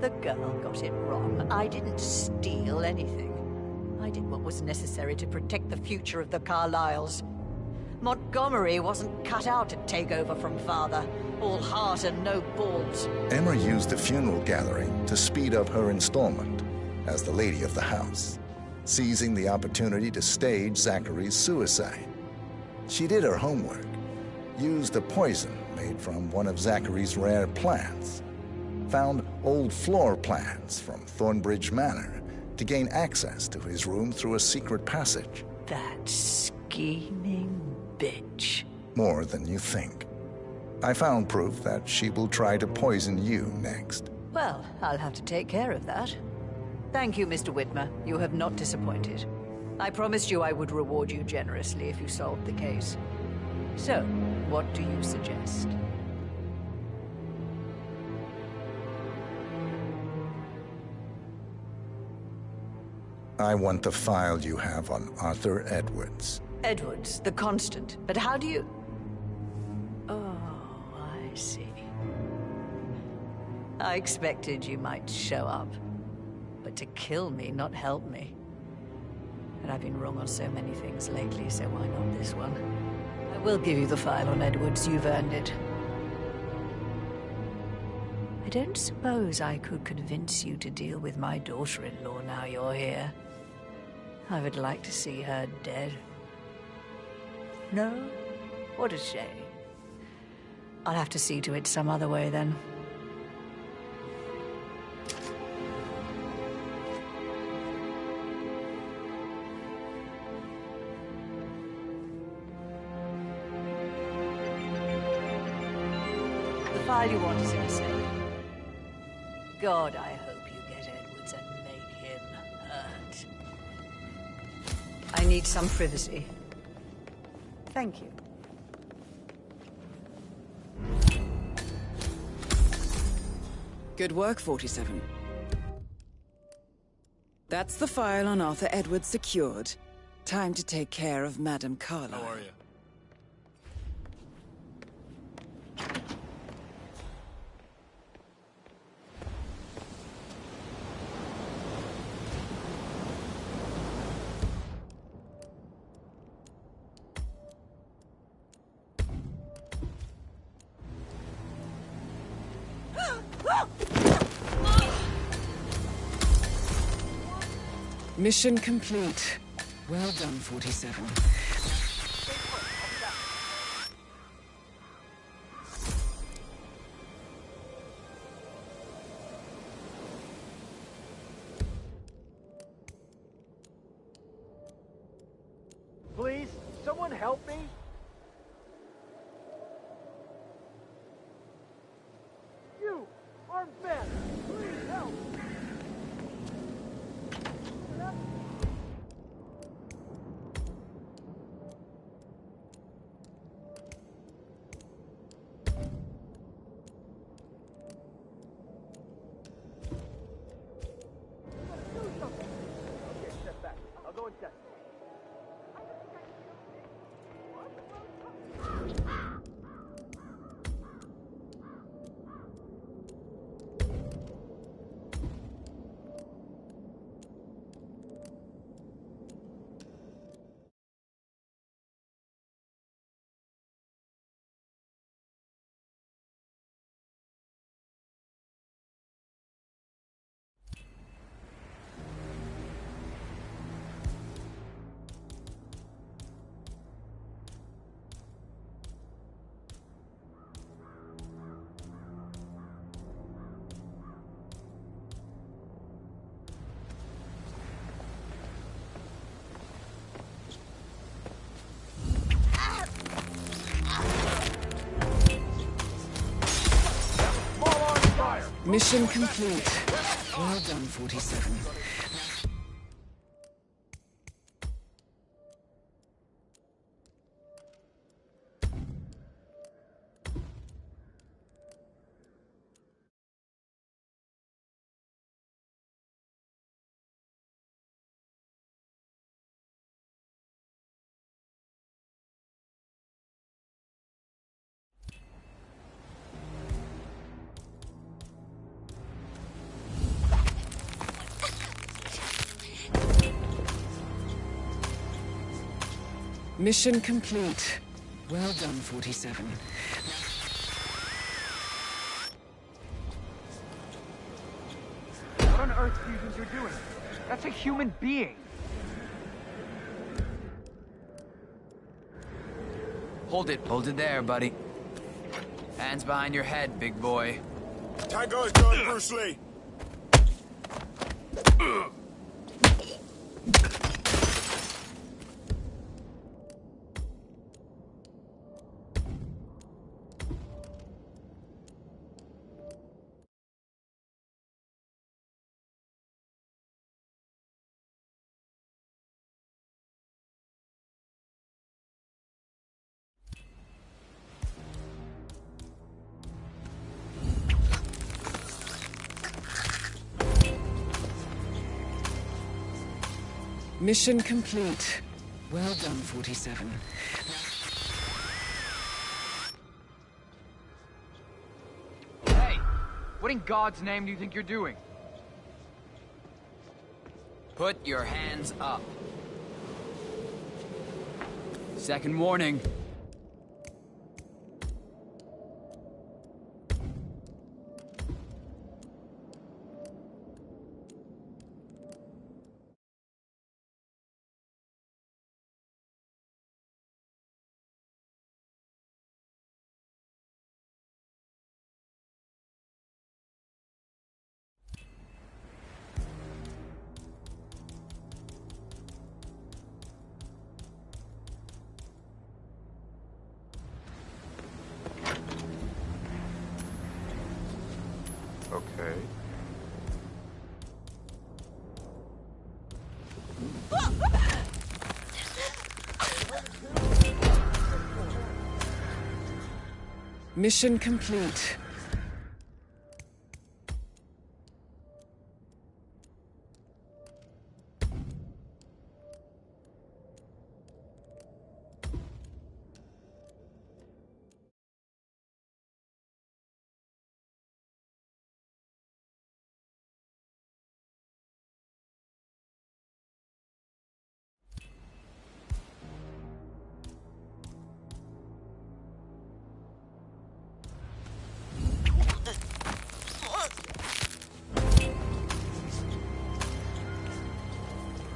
the girl got it wrong. I didn't steal anything. I did what was necessary to protect the future of the Carlyles. Montgomery wasn't cut out to take over from father. All heart and no balls. Emma used the funeral gathering to speed up her installment as the lady of the house, seizing the opportunity to stage Zachary's suicide. She did her homework, used a poison made from one of Zachary's rare plants, found old floor plans from Thornbridge Manor to gain access to his room through a secret passage. That scheming bitch. More than you think. I found proof that she will try to poison you next. Well, I'll have to take care of that. Thank you, Mr. Whitmer. You have not disappointed. I promised you I would reward you generously if you solved the case. So, what do you suggest? I want the file you have on Arthur Edwards. Edwards, the Constant. But how do you... Oh, I see. I expected you might show up. But to kill me, not help me. And I've been wrong on so many things lately, so why not this one? I will give you the file on Edwards. You've earned it. I don't suppose I could convince you to deal with my daughter-in-law now you're here. I would like to see her dead. No? What a shame. I'll have to see to it some other way, then. The file you want is in a safe. God, I hope you get Edwards and make him hurt. I need some privacy. Thank you. Good work, 47. That's the file on Arthur Edwards secured. Time to take care of Madame Carlyle. How are you? Mission complete. Well done, 47. Please, someone help me? You, armed man, please help! Okay, step back. I'll go and check. Mission complete. Well done, 47. Mission complete. Well done, 47. What on earth do you think you're doing? That's a human being. Hold it there, buddy. Hands behind your head, big boy. Tango is done, Bruce Lee. Mission complete. Well done, 47. Hey! What in God's name do you think you're doing? Put your hands up. Second warning. Okay. Mission complete.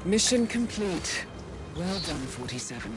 Mission complete. Well done, 47.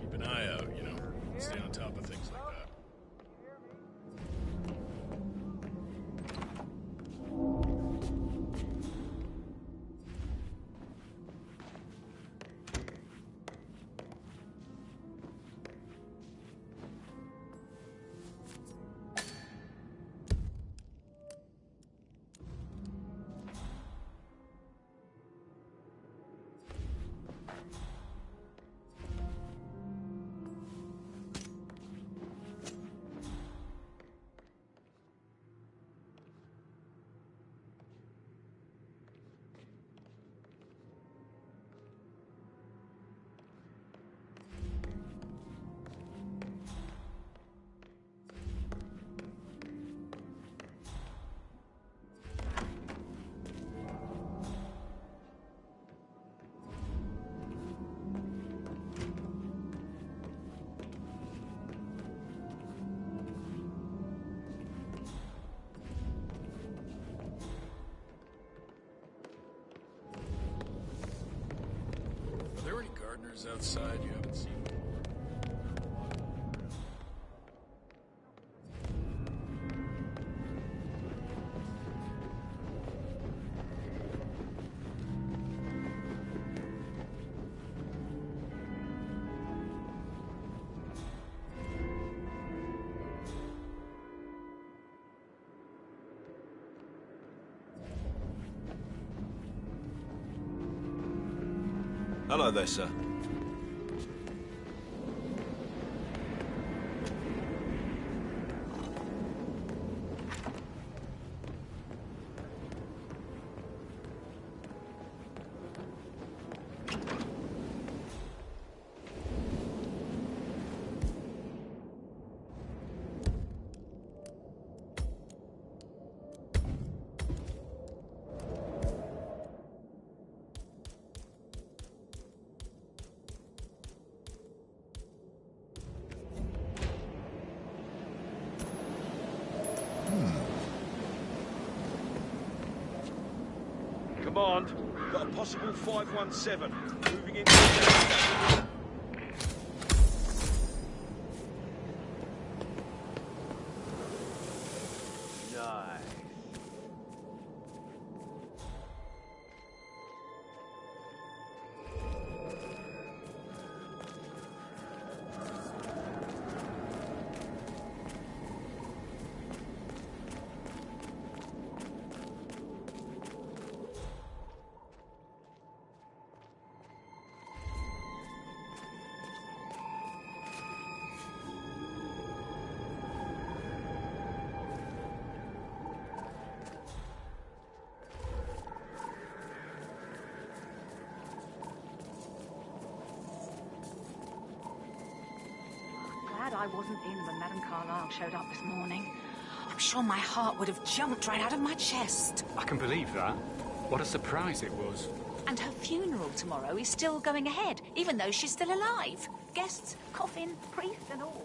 Keep an eye out, you know. Stay on top of things like that. Are there any gardeners outside you haven't seen? Hello there, sir. Come on. Got a possible 517. Moving into the Nice. Glad I wasn't in when Madame Carlyle showed up this morning. I'm sure my heart would have jumped right out of my chest. I can believe that. What a surprise it was. And her funeral tomorrow is still going ahead, even though she's still alive. Guests, coffin, priest and all.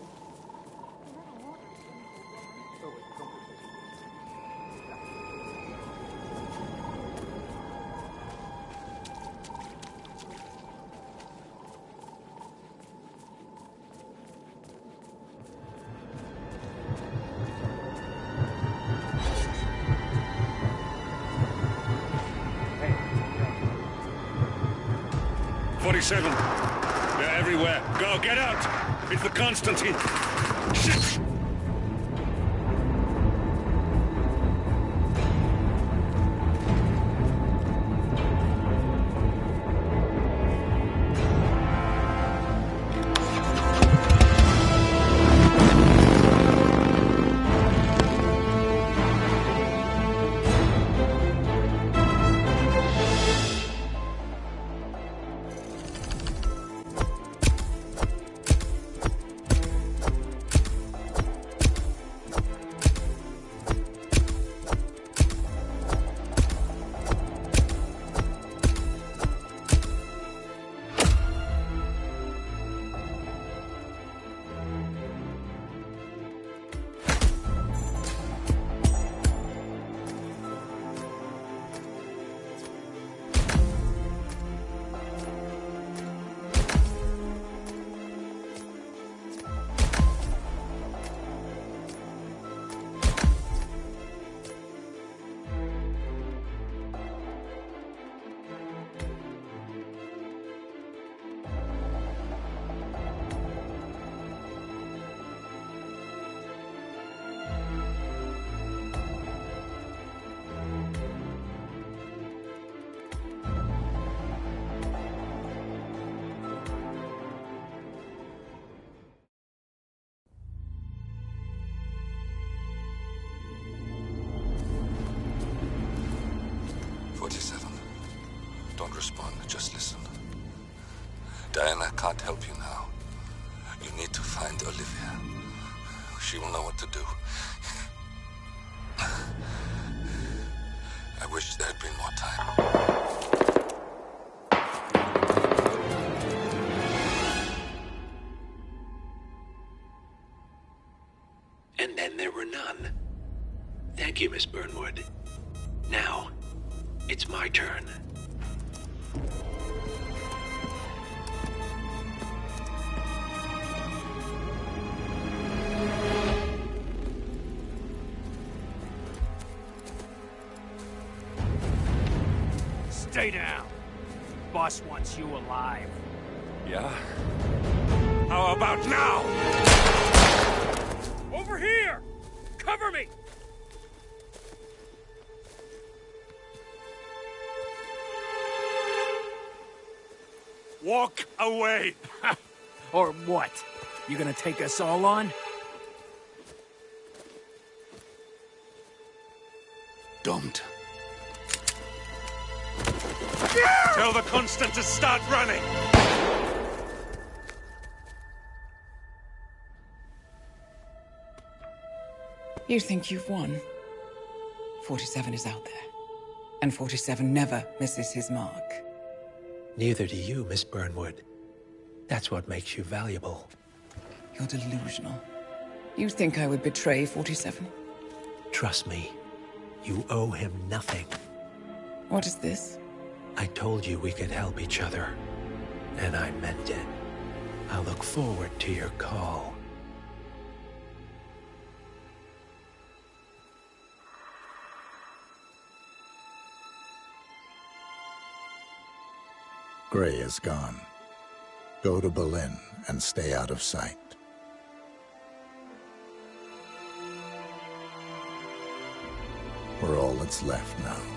They're everywhere. Go, get out! It's the Constantine! Shit! Don't respond, just listen. Diana can't help you now. You need to find Olivia. She will know what to do. I wish there had been more time. And then there were none. Thank you, Miss Burnwood. Now, it's my turn. Stay down. Boss wants you alive. Yeah? How about now? Over here! Cover me! Walk away! Or what? You gonna take us all on? Don't. Tell the Constant to start running! You think you've won? 47 is out there. And 47 never misses his mark. Neither do you, Miss Burnwood. That's what makes you valuable. You're delusional. You think I would betray 47? Trust me, you owe him nothing. What is this? I told you we could help each other, and I meant it. I'll look forward to your call. Gray is gone. Go to Berlin and stay out of sight. We're all that's left now.